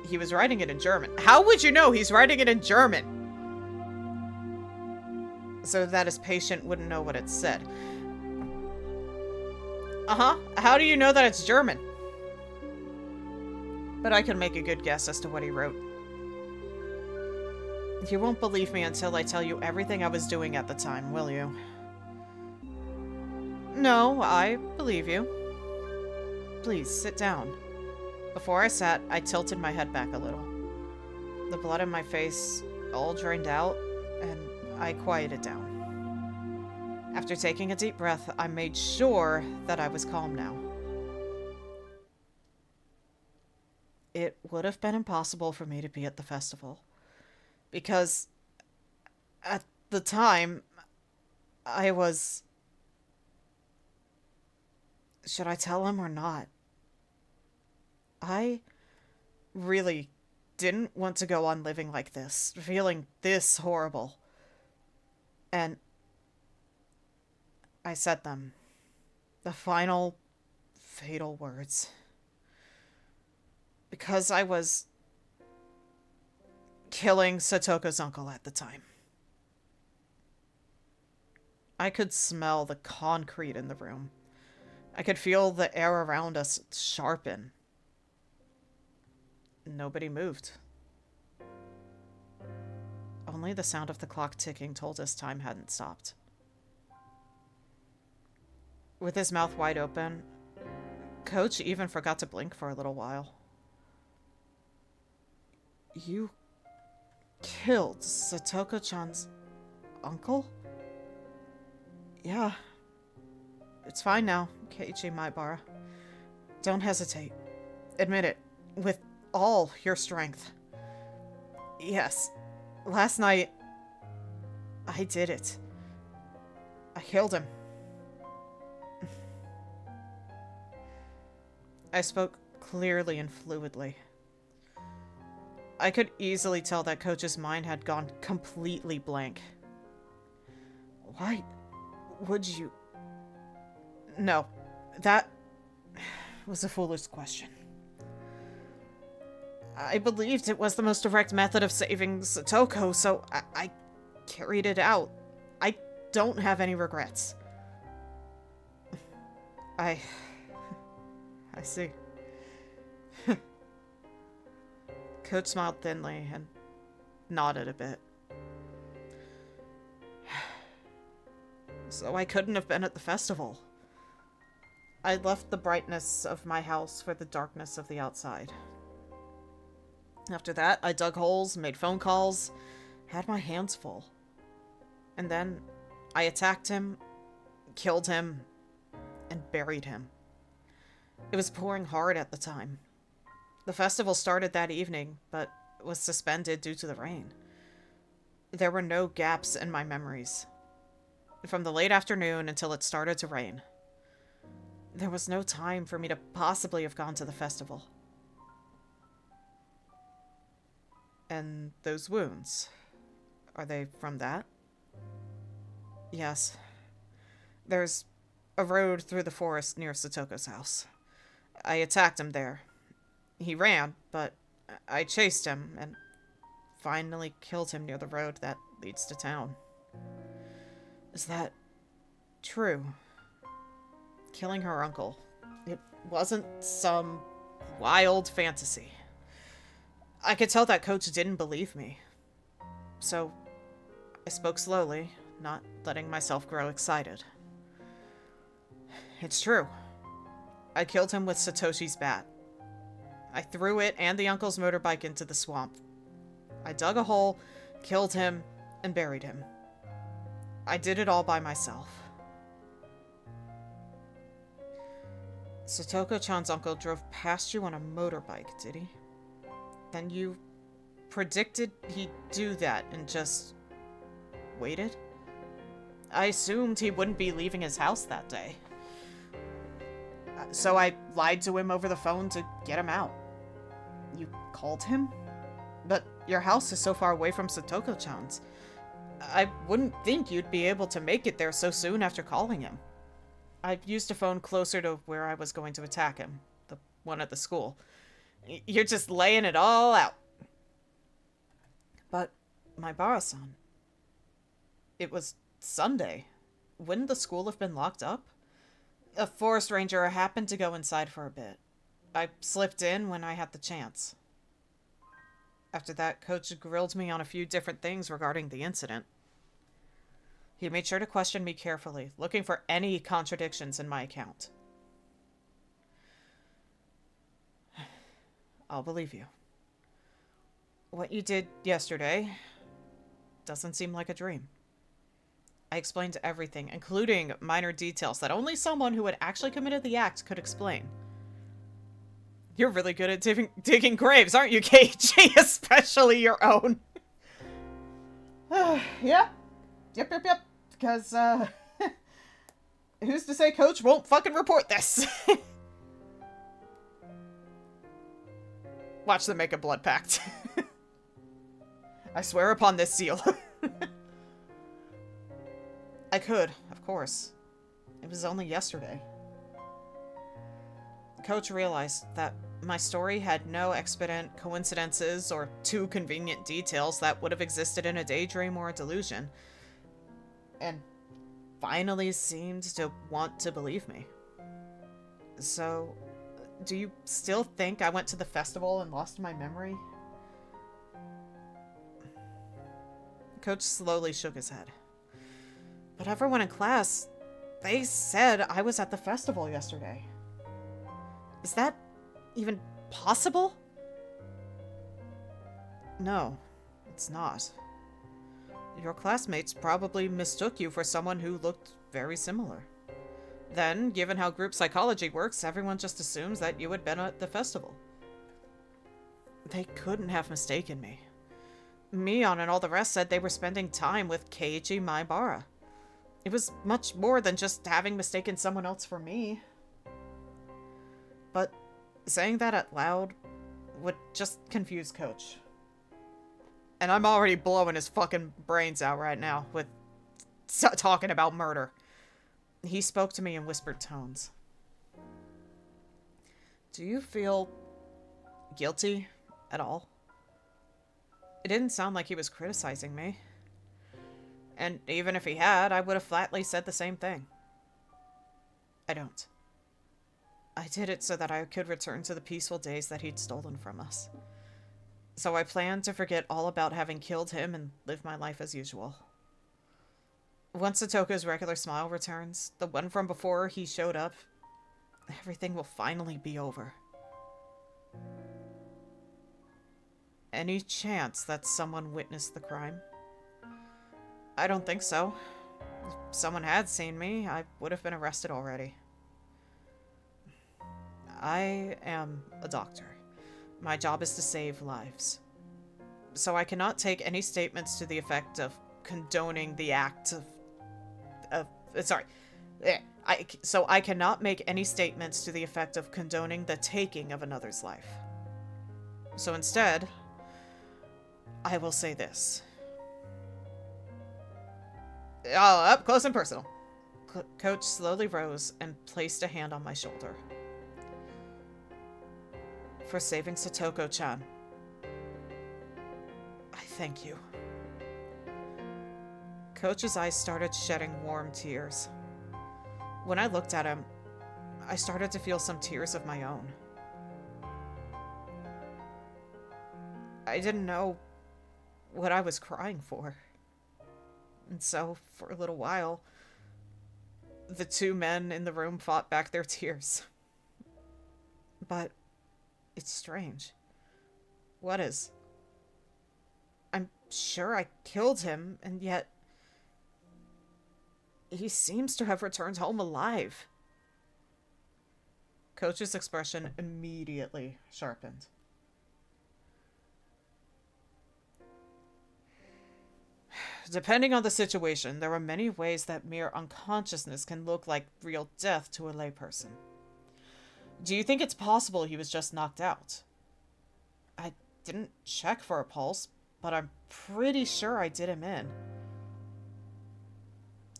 He was writing it in German. How would you know he's writing it in German? So that his patient wouldn't know what it said. Uh-huh. How do you know that it's German? But I can make a good guess as to what he wrote. You won't believe me until I tell you everything I was doing at the time, will you? No, I believe you. Please, sit down. Before I sat, I tilted my head back a little. The blood in my face all drained out, and I quieted down. After taking a deep breath, I made sure that I was calm now. It would have been impossible for me to be at the festival, because at the time, I was... Should I tell him or not? I really didn't want to go on living like this, feeling this horrible. And I said them. The final, fatal words. Because I was killing Satoko's uncle at the time. I could smell the concrete in the room. I could feel the air around us sharpen. Nobody moved. Only the sound of the clock ticking told us time hadn't stopped. With his mouth wide open, Coach even forgot to blink for a little while. You killed Satoko-chan's uncle? Yeah. It's fine now, Keiichi Maibara. Don't hesitate. Admit it, with all your strength. Yes, last night, I did it. I killed him. I spoke clearly and fluidly. I could easily tell that Coach's mind had gone completely blank. Why would you... No, that was a foolish question. I believed it was the most direct method of saving Satoko, so I carried it out. I don't have any regrets. I see. Coach smiled thinly and nodded a bit. So I couldn't have been at the festival. I left the brightness of my house for the darkness of the outside. After that, I dug holes, made phone calls, had my hands full. And then I attacked him, killed him, and buried him. It was pouring hard at the time. The festival started that evening, but was suspended due to the rain. There were no gaps in my memories. From the late afternoon until it started to rain. There was no time for me to possibly have gone to the festival. And those wounds, are they from that? Yes. There's a road through the forest near Satoko's house. I attacked him there. He ran, but I chased him and finally killed him near the road that leads to town. Is that true? Killing her uncle. It wasn't some wild fantasy. I could tell that Coach didn't believe me. So I spoke slowly, not letting myself grow excited. It's true. I killed him with Satoshi's bat. I threw it and the uncle's motorbike into the swamp. I dug a hole, killed him, and buried him. I did it all by myself. Satoko-chan's uncle drove past you on a motorbike, did he? Then you predicted he'd do that and just waited? I assumed he wouldn't be leaving his house that day. So I lied to him over the phone to get him out. You called him? But your house is so far away from Satoko-chan's. I wouldn't think you'd be able to make it there so soon after calling him. I used a phone closer to where I was going to attack him, the one at the school. You're just laying it all out. But, Maibara-san, it was Sunday. Wouldn't the school have been locked up? A forest ranger happened to go inside for a bit. I slipped in when I had the chance. After that, Coach grilled me on a few different things regarding the incident. He made sure to question me carefully, looking for any contradictions in my account. I'll believe you. What you did yesterday, doesn't seem like a dream. I explained everything, including minor details that only someone who had actually committed the act could explain. You're really good at digging graves, aren't you, KG? Especially your own. Yeah. Yep. Because, who's to say Coach won't fucking report this? Watch them make a blood pact. I swear upon this seal. I could, of course. It was only yesterday. Coach realized that my story had no expedient coincidences or too convenient details that would have existed in a daydream or a delusion, and finally seemed to want to believe me. So, do you still think I went to the festival and lost my memory? Coach slowly shook his head. But everyone in class, they said I was at the festival yesterday. Is that even possible? No, it's not. Your classmates probably mistook you for someone who looked very similar. Then, given how group psychology works, everyone just assumes that you had been at the festival. They couldn't have mistaken me. Mion and all the rest said they were spending time with Keiichi Maibara. It was much more than just having mistaken someone else for me. But saying that out loud would just confuse Coach. And I'm already blowing his fucking brains out right now with talking about murder. He spoke to me in whispered tones. Do you feel guilty at all? It didn't sound like he was criticizing me. And even if he had, I would have flatly said the same thing. I don't. I did it so that I could return to the peaceful days that he'd stolen from us. So I planned to forget all about having killed him and live my life as usual. Once Satoko's regular smile returns, the one from before he showed up, everything will finally be over. Any chance that someone witnessed the crime? I don't think so. If someone had seen me, I would have been arrested already. I am a doctor. My job is to save lives. So I cannot take any statements to the effect of condoning the act I cannot make any statements to the effect of condoning the taking of another's life. So instead, I will say this. Up close and personal. Coach slowly rose and placed a hand on my shoulder. For saving Satoko-chan, I thank you. Coach's eyes started shedding warm tears. When I looked at him, I started to feel some tears of my own. I didn't know what I was crying for. And so, for a little while, the two men in the room fought back their tears. But it's strange. What is? I'm sure I killed him, and yet he seems to have returned home alive. Coach's expression immediately sharpened. Depending on the situation, there are many ways that mere unconsciousness can look like real death to a layperson. Do you think it's possible he was just knocked out? I didn't check for a pulse, but I'm pretty sure I did him in.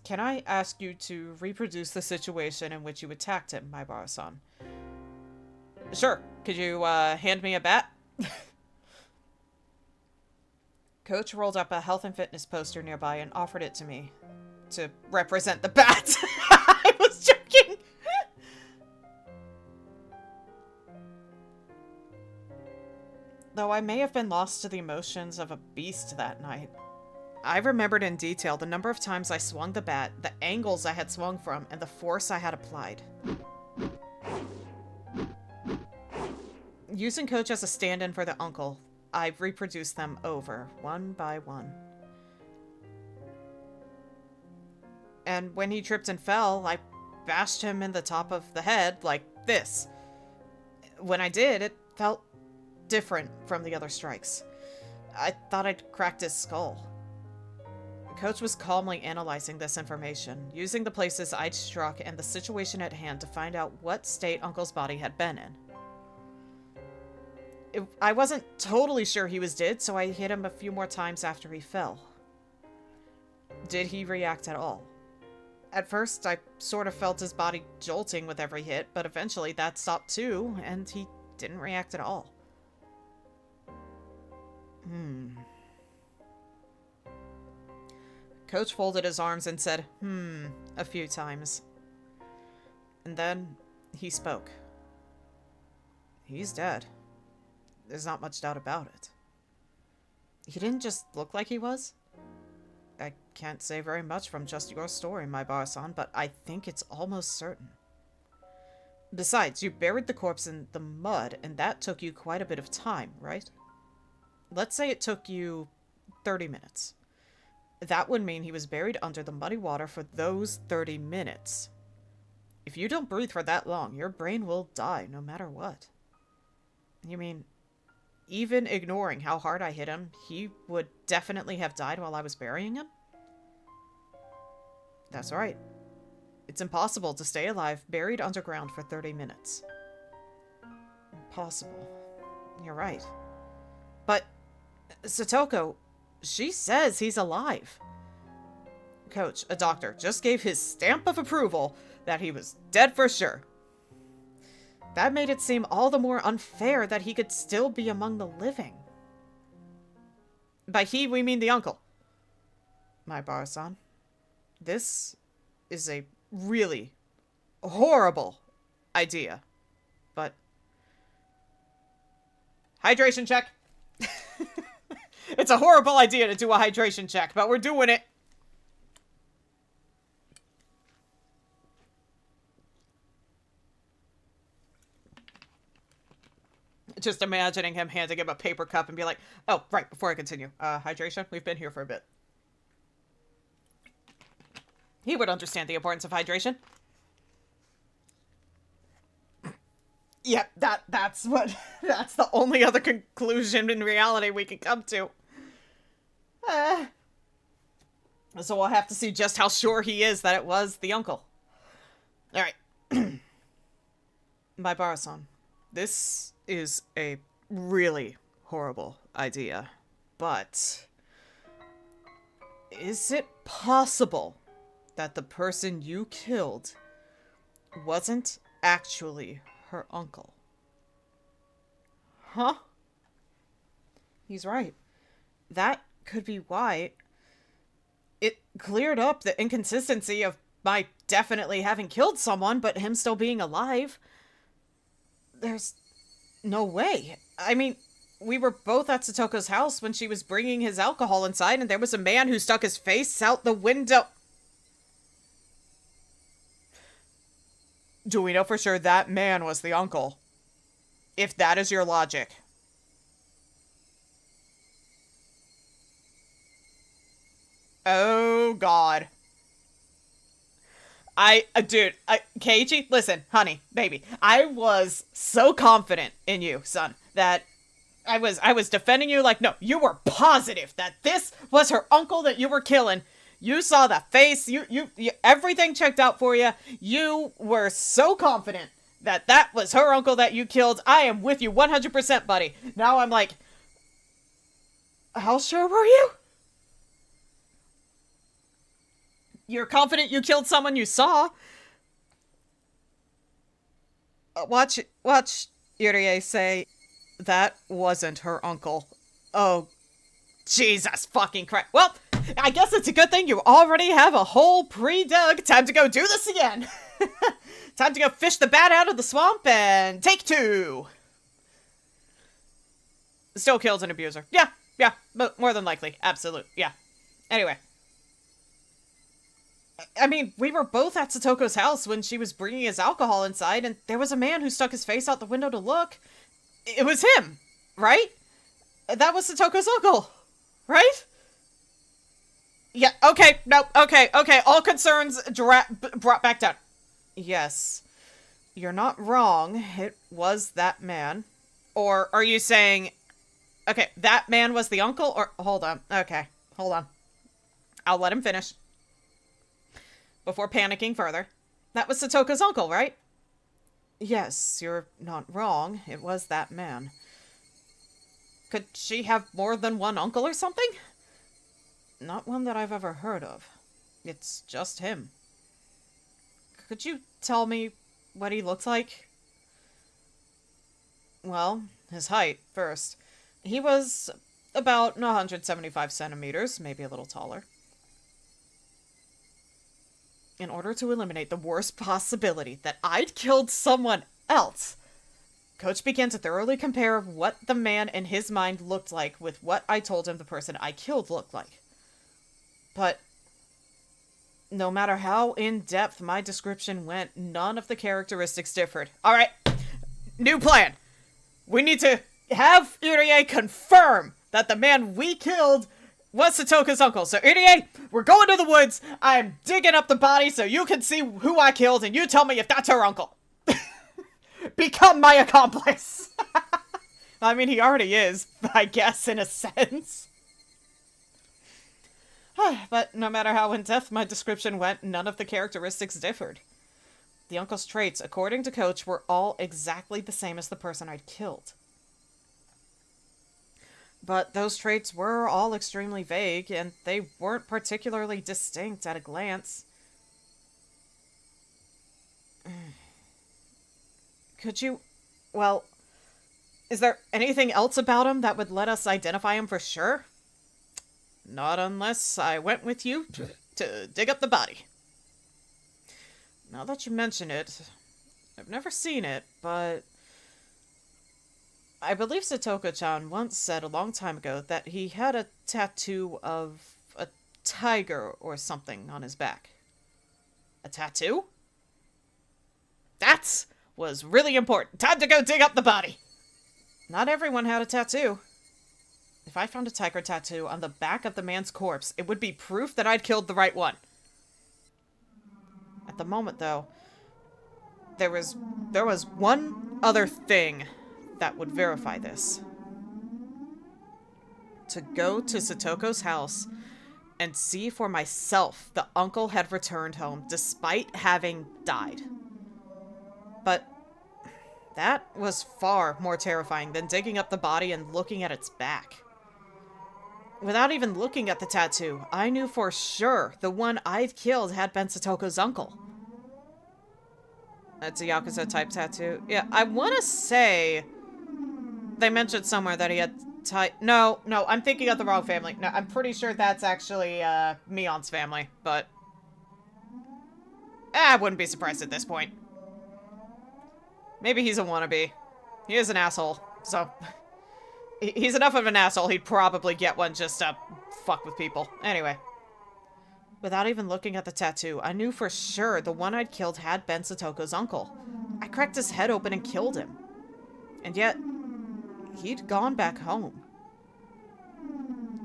Can I ask you to reproduce the situation in which you attacked him, Maibara-san? Sure. Could you, hand me a bat? Coach rolled up a health and fitness poster nearby and offered it to me to represent the bat. I was joking. Though I may have been lost to the emotions of a beast that night, I remembered in detail the number of times I swung the bat, the angles I had swung from, and the force I had applied. Using Coach as a stand-in for the uncle, I reproduced them over, one by one. And when he tripped and fell, I bashed him in the top of the head like this. When I did, it felt different from the other strikes. I thought I'd cracked his skull. Coach was calmly analyzing this information, using the places I'd struck and the situation at hand to find out what state Uncle's body had been in. I wasn't totally sure he was dead, so I hit him a few more times after he fell. Did he react at all? At first, I sort of felt his body jolting with every hit, but eventually that stopped too, and he didn't react at all. Coach folded his arms and said, a few times. And then he spoke. He's dead. There's not much doubt about it. He didn't just look like he was. I can't say very much from just your story, my Bar-san, but I think it's almost certain. Besides, you buried the corpse in the mud, and that took you quite a bit of time, right? Let's say it took you 30 minutes. That would mean he was buried under the muddy water for those 30 minutes. If you don't breathe for that long, your brain will die no matter what. You mean, even ignoring how hard I hit him, he would definitely have died while I was burying him? That's right. It's impossible to stay alive buried underground for 30 minutes. Impossible. You're right. But Satoko, she says he's alive. Coach, a doctor, just gave his stamp of approval that he was dead for sure. That made it seem all the more unfair that he could still be among the living. By he, we mean the uncle. My Bar-san, this is a really horrible idea, but... Hydration check! It's a horrible idea to do a hydration check, but we're doing it. Just imagining him handing him a paper cup and be like, oh, right, before I continue. Hydration? We've been here for a bit. He would understand the importance of hydration. Yep, that's the only other conclusion in reality we can come to. So we'll have to see just how sure he is that it was the uncle. Alright. My Bar-san, this is a really horrible idea, but is it possible that the person you killed wasn't actually her uncle? Huh? He's right. That could be why it cleared up the inconsistency of my definitely having killed someone, but him still being alive. There's no way. I mean, we were both at Satoko's house when she was bringing his alcohol inside, and there was a man who stuck his face out the window. Do we know for sure that man was the uncle? If that is your logic. Oh, God. Keiichi, listen, honey, baby. I was so confident in you, son, that I was defending you like, no, you were positive that this was her uncle that you were killing. You saw the face, you everything checked out for you. You were so confident that that was her uncle that you killed. I am with you 100%, buddy. Now I'm like, how sure were you? You're confident you killed someone you saw. Watch Yurie say, that wasn't her uncle. Oh, Jesus fucking Christ. Well, I guess it's a good thing you already have a hole pre-dug. Time to go do this again. Time to go fish the bat out of the swamp and take 2. Still kills an abuser. Yeah, but more than likely. Absolute, yeah. Anyway. I mean, we were both at Satoko's house when she was bringing his alcohol inside, and there was a man who stuck his face out the window to look. It was him, right? That was Satoko's uncle, right? Yeah, okay, no, okay, all concerns brought back down. Yes, you're not wrong. It was that man. Or are you saying, okay, that man was the uncle? Or, hold on, okay, hold on. I'll let him finish. Before panicking further. That was Satoka's uncle, right? Yes, you're not wrong. It was that man. Could she have more than one uncle or something? Not one that I've ever heard of. It's just him. Could you tell me what he looks like? Well, his height, first. He was about 175 centimeters, maybe a little taller. In order to eliminate the worst possibility that I'd killed someone else, Coach began to thoroughly compare what the man in his mind looked like with what I told him the person I killed looked like. But no matter how in-depth my description went, none of the characteristics differed. Alright, new plan. We need to have Irie confirm that the man we killed was Satoka's uncle. So Irie, we're going to the woods. I'm digging up the body so you can see who I killed and you tell me if that's her uncle. Become my accomplice. I mean, he already is, I guess, in a sense. But no matter how in-depth my description went, none of the characteristics differed. The uncle's traits, according to Coach, were all exactly the same as the person I'd killed. But those traits were all extremely vague, and they weren't particularly distinct at a glance. Could you... well... is there anything else about him that would let us identify him for sure? Not unless I went with you to dig up the body. Now that you mention it, I've never seen it, but... I believe Satoka-chan once said a long time ago that he had a tattoo of a tiger or something on his back. A tattoo? That was really important. Time to go dig up the body. Not everyone had a tattoo. If I found a tiger tattoo on the back of the man's corpse, it would be proof that I'd killed the right one. At the moment, though, there was one other thing that would verify this. To go to Satoko's house and see for myself the uncle had returned home despite having died. But that was far more terrifying than digging up the body and looking at its back. Without even looking at the tattoo, I knew for sure the one I'd killed had been Satoko's uncle. That's a Yakuza-type tattoo. Yeah, I want to say... they mentioned somewhere that he had No, I'm thinking of the wrong family. No, I'm pretty sure that's actually, Mion's family, but... I wouldn't be surprised at this point. Maybe he's a wannabe. He is an asshole, so... he's enough of an asshole, he'd probably get one just to fuck with people. Anyway. Without even looking at the tattoo, I knew for sure the one I'd killed had been Satoko's uncle. I cracked his head open and killed him. And yet, he'd gone back home.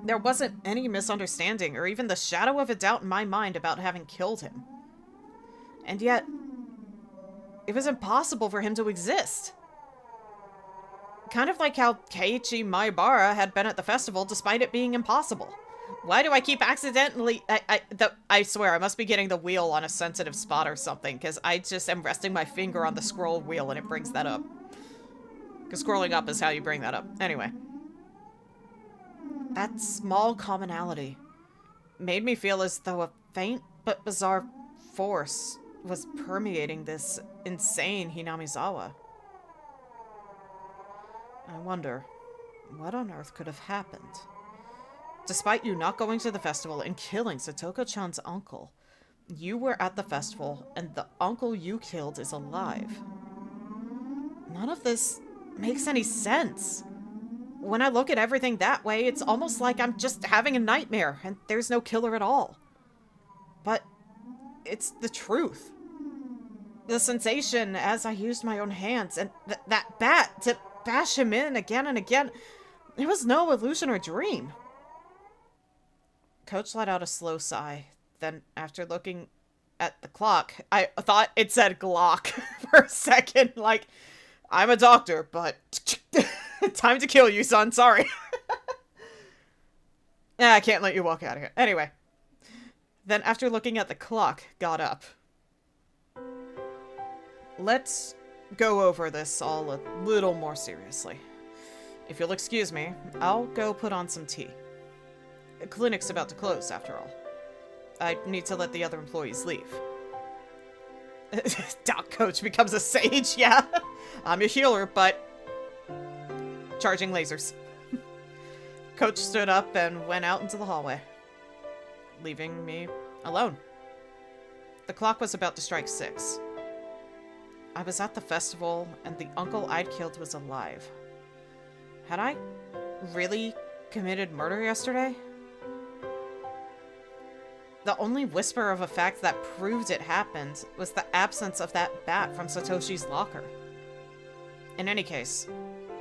There wasn't any misunderstanding or even the shadow of a doubt in my mind about having killed him. And yet, it was impossible for him to exist. Kind of like how Keiichi Maibara had been at the festival despite it being impossible. Why do I keep accidentally... I swear, I must be getting the wheel on a sensitive spot or something, because I just am resting my finger on the scroll wheel and it brings that up. Because scrolling up is how you bring that up. Anyway. That small commonality made me feel as though a faint but bizarre force was permeating this insane Hinamizawa. I wonder, what on earth could have happened? Despite you not going to the festival and killing Satoko-chan's uncle, you were at the festival and the uncle you killed is alive. None of this makes any sense. When I look at everything that way, it's almost like I'm just having a nightmare and there's no killer at all. But it's the truth. The sensation as I used my own hands and that bat to bash him in again and again, it was no illusion or dream. Coach let out a slow sigh. Then, after looking at the clock, I thought it said Glock for a second. Like, I'm a doctor, but time to kill you, son. Sorry. I can't let you walk out of here. Anyway. Then, after looking at the clock, got up. Let's go over this all a little more seriously. If you'll excuse me, I'll go put on some tea. The clinic's about to close, after all. I need to let the other employees leave. Doc Coach becomes a sage, yeah. I'm a healer, but... charging lasers. Coach stood up and went out into the hallway, leaving me alone. The clock was about to strike 6. I was at the festival, and the uncle I'd killed was alive. Had I really committed murder yesterday? The only whisper of a fact that proved it happened was the absence of that bat from Satoshi's locker. In any case,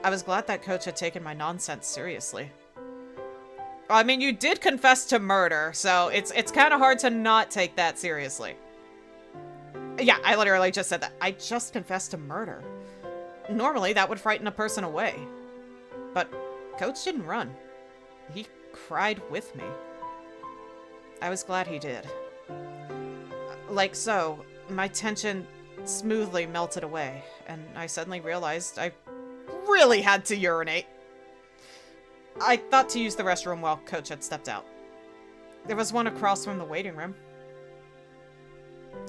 I was glad that Coach had taken my nonsense seriously. I mean, you did confess to murder, so it's kind of hard to not take that seriously. Yeah, I literally just said that. I just confessed to murder. Normally, that would frighten a person away. But Coach didn't run. He cried with me. I was glad he did. Like so, my tension smoothly melted away, and I suddenly realized I really had to urinate. I thought to use the restroom while Coach had stepped out. There was one across from the waiting room.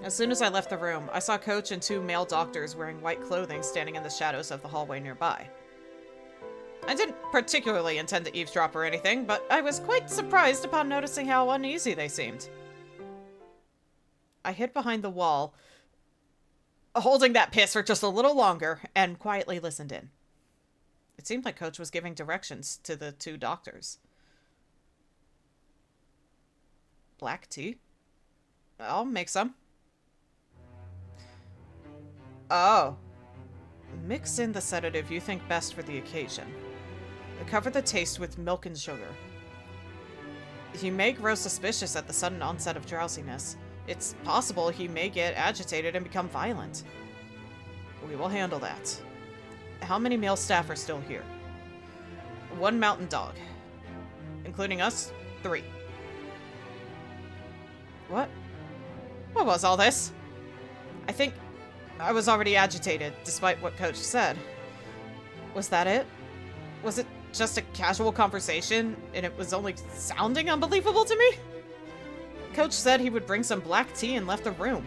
As soon as I left the room, I saw Coach and 2 male doctors wearing white clothing standing in the shadows of the hallway nearby. I didn't particularly intend to eavesdrop or anything, but I was quite surprised upon noticing how uneasy they seemed. I hid behind the wall, holding that piss for just a little longer, and quietly listened in. It seemed like Coach was giving directions to the 2 doctors. Black tea? I'll make some. Oh. Mix in the sedative you think best for the occasion. Cover the taste with milk and sugar. He may grow suspicious at the sudden onset of drowsiness. It's possible he may get agitated and become violent. We will handle that. How many male staff are still here? 1 mountain dog. Including us, 3. What? What was all this? I think I was already agitated, despite what Coach said. Was that it? Was it just a casual conversation, and it was only sounding unbelievable to me? Coach said he would bring some black tea and left the room.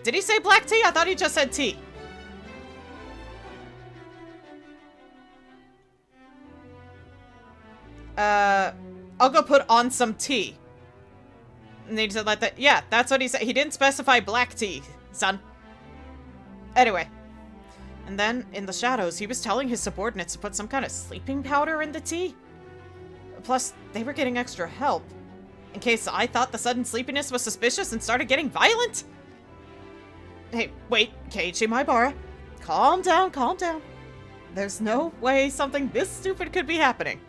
Did he say black tea? I thought he just said tea. I'll go put on some tea. Need to let that. Yeah, that's what he said. He didn't specify black tea, son. Anyway. And then, in the shadows, he was telling his subordinates to put some kind of sleeping powder in the tea. Plus, they were getting extra help. In case I thought the sudden sleepiness was suspicious and started getting violent. Hey, wait, Keiichi Maibara. Calm down, calm down. There's no way something this stupid could be happening.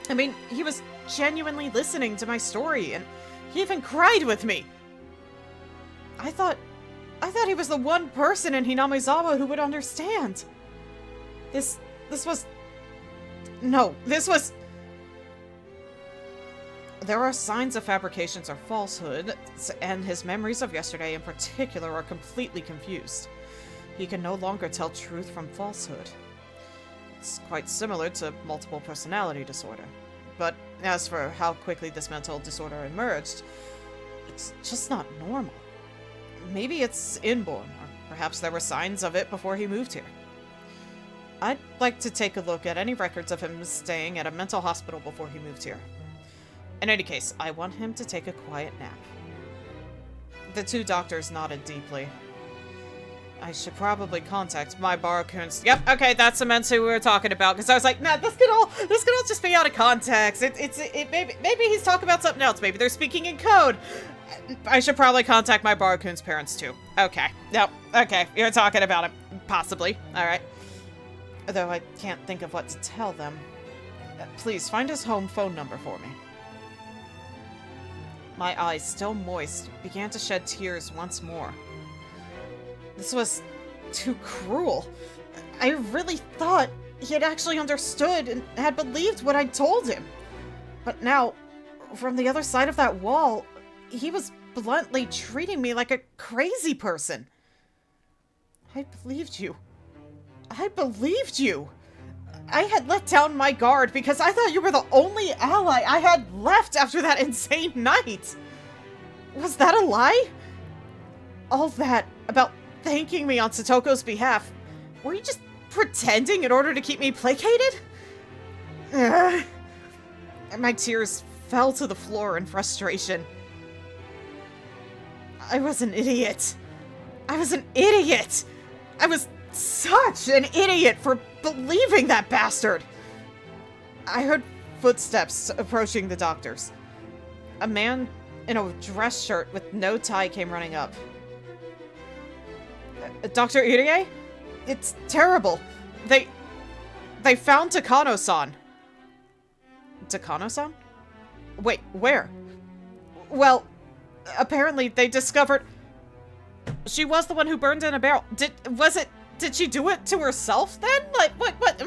I mean, he was genuinely listening to my story, and he even cried with me. I thought he was the one person in Hinamizawa who would understand. This was... No, this was... There are signs of fabrications or falsehood, and his memories of yesterday in particular are completely confused. He can no longer tell truth from falsehood. It's quite similar to multiple personality disorder. But as for how quickly this mental disorder emerged, it's just not normal. Maybe it's inborn, or perhaps there were signs of it before he moved here. I'd like to take a look at any records of him staying at a mental hospital before he moved here. In any case, I want him to take a quiet nap. The 2 doctors nodded deeply. I should probably contact my Barakun. Yep, okay, that's the mentor we were talking about. Because I was like, nah, this could all just be out of context. Maybe he's talking about something else. Maybe they're speaking in code. I should probably contact my Barakun's parents too. Okay, no, okay, you're talking about him, possibly. All right. Though I can't think of what to tell them. Please find his home phone number for me. my eyes, still moist, began to shed tears once more. This was too cruel. I really thought he had actually understood and had believed what I told him. But now, from the other side of that wall, he was bluntly treating me like a crazy person. I believed you. I believed you. I had let down my guard because I thought you were the only ally I had left after that insane night. Was that a lie? All that about thanking me on Satoko's behalf, were you just pretending in order to keep me placated? And my tears fell to the floor in frustration. I was an idiot. I was an idiot. I was such an idiot for believing that bastard. I heard footsteps approaching the doctors. A man in a dress shirt with no tie came running up. Dr. Irie? It's terrible. They found Takano-san. Takano-san? Wait, where? Well, apparently they discovered... She was the one who burned in a barrel. Did she do it to herself then? Like, what?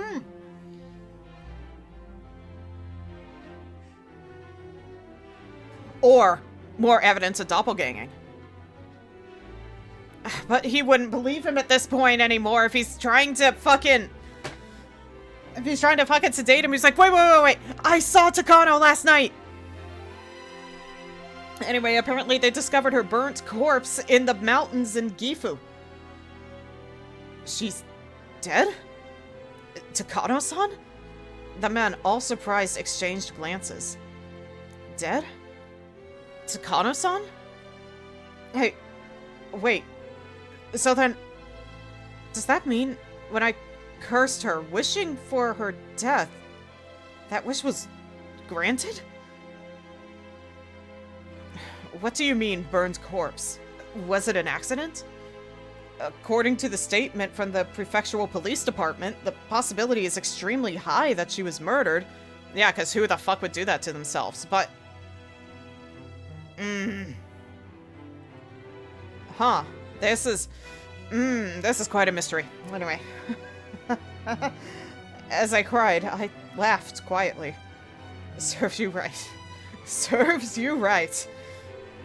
Or more evidence of doppelganging. But he wouldn't believe him at this point anymore if he's trying to fucking... If he's trying to fucking sedate him, he's like, wait. I saw Takano last night. Anyway, apparently they discovered her burnt corpse in the mountains in Gifu. She's dead? Takano-san? The men, all surprised, exchanged glances. Dead? Takano-san? Hey, wait. So then, does that mean when I cursed her, wishing for her death, that wish was granted? What do you mean, burned corpse? Was it an accident? According to the statement from the prefectural police department, the possibility is extremely high that she was murdered. Yeah, because who the fuck would do that to themselves? But... Huh. This is quite a mystery. Anyway. As I cried, I laughed quietly. Serves you right. Serves you right.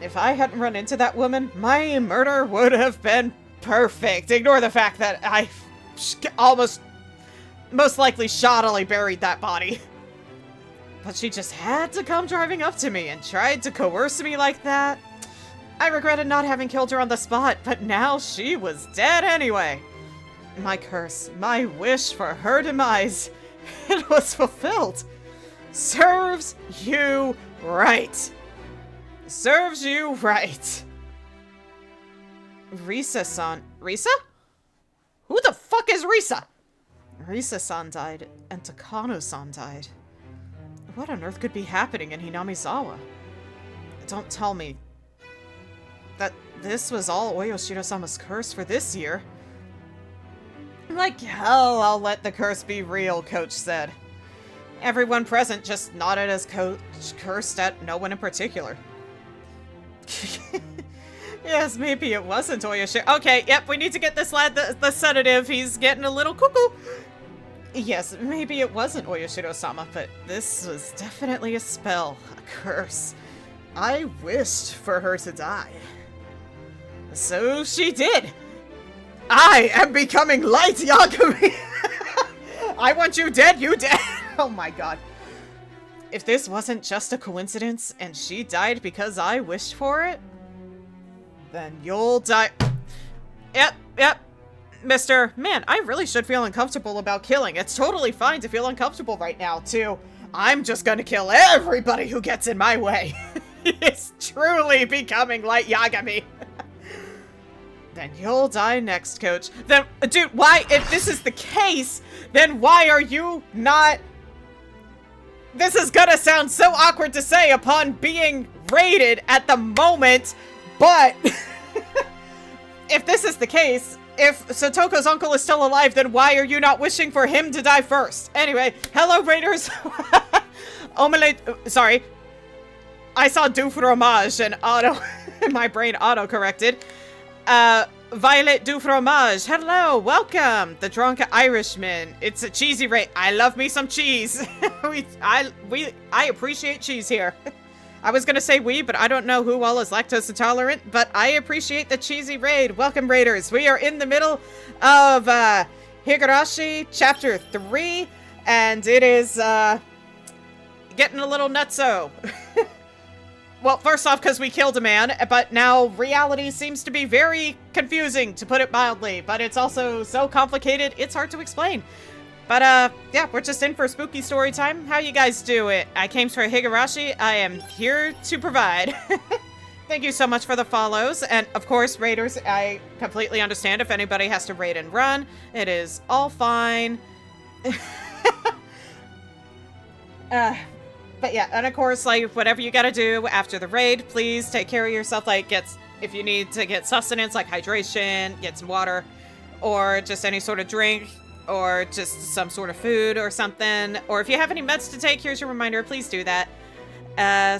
If I hadn't run into that woman, my murder would have been perfect. Ignore the fact that I most likely shoddily buried that body. But she just had to come driving up to me and tried to coerce me like that. I regretted not having killed her on the spot, but now she was dead anyway. My curse, my wish for her demise, it was fulfilled. Serves you right. Serves you right. Risa-san. Risa? Who the fuck is Risa? Risa-san died, and Takano-san died. What on earth could be happening in Hinamizawa? Don't tell me that this was all Oyoshiro-sama's curse for this year. Like hell, I'll let the curse be real, Coach said. Everyone present just nodded as Coach cursed at no one in particular. Yes, maybe it wasn't Oyoshiro. Okay, yep, we need to get this lad the sedative. He's getting a little cuckoo. Yes, maybe it wasn't Oyoshiro-sama, but this was definitely a spell, a curse. I wished for her to die. So she did. I am becoming Light Yagami. I want you dead, you dead. Oh my god. If this wasn't just a coincidence and she died because I wished for it, then you'll die. Yep. Mister, man, I really should feel uncomfortable about killing. It's totally fine to feel uncomfortable right now, too. I'm just gonna kill everybody who gets in my way. It's truly becoming Light Yagami. Then you'll die next, Coach. Then, dude, why, if this is the case, then why are you not... This is gonna sound so awkward to say upon being raided at the moment, but... if this is the case, if Satoko's uncle is still alive, then why are you not wishing for him to die first? Anyway, hello, Raiders. Omelette, sorry. I saw du fromage and my brain auto-corrected. Violet du fromage, hello, welcome. The drunk Irishman. It's a cheesy raid. I love me some cheese. I appreciate cheese here. I was gonna say we, but I don't know who all is lactose intolerant, but I appreciate the cheesy raid. Welcome, raiders. We are in the middle of Higurashi Chapter 3, and it is getting a little nutso. Well, first off, because we killed a man, but now reality seems to be very confusing, to put it mildly, but it's also so complicated, it's hard to explain. But, yeah, we're just in for spooky story time. How you guys do it? I came for Higurashi. I am here to provide. Thank you so much for the follows, and of course, raiders, I completely understand if anybody has to raid and run. It is all fine. But yeah, and of course, like, whatever you gotta do after the raid, please take care of yourself. Like, if you need to get sustenance, like hydration, get some water, or just any sort of drink, or just some sort of food or something. Or if you have any meds to take, here's your reminder, please do that.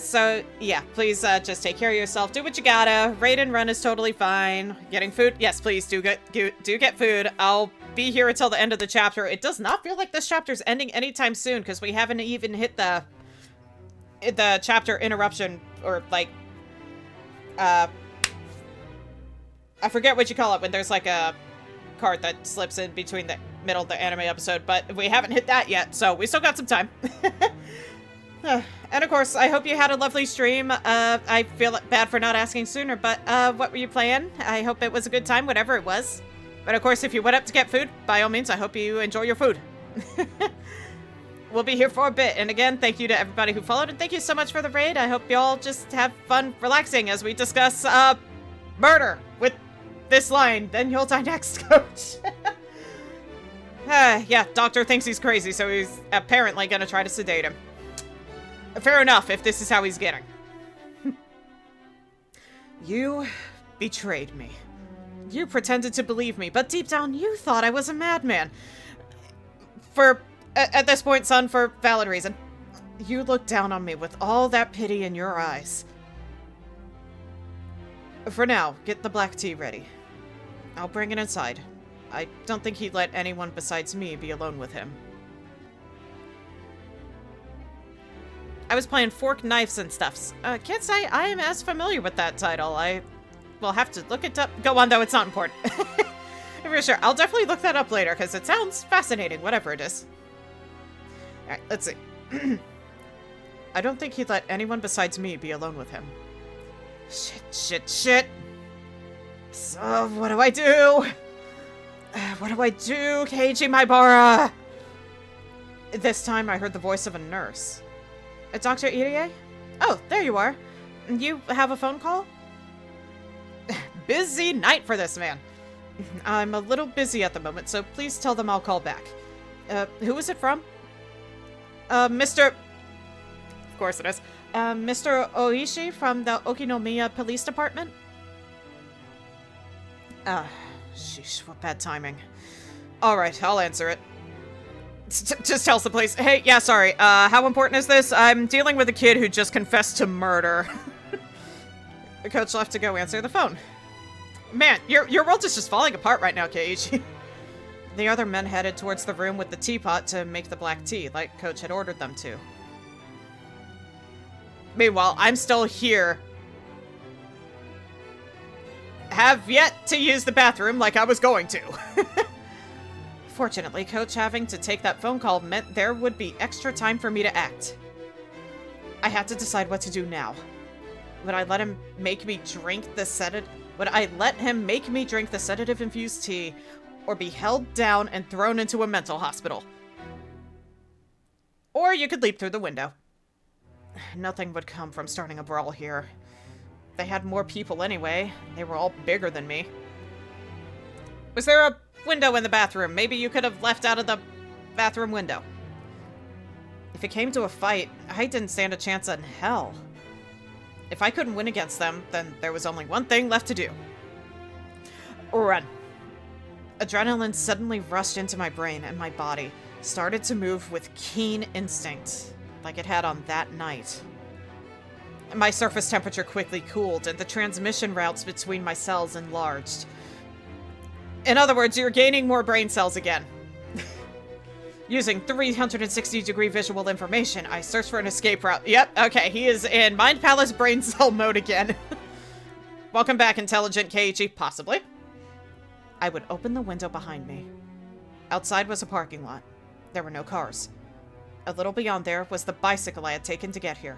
So yeah, please just take care of yourself. Do what you gotta. Raid and run is totally fine. Getting food, yes, please do get food. I'll be here until the end of the chapter. It does not feel like this chapter's ending anytime soon, because we haven't even hit the chapter interruption, or like, I forget what you call it when there's like a card that slips in between the middle of the anime episode, but we haven't hit that yet, so we still got some time. And of course, I hope you had a lovely stream. I feel bad for not asking sooner, but what were you playing? I hope it was a good time, whatever it was. But of course, if you went up to get food, by all means, I hope you enjoy your food. We'll be here for a bit, and again, thank you to everybody who followed, and thank you so much for the raid. I hope you all just have fun relaxing as we discuss murder with this line. Then you'll die next, coach. Yeah, doctor thinks he's crazy, so he's apparently gonna try to sedate him. Fair enough, if this is how he's getting. You betrayed me. You pretended to believe me, but deep down you thought I was a madman. At this point, son, for valid reason. You looked down on me with all that pity in your eyes. For now, get the black tea ready. I'll bring it inside. I don't think he'd let anyone besides me be alone with him. I was playing Fork, Knives, and Stuffs. Can't say I am as familiar with that title. I will have to look it up. Go on, though, it's not important. For sure, I'll definitely look that up later, because it sounds fascinating, whatever it is. Alright, let's see. I don't think he'd let anyone besides me be alone with him. Shit. So, what do I do? What do I do, Keiji Maibara? This time I heard the voice of a nurse. Dr. Irie? Oh, there you are. You have a phone call? Busy night for this man. I'm a little busy at the moment, so please tell them I'll call back. Who is it from? Mr. Of course it is. Mr. Oishi from the Okinomiya Police Department? Sheesh, what bad timing. Alright, I'll answer it. Just tell us the police. Hey, yeah, sorry. How important is this? I'm dealing with a kid who just confessed to murder. The coach left to go answer the phone. Man, your world is just falling apart right now, Keiichi. The other men headed towards the room with the teapot to make the black tea, like Coach had ordered them to. Meanwhile, I'm still here. Have yet to use the bathroom like I was going to. Fortunately, Coach having to take that phone call meant there would be extra time for me to act. I had to decide what to do now. Would I let him make me drink the sedative? Would I let him make me drink the sedative-infused tea, or be held down and thrown into a mental hospital? Or you could leap through the window. Nothing would come from starting a brawl here. They had more people anyway. They were all bigger than me. Was there a window in the bathroom? Maybe you could have left out of the bathroom window. If it came to a fight, I didn't stand a chance in hell. If I couldn't win against them, then there was only one thing left to do. Run. Adrenaline suddenly rushed into my brain, and my body started to move with keen instinct, like it had on that night. My surface temperature quickly cooled, and the transmission routes between my cells enlarged. In other words, you're gaining more brain cells again. Using 360-degree visual information, I searched for an escape route. Yep, okay, he is in Mind Palace brain cell mode again. Welcome back, intelligent Keiichi. Possibly. I would open the window behind me. Outside was a parking lot. There were no cars. A little beyond there was the bicycle I had taken to get here.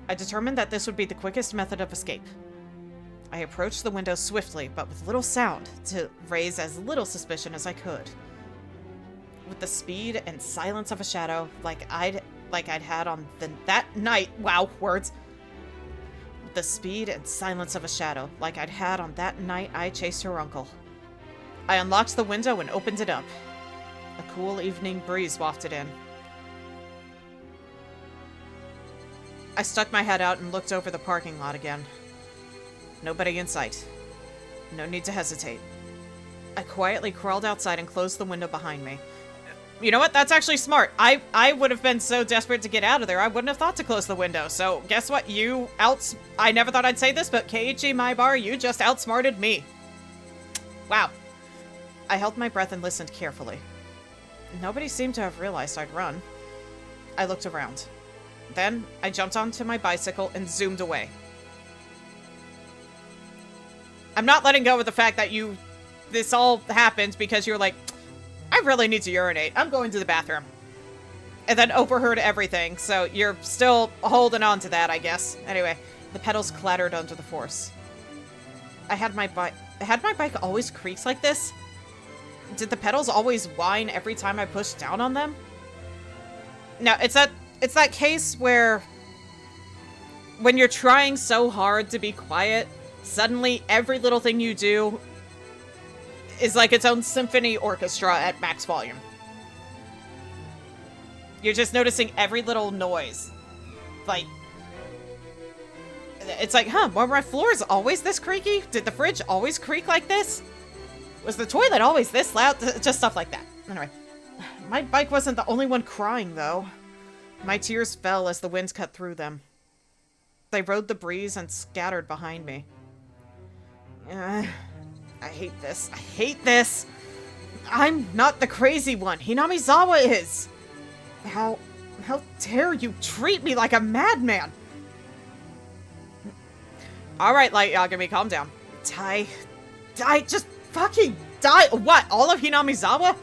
I determined that this would be the quickest method of escape. I approached the window swiftly, but with little sound, to raise as little suspicion as I could. With the speed and silence of a shadow, like I'd had on that night. Wow, words. With the speed and silence of a shadow, like I'd had on that night I chased her uncle. I unlocked the window and opened it up. A cool evening breeze wafted in. I stuck my head out and looked over the parking lot again. Nobody in sight. No need to hesitate. I quietly crawled outside and closed the window behind me. You know what? That's actually smart. I would have been so desperate to get out of there, I wouldn't have thought to close the window. So, guess what? I never thought I'd say this, but Keiichi Maibar, you just outsmarted me. Wow. I held my breath and listened carefully. Nobody seemed to have realized I'd run. I looked around. Then, I jumped onto my bicycle and zoomed away. I'm not letting go of the fact that this all happened because you're like, I really need to urinate. I'm going to the bathroom. And then overheard everything, so you're still holding on to that, I guess. Anyway, the pedals clattered under the force. Had my bike always creaks like this? Did the pedals always whine every time I pushed down on them? No, it's that case where when you're trying so hard to be quiet, suddenly every little thing you do is like its own symphony orchestra at max volume. You're just noticing every little noise. Like, it's like, huh, were my floors always this creaky? Did the fridge always creak like this? Was the toilet always this loud? Just stuff like that. Anyway, my bike wasn't the only one crying, though. My tears fell as the winds cut through them. They rode the breeze and scattered behind me. I hate this. I hate this. I'm not the crazy one. Hinamizawa is. How dare you treat me like a madman? Alright, Light Yagami, calm down. Die, just fucking die. What, all of Hinamizawa?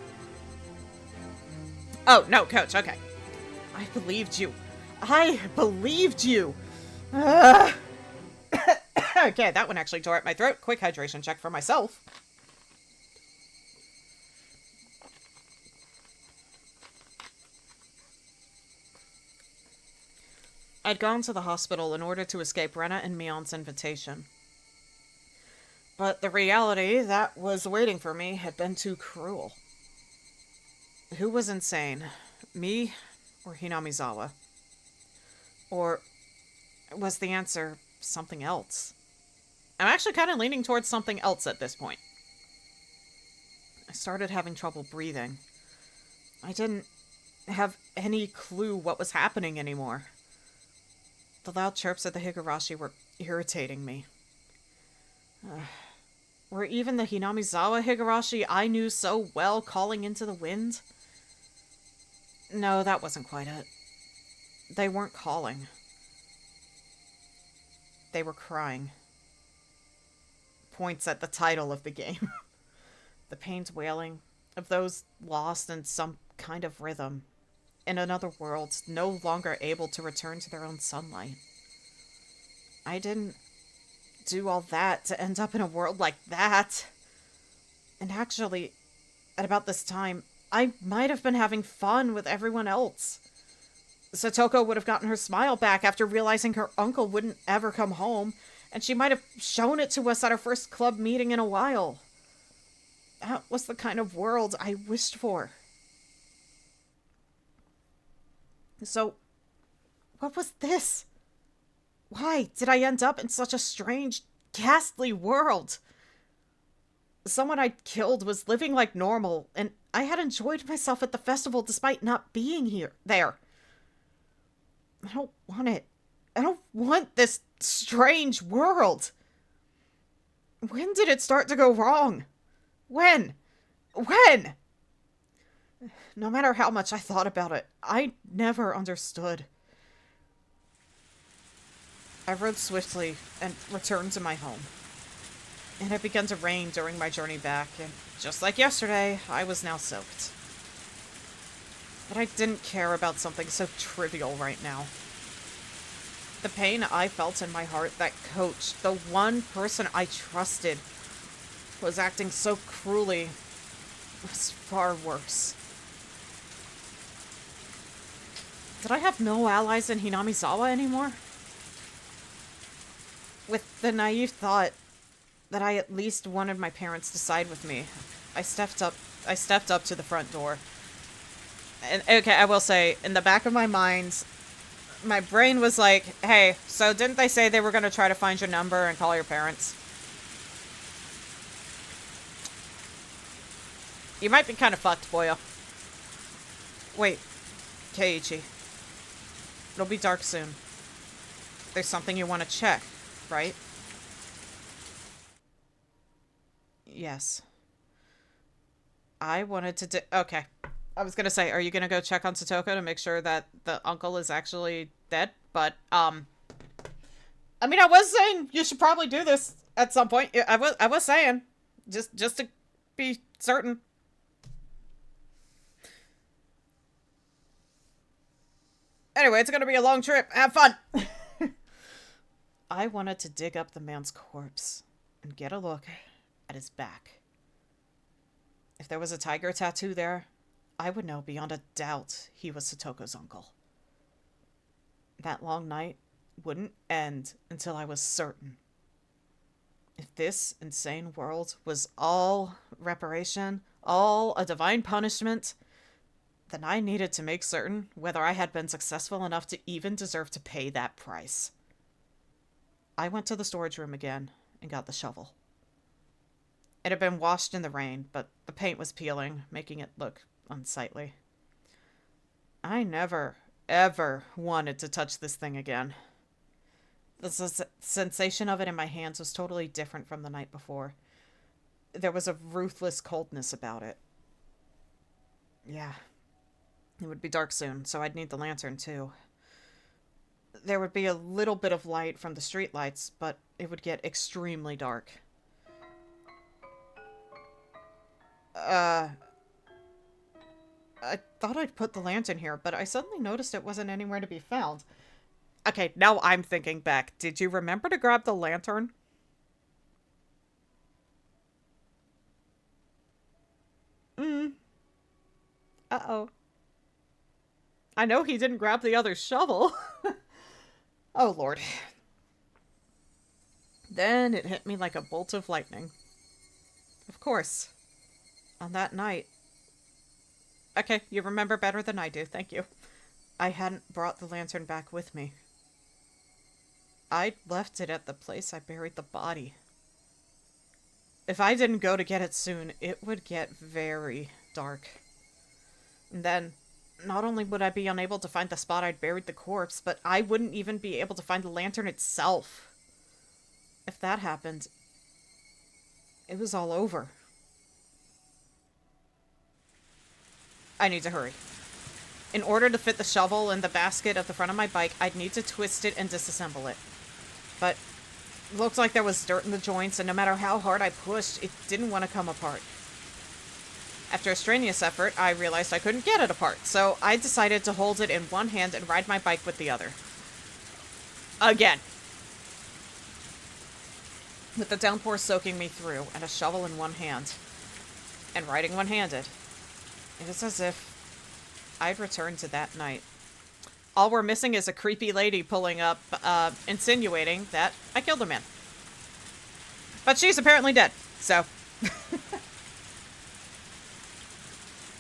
Oh, no, Coach, okay. I believed you. I believed you. Okay, that one actually tore up my throat. Quick hydration check for myself. I'd gone to the hospital in order to escape Rena and Mion's invitation. But the reality that was waiting for me had been too cruel. Who was insane? Me or Hinamizawa? Or was the answer something else? I'm actually kind of leaning towards something else at this point. I started having trouble breathing. I didn't have any clue what was happening anymore. The loud chirps of the Higurashi were irritating me. Were even the Hinamizawa Higurashi I knew so well calling into the wind? No, that wasn't quite it. They weren't calling. They were crying. Points at the title of the game. The pained wailing of those lost in some kind of rhythm. In another world, no longer able to return to their own sunlight. I didn't do all that to end up in a world like that. And actually, at about this time, I might have been having fun with everyone else. Satoko would have gotten her smile back after realizing her uncle wouldn't ever come home, and she might have shown it to us at our first club meeting in a while. That was the kind of world I wished for. So, what was this? Why did I end up in such a strange, ghastly world? Someone I'd killed was living like normal, and I had enjoyed myself at the festival despite not being there. I don't want it I don't want this strange world. When did it start to go wrong? When? When? No matter how much I thought about it, I never understood. I rode swiftly and returned to my home. It had begun to rain during my journey back, and just like yesterday, I was now soaked. But I didn't care about something so trivial right now. The pain I felt in my heart that Coach, the one person I trusted, was acting so cruelly was far worse. Did I have no allies in Hinamizawa anymore? With the naive thought that I at least wanted my parents to side with me, I stepped up to the front door. And okay, I will say, in the back of my mind, my brain was like, hey, so didn't they say they were going to try to find your number and call your parents? You might be kind of fucked, boyo. Wait, Keiichi. It'll be dark soon. There's something you want to check, right? Yes. I wanted to okay. I was gonna say, are you gonna go check on Satoko to make sure that the uncle is actually dead? But, I mean, I was saying you should probably do this at some point. I was saying. Just to be certain. Anyway, it's gonna be a long trip. Have fun! I wanted to dig up the man's corpse and get a look at his back. If there was a tiger tattoo there, I would know beyond a doubt he was Satoko's uncle. That long night wouldn't end until I was certain. If this insane world was all reparation, all a divine punishment, then I needed to make certain whether I had been successful enough to even deserve to pay that price. I went to the storage room again and got the shovel. It had been washed in the rain, but the paint was peeling, making it look unsightly. I never, ever wanted to touch this thing again. The sensation of it in my hands was totally different from the night before. There was a ruthless coldness about it. Yeah. It would be dark soon, so I'd need the lantern too. There would be a little bit of light from the streetlights, but it would get extremely dark. I thought I'd put the lantern here, but I suddenly noticed it wasn't anywhere to be found. Okay, now I'm thinking back. Did you remember to grab the lantern? Uh-oh. I know he didn't grab the other shovel. Oh, Lord. Then it hit me like a bolt of lightning. Of course. On that night. Okay, you remember better than I do, thank you. I hadn't brought the lantern back with me. I'd left it at the place I buried the body. If I didn't go to get it soon, it would get very dark. And then, not only would I be unable to find the spot I'd buried the corpse, but I wouldn't even be able to find the lantern itself. If that happened, it was all over. I need to hurry. In order to fit the shovel in the basket at the front of my bike, I'd need to twist it and disassemble it. But it looked like there was dirt in the joints, and no matter how hard I pushed, it didn't want to come apart. After a strenuous effort, I realized I couldn't get it apart, so I decided to hold it in one hand and ride my bike with the other. Again. With the downpour soaking me through, and a shovel in one hand, and riding one-handed, it was as if I'd returned to that night. All we're missing is a creepy lady pulling up, insinuating that I killed a man. But she's apparently dead, so...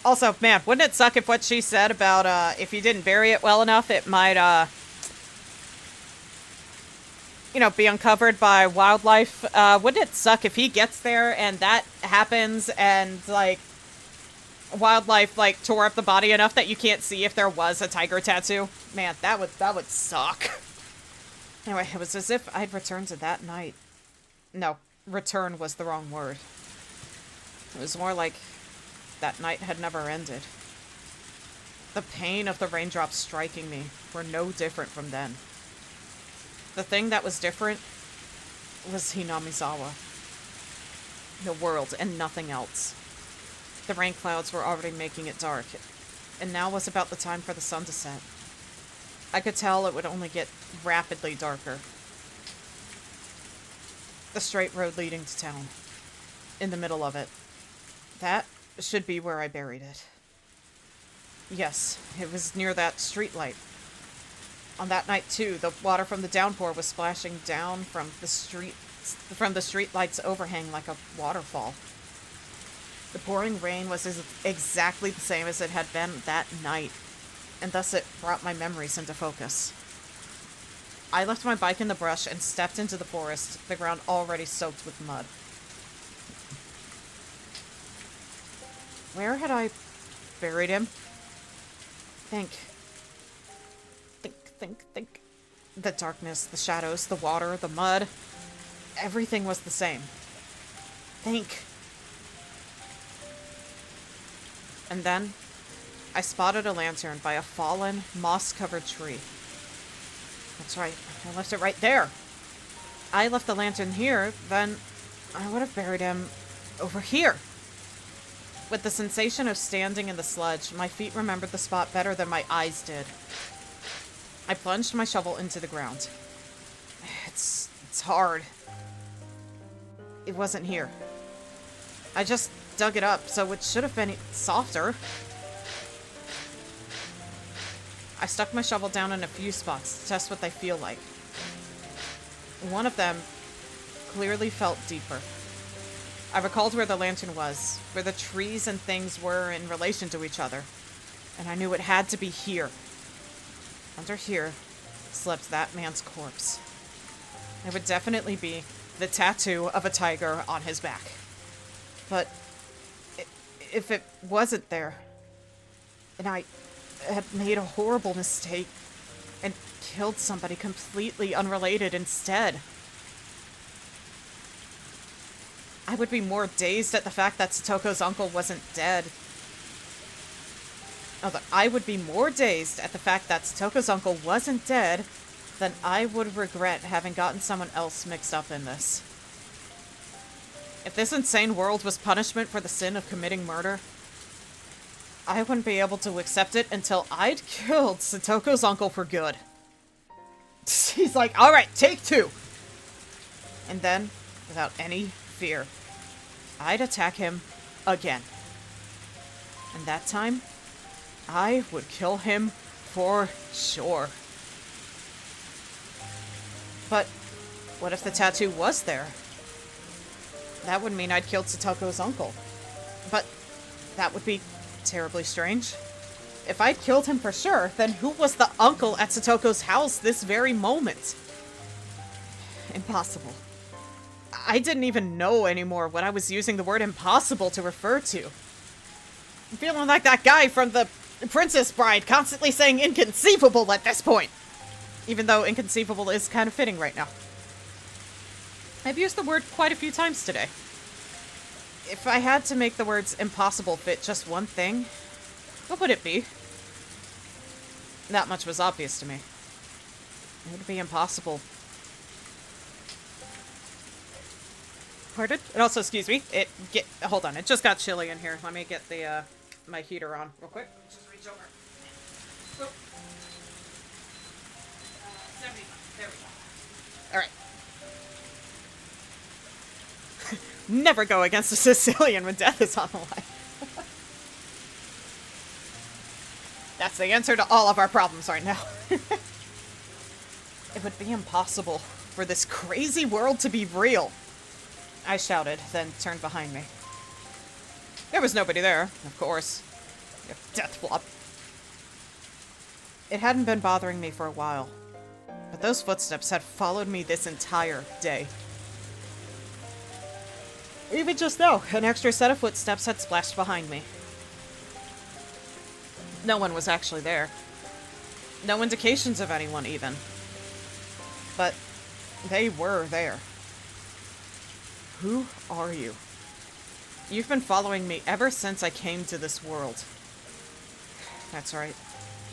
Also, man, wouldn't it suck if what she said about, if you didn't bury it well enough, it might, you know, be uncovered by wildlife? Wouldn't it suck if he gets there and that happens and, like, wildlife, like, tore up the body enough that you can't see if there was a tiger tattoo? Man, that would suck. Anyway, it was as if I'd returned to that night. No, return was the wrong word. It was more like that night had never ended. The pain of the raindrops striking me were no different from then. The thing that was different was Hinamizawa. The world and nothing else. The rain clouds were already making it dark, and now was about the time for the sun to set. I could tell it would only get rapidly darker. The straight road leading to town. In the middle of it. That should be where I buried it. Yes, it was near that streetlight. On that night, too, the water from the downpour was splashing down from the streetlight's overhang like a waterfall. The pouring rain was exactly the same as it had been that night, and thus it brought my memories into focus. I left my bike in the brush and stepped into the forest, the ground already soaked with mud. Where had I buried him? Think. The darkness, the shadows, the water, the mud. Everything was the same. Think. And then, I spotted a lantern by a fallen, moss-covered tree. That's right, I left it right there. I left the lantern here, then I would have buried him over here. With the sensation of standing in the sludge, my feet remembered the spot better than my eyes did. I plunged my shovel into the ground. It's hard. It wasn't here. I just dug it up, so it should have been softer. I stuck my shovel down in a few spots to test what they feel like. One of them clearly felt deeper. I recalled where the lantern was, where the trees and things were in relation to each other, and I knew it had to be here. Under here slept that man's corpse. It would definitely be the tattoo of a tiger on his back. But if it wasn't there, and I had made a horrible mistake and killed somebody completely unrelated instead, I would be more dazed at the fact that Satoko's uncle wasn't dead. I would be more dazed at the fact that Satoko's uncle wasn't dead than I would regret having gotten someone else mixed up in this. If this insane world was punishment for the sin of committing murder, I wouldn't be able to accept it until I'd killed Satoko's uncle for good. He's like, alright, take two! And then, without any fear, I'd attack him again. And that time, I would kill him for sure. But what if the tattoo was there? That would mean I'd killed Satoko's uncle. But that would be terribly strange. If I'd killed him for sure, then who was the uncle at Satoko's house this very moment? Impossible. I didn't even know anymore what I was using the word impossible to refer to. I'm feeling like that guy from the Princess Bride, constantly saying inconceivable at this point. Even though inconceivable is kind of fitting right now. I've used the word quite a few times today. If I had to make the words impossible fit just one thing, what would it be? That much was obvious to me. It would be impossible. Pardon? And also, excuse me, hold on, it just got chilly in here. Let me get the, my heater on real quick. Just reach over. Oh. 75, there we go. Alright. Never go against a Sicilian when death is on the line. That's the answer to all of our problems right now. It would be impossible for this crazy world to be real. I shouted, then turned behind me. There was nobody there, of course. You death flop. It hadn't been bothering me for a while, but those footsteps had followed me this entire day. Even just now, an extra set of footsteps had splashed behind me. No one was actually there. No indications of anyone, even. but they were there. Who are you? You've been following me ever since I came to this world. That's right.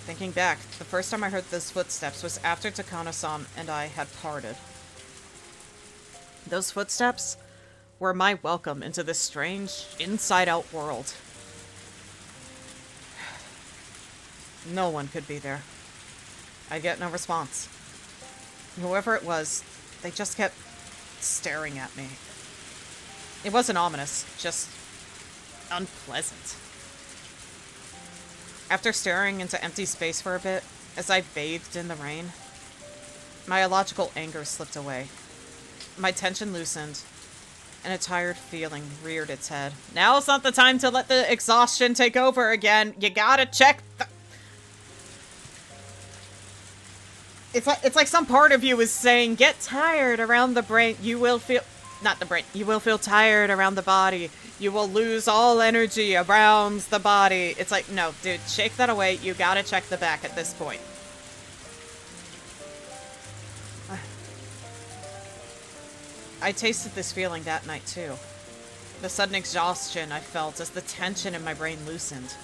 Thinking back, the first time I heard those footsteps was after Takano-san and I had parted. Those footsteps were my welcome into this strange, inside-out world. No one could be there. I get no response. Whoever it was, they just kept staring at me. It wasn't ominous, just unpleasant. After staring into empty space for a bit, as I bathed in the rain, my illogical anger slipped away. My tension loosened, and a tired feeling reared its head. Now's not the time to let the exhaustion take over again. You gotta check the... It's like some part of you is saying, get tired around the brain. You will feel... Not the brain. You will feel tired around the body. You will lose all energy around the body. It's like, no, dude, shake that away. You gotta check the back at this point. I tasted this feeling that night, too. The sudden exhaustion I felt as the tension in my brain loosened.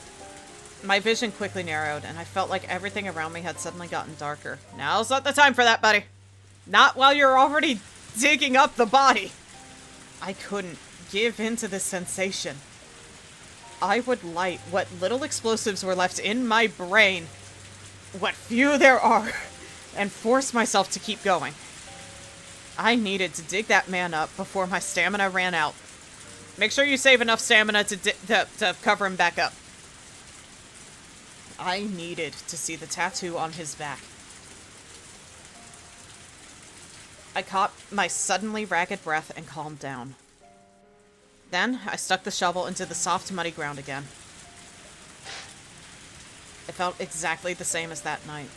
My vision quickly narrowed, and I felt like everything around me had suddenly gotten darker. Now's not the time for that, buddy. Not while you're already digging up the body. I couldn't give in to this sensation. I would light what little explosives were left in my brain, what few there are, and force myself to keep going. I needed to dig that man up before my stamina ran out. Make sure you save enough stamina to cover him back up. I needed to see the tattoo on his back. I caught my suddenly ragged breath and calmed down. Then, I stuck the shovel into the soft, muddy ground again. It felt exactly the same as that night.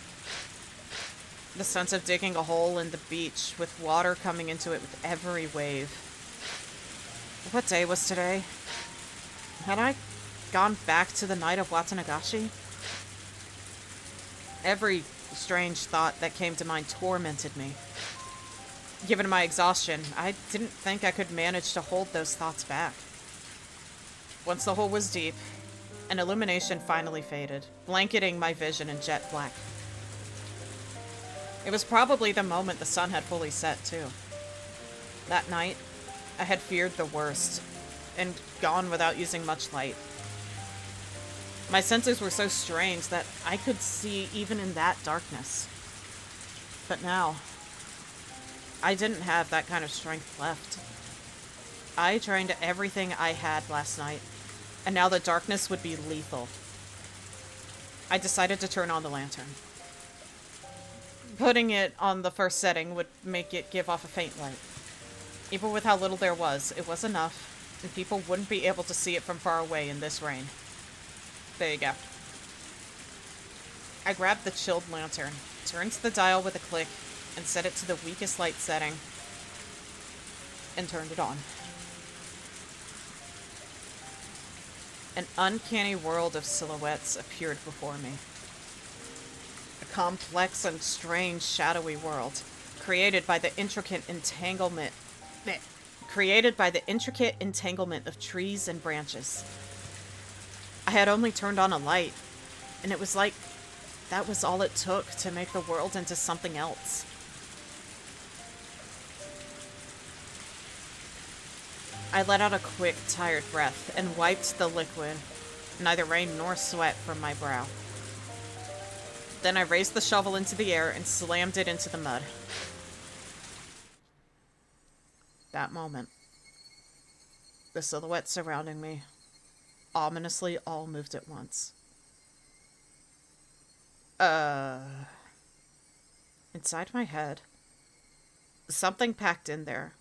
The sense of digging a hole in the beach with water coming into it with every wave. What day was today? Had I gone back to the night of Watanagashi? Every strange thought that came to mind tormented me. Given my exhaustion, I didn't think I could manage to hold those thoughts back. Once the hole was deep, an illumination finally faded, blanketing my vision in jet black. It was probably the moment the sun had fully set, too. That night, I had feared the worst, and gone without using much light. My senses were so strange that I could see even in that darkness. But now, I didn't have that kind of strength left. I drained everything I had last night, and now the darkness would be lethal. I decided to turn on the lantern. Putting it on the first setting would make it give off a faint light. Even with how little there was, it was enough, and people wouldn't be able to see it from far away in this rain. There you go. I grabbed the chilled lantern, turned the dial with a click, and set it to the weakest light setting, and turned it on. An uncanny world of silhouettes appeared before me. A complex and strange shadowy world, created by the intricate entanglement of trees and branches. I had only turned on a light, and it was like that was all it took to make the world into something else. I let out a quick, tired breath and wiped the liquid, neither rain nor sweat, from my brow. Then I raised the shovel into the air and slammed it into the mud. That moment, the silhouettes surrounding me ominously all moved at once. Inside my head, something packed in there.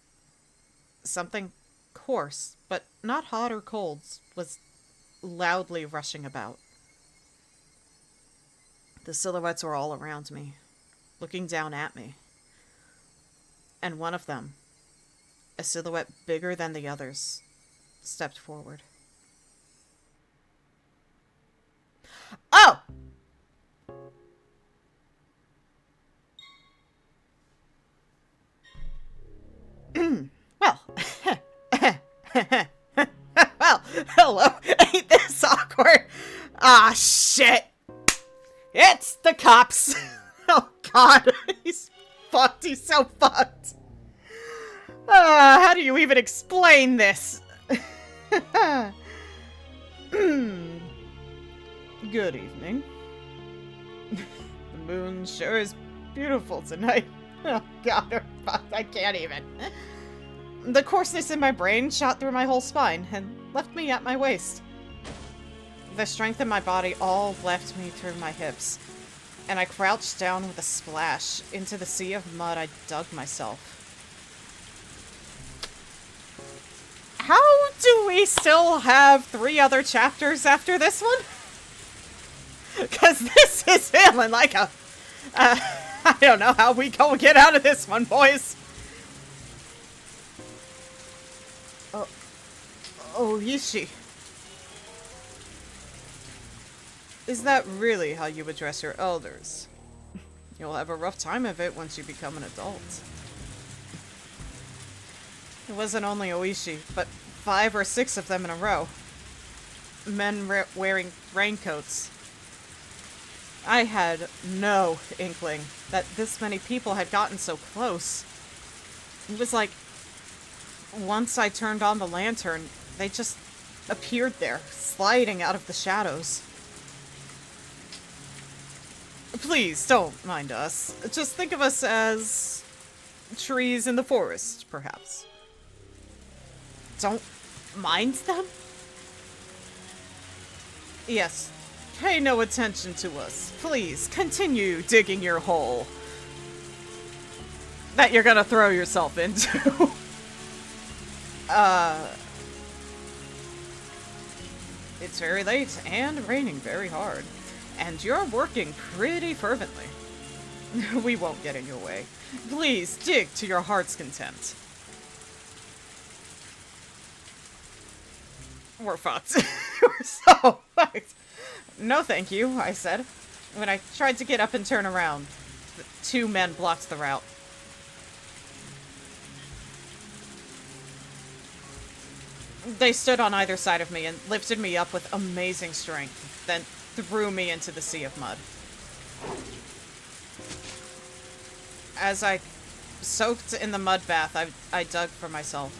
Something coarse, but not hot or cold, was loudly rushing about. The silhouettes were all around me, looking down at me. And one of them, a silhouette bigger than the others, stepped forward. Oh! Ah, shit! It's the cops! Oh, God. He's fucked. He's so fucked. How do you even explain this? Good evening. The moon sure is beautiful tonight. Oh, God. I can't even. The coarseness in my brain shot through my whole spine and left me at my waist. The strength in my body all left me through my hips, and I crouched down with a splash into the sea of mud I dug myself. How do we still have 3 other chapters after this one? Because this is feeling like a... I don't know how we gonna get out of this one, boys. Oh, Yishi. Is that really how you address your elders? You'll have a rough time of it once you become an adult. It wasn't only Oishi, but 5 or 6 of them in a row. Men wearing raincoats. I had no inkling that this many people had gotten so close. It was like, once I turned on the lantern, they just appeared there, sliding out of the shadows. Please, don't mind us. Just think of us as trees in the forest, perhaps. Don't mind them? Yes. Pay no attention to us. Please, continue digging your hole that you're gonna throw yourself into. It's very late and raining very hard. And you're working pretty fervently. We won't get in your way. Please dig to your heart's content. We're fucked. We're so fucked. No thank you, I said. When I tried to get up and turn around, the 2 men blocked the route. They stood on either side of me and lifted me up with amazing strength, then threw me into the sea of mud. As I soaked in the mud bath I dug for myself,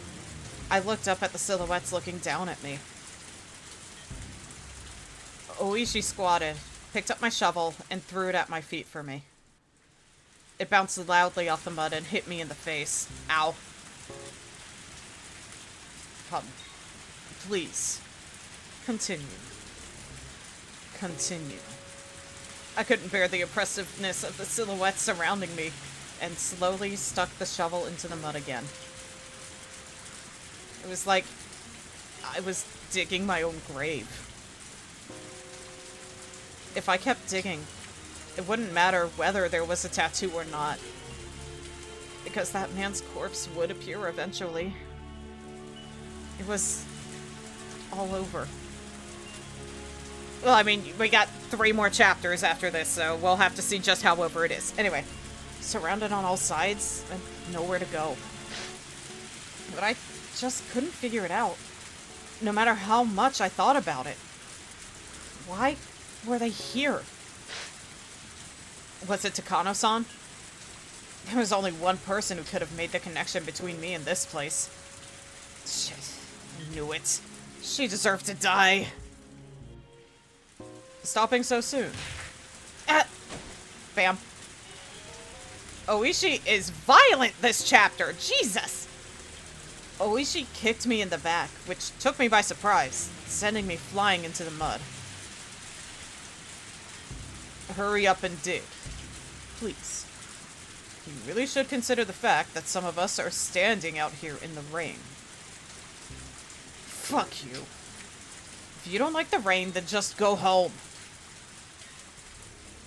I looked up at the silhouettes looking down at me. Oishi squatted, picked up my shovel, and threw it at my feet for me. It bounced loudly off the mud and hit me in the face. Ow. Come. Please. Continue. Continue. I couldn't bear the oppressiveness of the silhouettes surrounding me, and slowly stuck the shovel into the mud again. It was like I was digging my own grave. If I kept digging, it wouldn't matter whether there was a tattoo or not, because that man's corpse would appear eventually. It was all over. Well, I mean, we got 3 more chapters after this, so we'll have to see just how over it is. Anyway, surrounded on all sides and nowhere to go. But I just couldn't figure it out, no matter how much I thought about it. Why were they here? Was it Takano-san? There was only one person who could have made the connection between me and this place. Shit, I knew it. She deserved to die. Stopping so soon. Bam. Oishi is violent this chapter. Jesus. Oishi kicked me in the back, which took me by surprise, sending me flying into the mud. Hurry up and dig. Please. You really should consider the fact that some of us are standing out here in the rain. Fuck you. If you don't like the rain, then just go home.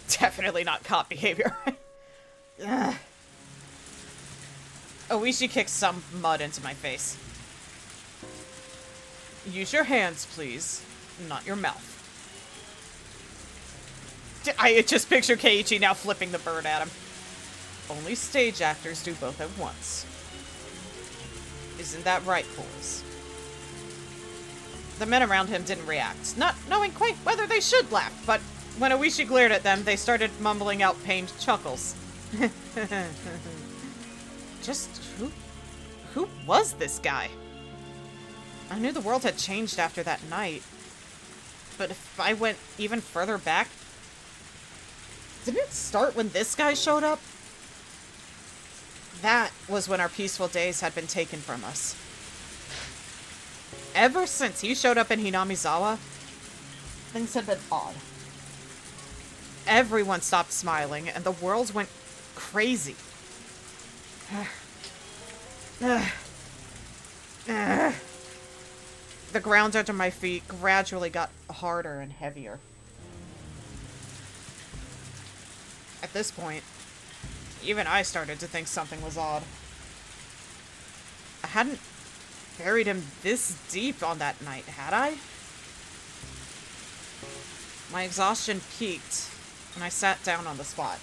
Definitely not cop behavior. Oishi kicked some mud into my face. Use your hands, please, not your mouth. I just picture Keiichi now flipping the bird at him. Only stage actors do both at once. Isn't that right, boys? The men around him didn't react, not knowing quite whether they should laugh, but when Oishi glared at them, they started mumbling out pained chuckles. Just who was this guy? I knew the world had changed after that night, but if I went even further back, didn't it start when this guy showed up? That was when our peaceful days had been taken from us. Ever since he showed up in Hinamizawa, things had been odd. Everyone stopped smiling, and the world went crazy. The ground under my feet gradually got harder and heavier. At this point, even I started to think something was odd. I hadn't buried him this deep on that night, had I? My exhaustion peaked, and I sat down on the spot.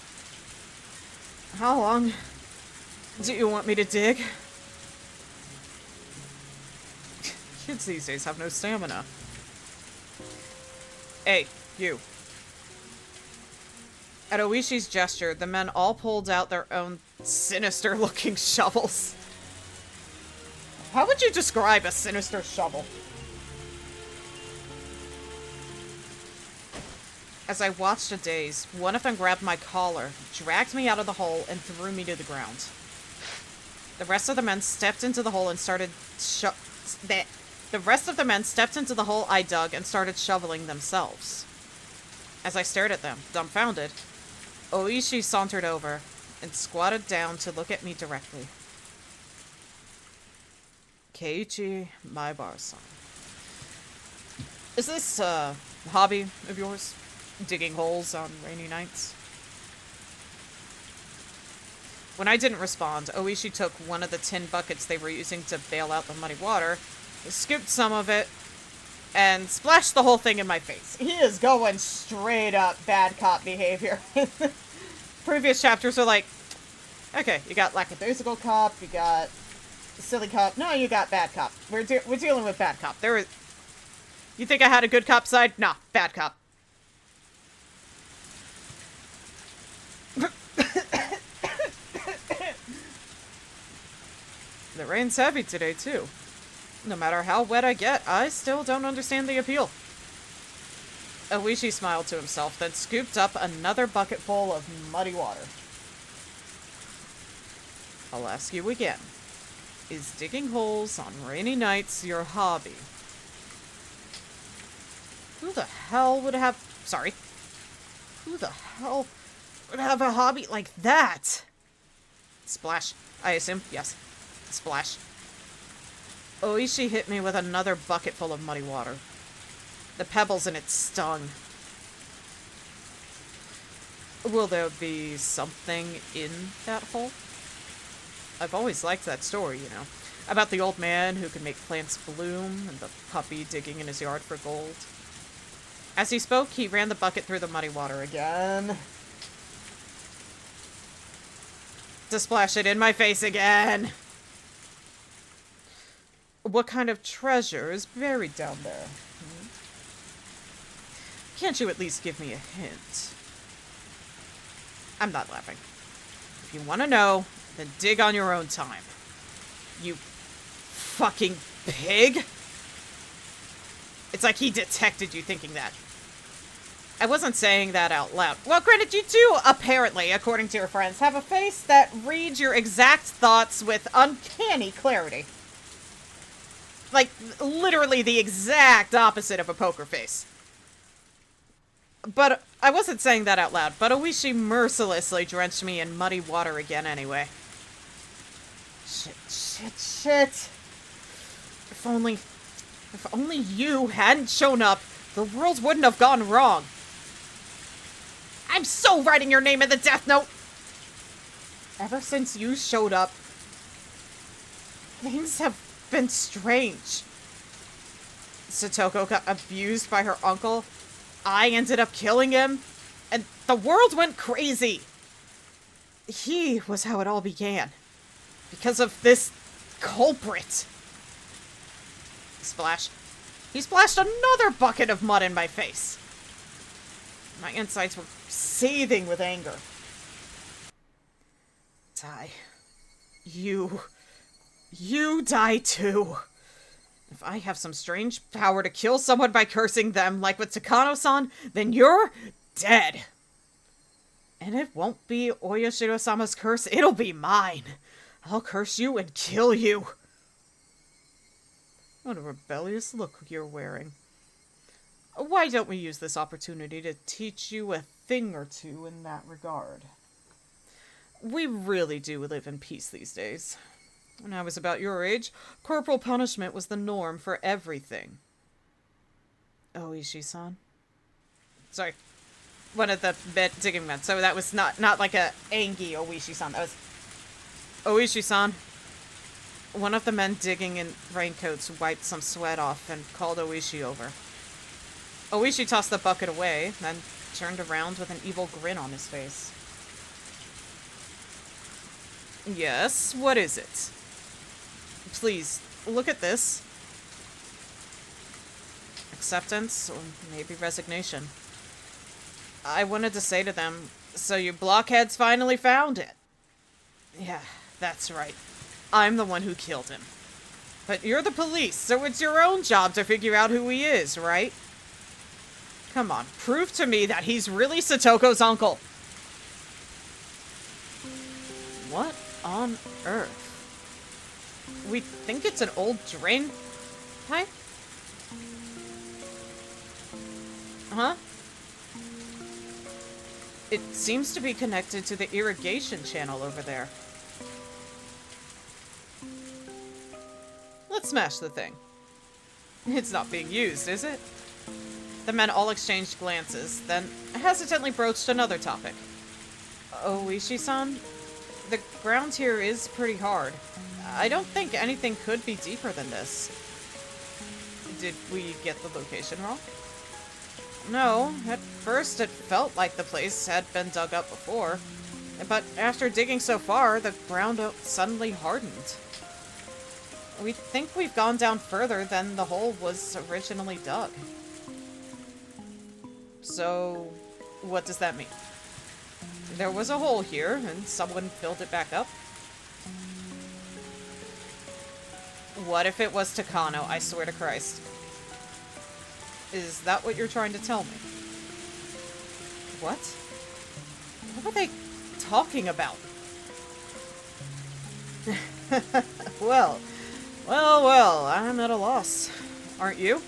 How long do you want me to dig? Kids these days have no stamina. Hey, you. At Oishi's gesture, the men all pulled out their own sinister-looking shovels. How would you describe a sinister shovel? As I watched dazed, one of them grabbed my collar, dragged me out of the hole, and threw me to the ground. The rest of the men stepped into the hole and started The rest of the men stepped into the hole I dug and started shoveling themselves. As I stared at them, dumbfounded, Oishi sauntered over and squatted down to look at me directly. Keiichi Maibar-san. Is this a hobby of yours? Digging holes on rainy nights? When I didn't respond, Oishi took one of the tin buckets they were using to bail out the muddy water, scooped some of it, and splashed the whole thing in my face. He is going straight up bad cop behavior. Previous chapters are like, okay, you got lackadaisical cop, you got silly cop. No, you got bad cop. We're dealing with bad cop. You think I had a good cop side? Nah, bad cop. The rain's heavy today, too. No matter how wet I get, I still don't understand the appeal. Oishi smiled to himself, then scooped up another bucket full of muddy water. I'll ask you again. Is digging holes on rainy nights your hobby? Who the hell would have a hobby like that? Splash. I assume. Yes. Splash. Oishi hit me with another bucket full of muddy water. The pebbles in it stung. Will there be something in that hole? I've always liked that story, you know. About the old man who could make plants bloom and the puppy digging in his yard for gold. As he spoke, he ran the bucket through the muddy water again. To splash it in my face again. What kind of treasure is buried down there? Can't you at least give me a hint? I'm not laughing. If you want to know, then dig on your own time. You fucking pig! It's like he detected you thinking that. I wasn't saying that out loud. Well, granted, you do, apparently, according to your friends, have a face that reads your exact thoughts with uncanny clarity. Like, literally the exact opposite of a poker face. But I wasn't saying that out loud, but Oishi mercilessly drenched me in muddy water again anyway. Shit. If only you hadn't shown up, the world wouldn't have gone wrong. I'm so writing your name in the death note! Ever since you showed up, things have been strange. Satoko got abused by her uncle. I ended up killing him. And the world went crazy. He was how it all began. Because of this culprit. Splash. He splashed another bucket of mud in my face. My insides were seething with anger. Die. You die too. If I have some strange power to kill someone by cursing them, like with Takano-san, then you're dead. And it won't be Oyashiro-sama's curse, it'll be mine. I'll curse you and kill you. What a rebellious look you're wearing. Why don't we use this opportunity to teach you a thing or two in that regard? We really do live in peace these days. When I was about your age, corporal punishment was the norm for everything. Oishi-san? Sorry. One of the digging men. So that was not like a Angie Oishi-san. That was Oishi-san. One of the men digging in raincoats wiped some sweat off and called Oishi over. Oishi tossed the bucket away, then turned around with an evil grin on his face. Yes, what is it? Please, look at this. Acceptance, or maybe resignation. I wanted to say to them, so you blockheads finally found it. Yeah, that's right. I'm the one who killed him. But you're the police, so it's your own job to figure out who he is, right? Come on, prove to me that he's really Satoko's uncle. What on earth? We think it's an old drain pipe? Huh? It seems to be connected to the irrigation channel over there. Let's smash the thing. It's not being used, is it? The men all exchanged glances, then hesitantly broached another topic. Oishi-san? The ground here is pretty hard. I don't think anything could be deeper than this. Did we get the location wrong? No, at first it felt like the place had been dug up before. But after digging so far, the ground suddenly hardened. We think we've gone down further than the hole was originally dug. So, what does that mean? There was a hole here, and someone filled it back up? What if it was Takano, I swear to Christ? Is that what you're trying to tell me? What? What are they talking about? Well, I'm at a loss. Aren't you?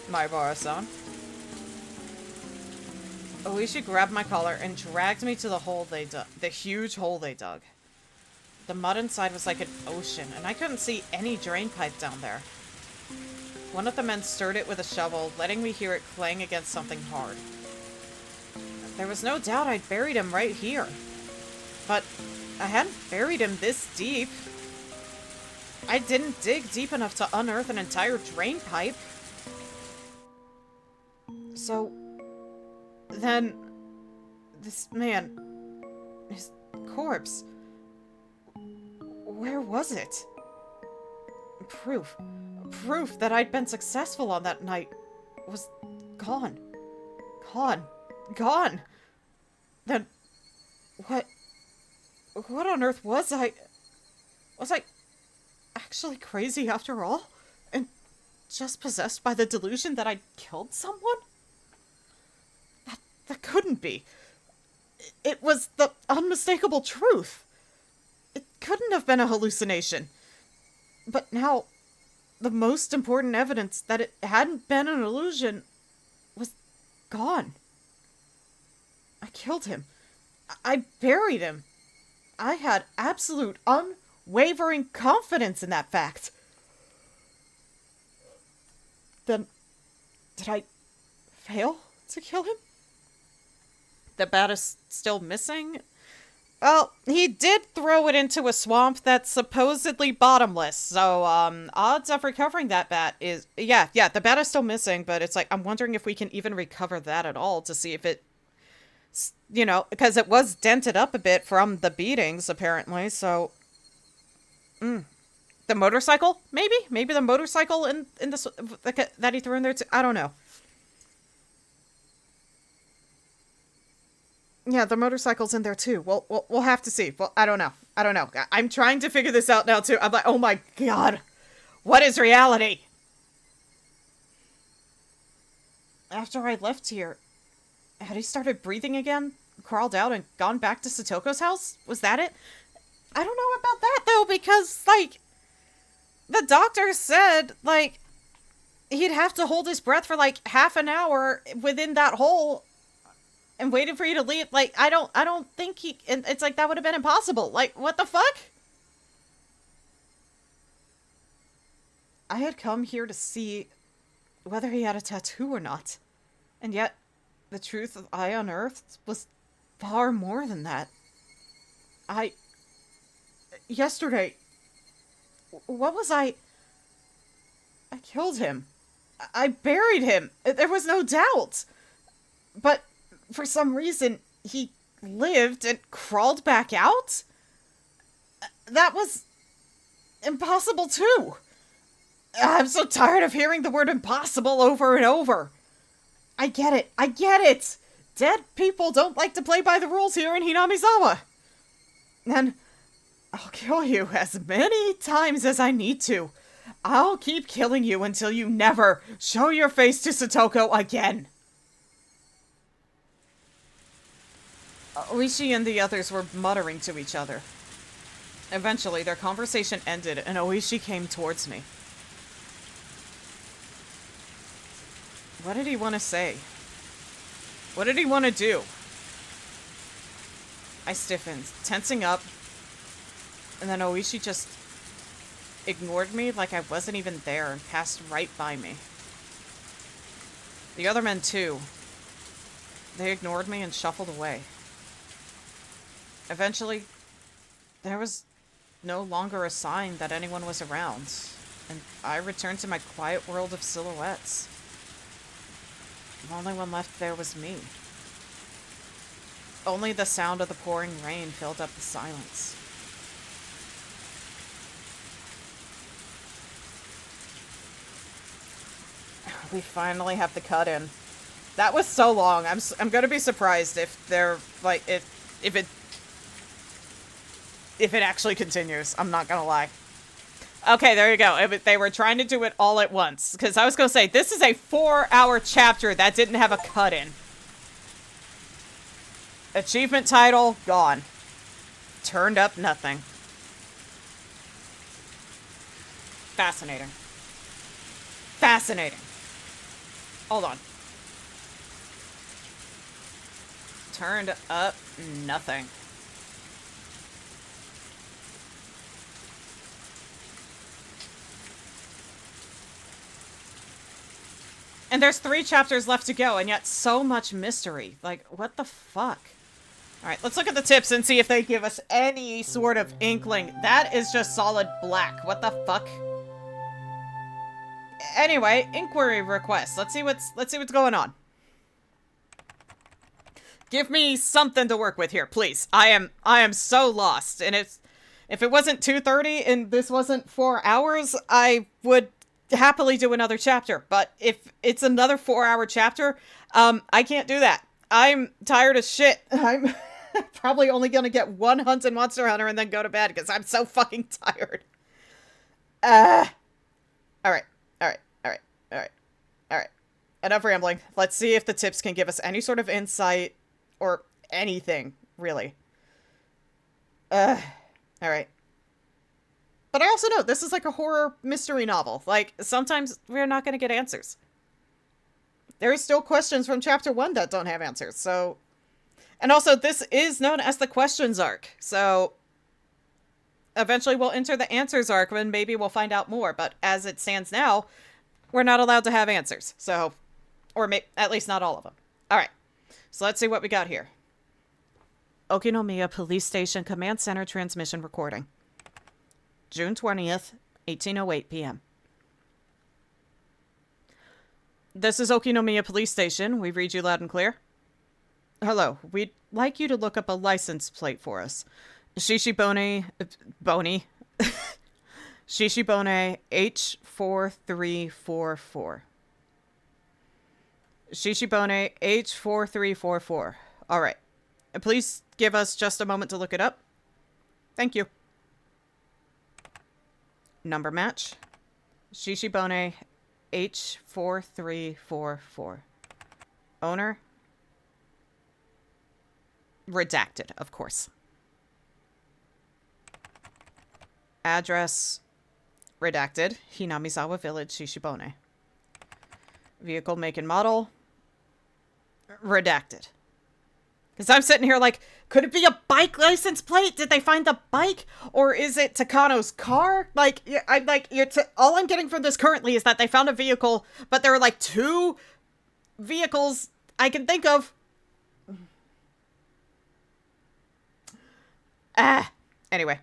Maibara-san. Oishi grabbed my collar and dragged me to the hole they dug. The huge hole they dug. The mud inside was like an ocean, and I couldn't see any drain pipe down there. One of the men stirred it with a shovel, letting me hear it clang against something hard. There was no doubt I'd buried him right here. But I hadn't buried him this deep. I didn't dig deep enough to unearth an entire drain pipe. So, then, this man, his corpse, where was it? Proof that I'd been successful on that night was gone. Gone. Then, what on earth was I? Was I actually crazy after all? And just possessed by the delusion that I'd killed someone? That couldn't be. It was the unmistakable truth. It couldn't have been a hallucination. But now, the most important evidence that it hadn't been an illusion was gone. I killed him. I buried him. I had absolute, unwavering confidence in that fact. Then, did I fail to kill him? The bat is still missing? Well, he did throw it into a swamp that's supposedly bottomless, so, odds of recovering that bat is... Yeah, the bat is still missing, but it's like, I'm wondering if we can even recover that at all to see if it... You know, because it was dented up a bit from the beatings, apparently, so... The motorcycle? Maybe? Maybe the motorcycle in this that he threw in there too? I don't know. Yeah, the motorcycle's in there too. We'll have to see. Well, I don't know. I don't know. I'm trying to figure this out now too. I'm like, oh my god. What is reality? After I left here, had he started breathing again? Crawled out and gone back to Satoko's house? Was that it? I don't know about that though, because, like, the doctor said, like, he'd have to hold his breath for like half an hour within that hole and waited for you to leave. Like, I don't think he, and it's like, that would have been impossible. Like, what the fuck? I had come here to see whether he had a tattoo or not. And yet, the truth I unearthed was far more than that. Yesterday, what was I killed him. I buried him. There was no doubt. But for some reason, he lived and crawled back out? That was impossible too. I'm so tired of hearing the word impossible over and over. I get it. I get it. Dead people don't like to play by the rules here in Hinamizawa. And I'll kill you as many times as I need to. I'll keep killing you until you never show your face to Satoko again. Oishi and the others were muttering to each other. Eventually, their conversation ended and Oishi came towards me. What did he want to say? What did he want to do? I stiffened, tensing up, and then Oishi just ignored me like I wasn't even there and passed right by me. The other men, too. They ignored me and shuffled away. Eventually, there was no longer a sign that anyone was around, and I returned to my quiet world of silhouettes. The only one left there was me. Only the sound of the pouring rain filled up the silence. We finally have the cut in. That was so long. I'm gonna be surprised if they're like if it actually continues. I'm not gonna lie. Okay, there you go. They were trying to do it all at once. Because I was going to say, this is a 4-hour chapter that didn't have a cut-in. Achievement title, gone. Turned up nothing. Fascinating. Fascinating. Hold on. Turned up nothing. And there's 3 chapters left to go, and yet so much mystery. Like, what the fuck? Alright, let's look at the tips and see if they give us any sort of inkling. That is just solid black. What the fuck? Anyway, inquiry request. Let's see what's going on. Give me something to work with here, please. I am so lost. And if it wasn't 2:30 and this wasn't 4 hours, I would happily do another chapter. But if it's another 4-hour chapter, I can't do that. I'm tired as shit. I'm probably only gonna get 1 hunt in Monster Hunter and then go to bed because I'm so fucking tired. Alright. Enough rambling. Let's see if the tips can give us any sort of insight or anything, really. Alright. But I also know this is like a horror mystery novel. Like, sometimes we're not going to get answers. There are still questions from chapter 1 that don't have answers, so... And also, this is known as the questions arc, so... Eventually we'll enter the answers arc when maybe we'll find out more, but as it stands now, we're not allowed to have answers, so... Or at least not all of them. Alright, so let's see what we got here. Okinomiya Police Station Command Center Transmission Recording. June 20th, 18:08 p.m. This is Okinomiya Police Station. We read you loud and clear. Hello. We'd like you to look up a license plate for us. Shishi Boni... Shishibone H4344. Shishibone H4344. All right. Please give us just a moment to look it up. Thank you. Number match. Shishibone H4344. Owner. Redacted, of course. Address. Redacted. Hinamizawa Village, Shishibone. Vehicle, make, and model. Redacted. Because I'm sitting here like, could it be a bike license plate? Did they find the bike? Or is it Takano's car? Like, I'm like, all I'm getting from this currently is that they found a vehicle, but there are like 2 vehicles I can think of. Anyway.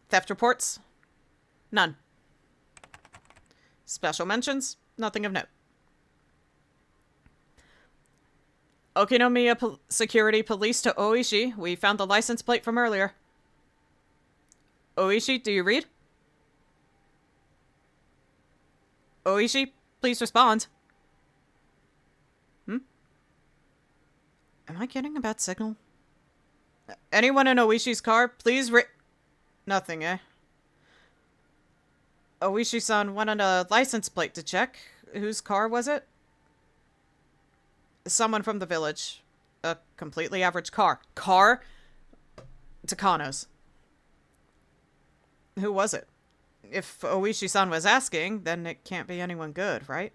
Theft reports? None. Special mentions? Nothing of note. Okinomiya Security Police to Oishi. We found the license plate from earlier. Oishi, do you read? Oishi, please respond. Am I getting a bad signal? Anyone in Oishi's car, please Nothing, eh? Oishi-san wanted a license plate to check. Whose car was it? Someone from the village. A completely average car. Car? Takano's. Who was it? If Oishi-san was asking, then it can't be anyone good, right?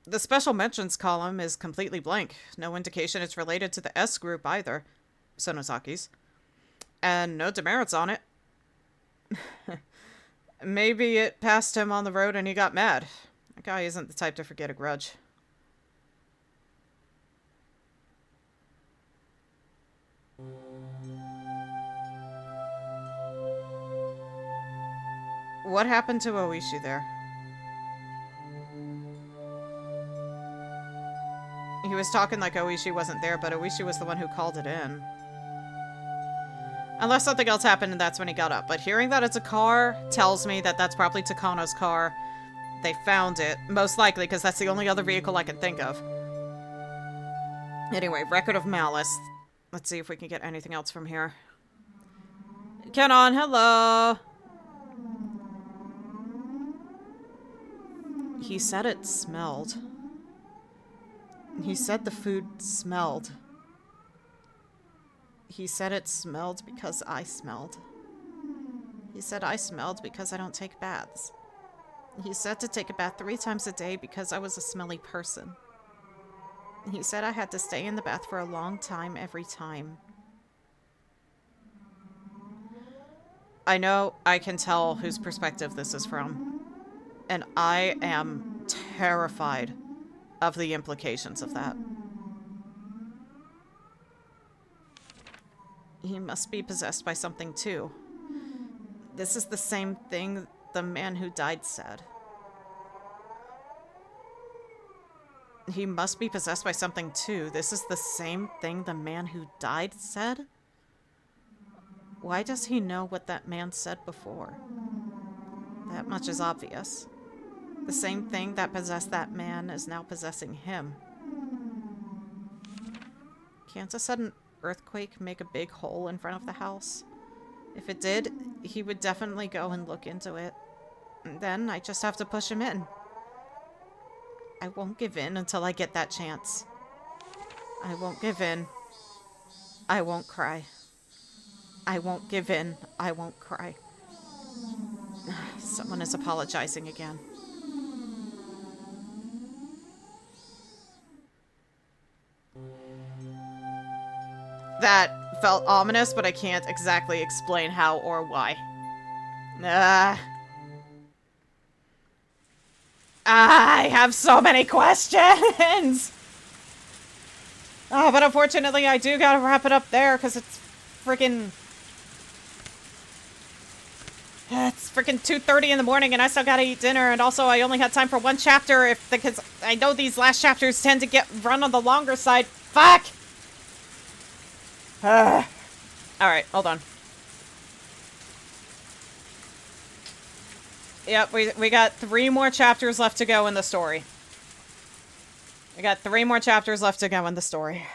The special mentions column is completely blank. No indication it's related to the S group either. Sonosaki's. And no demerits on it. Maybe it passed him on the road and he got mad. That guy isn't the type to forget a grudge. What happened to Oishi there? He was talking like Oishi wasn't there, but Oishi was the one who called it in. Unless something else happened and that's when he got up. But hearing that it's a car tells me that that's probably Takano's car. They found it. Most likely, because that's the only other vehicle I can think of. Anyway, record of malice. Let's see if we can get anything else from here. Kenon, hello! He said it smelled. He said the food smelled. He said it smelled because I smelled. He said I smelled because I don't take baths. He said to take a bath 3 times a day because I was a smelly person. He said I had to stay in the bath for a long time every time. I know I can tell whose perspective this is from. And I am terrified of the implications of that. He must be possessed by something too. This is the same thing the man who died said. He must be possessed by something too. This is the same thing the man who died said? Why does he know what that man said before? That much is obvious. The same thing that possessed that man is now possessing him. Can't a sudden earthquake make a big hole in front of the house? If it did, he would definitely go and look into it. And then I just have to push him in. I won't give in until I get that chance. I won't give in. I won't cry. I won't give in. I won't cry. Someone is apologizing again. That felt ominous, but I can't exactly explain how or why. I have so many questions! Oh, but unfortunately I do gotta wrap it up there, because it's freaking 2:30 in the morning and I still gotta eat dinner, and also I only had time for 1 chapter because I know these last chapters tend to run on the longer side. Fuck! Alright, hold on. Yep, we got 3 more chapters left to go in the story. We got 3 more chapters left to go in the story.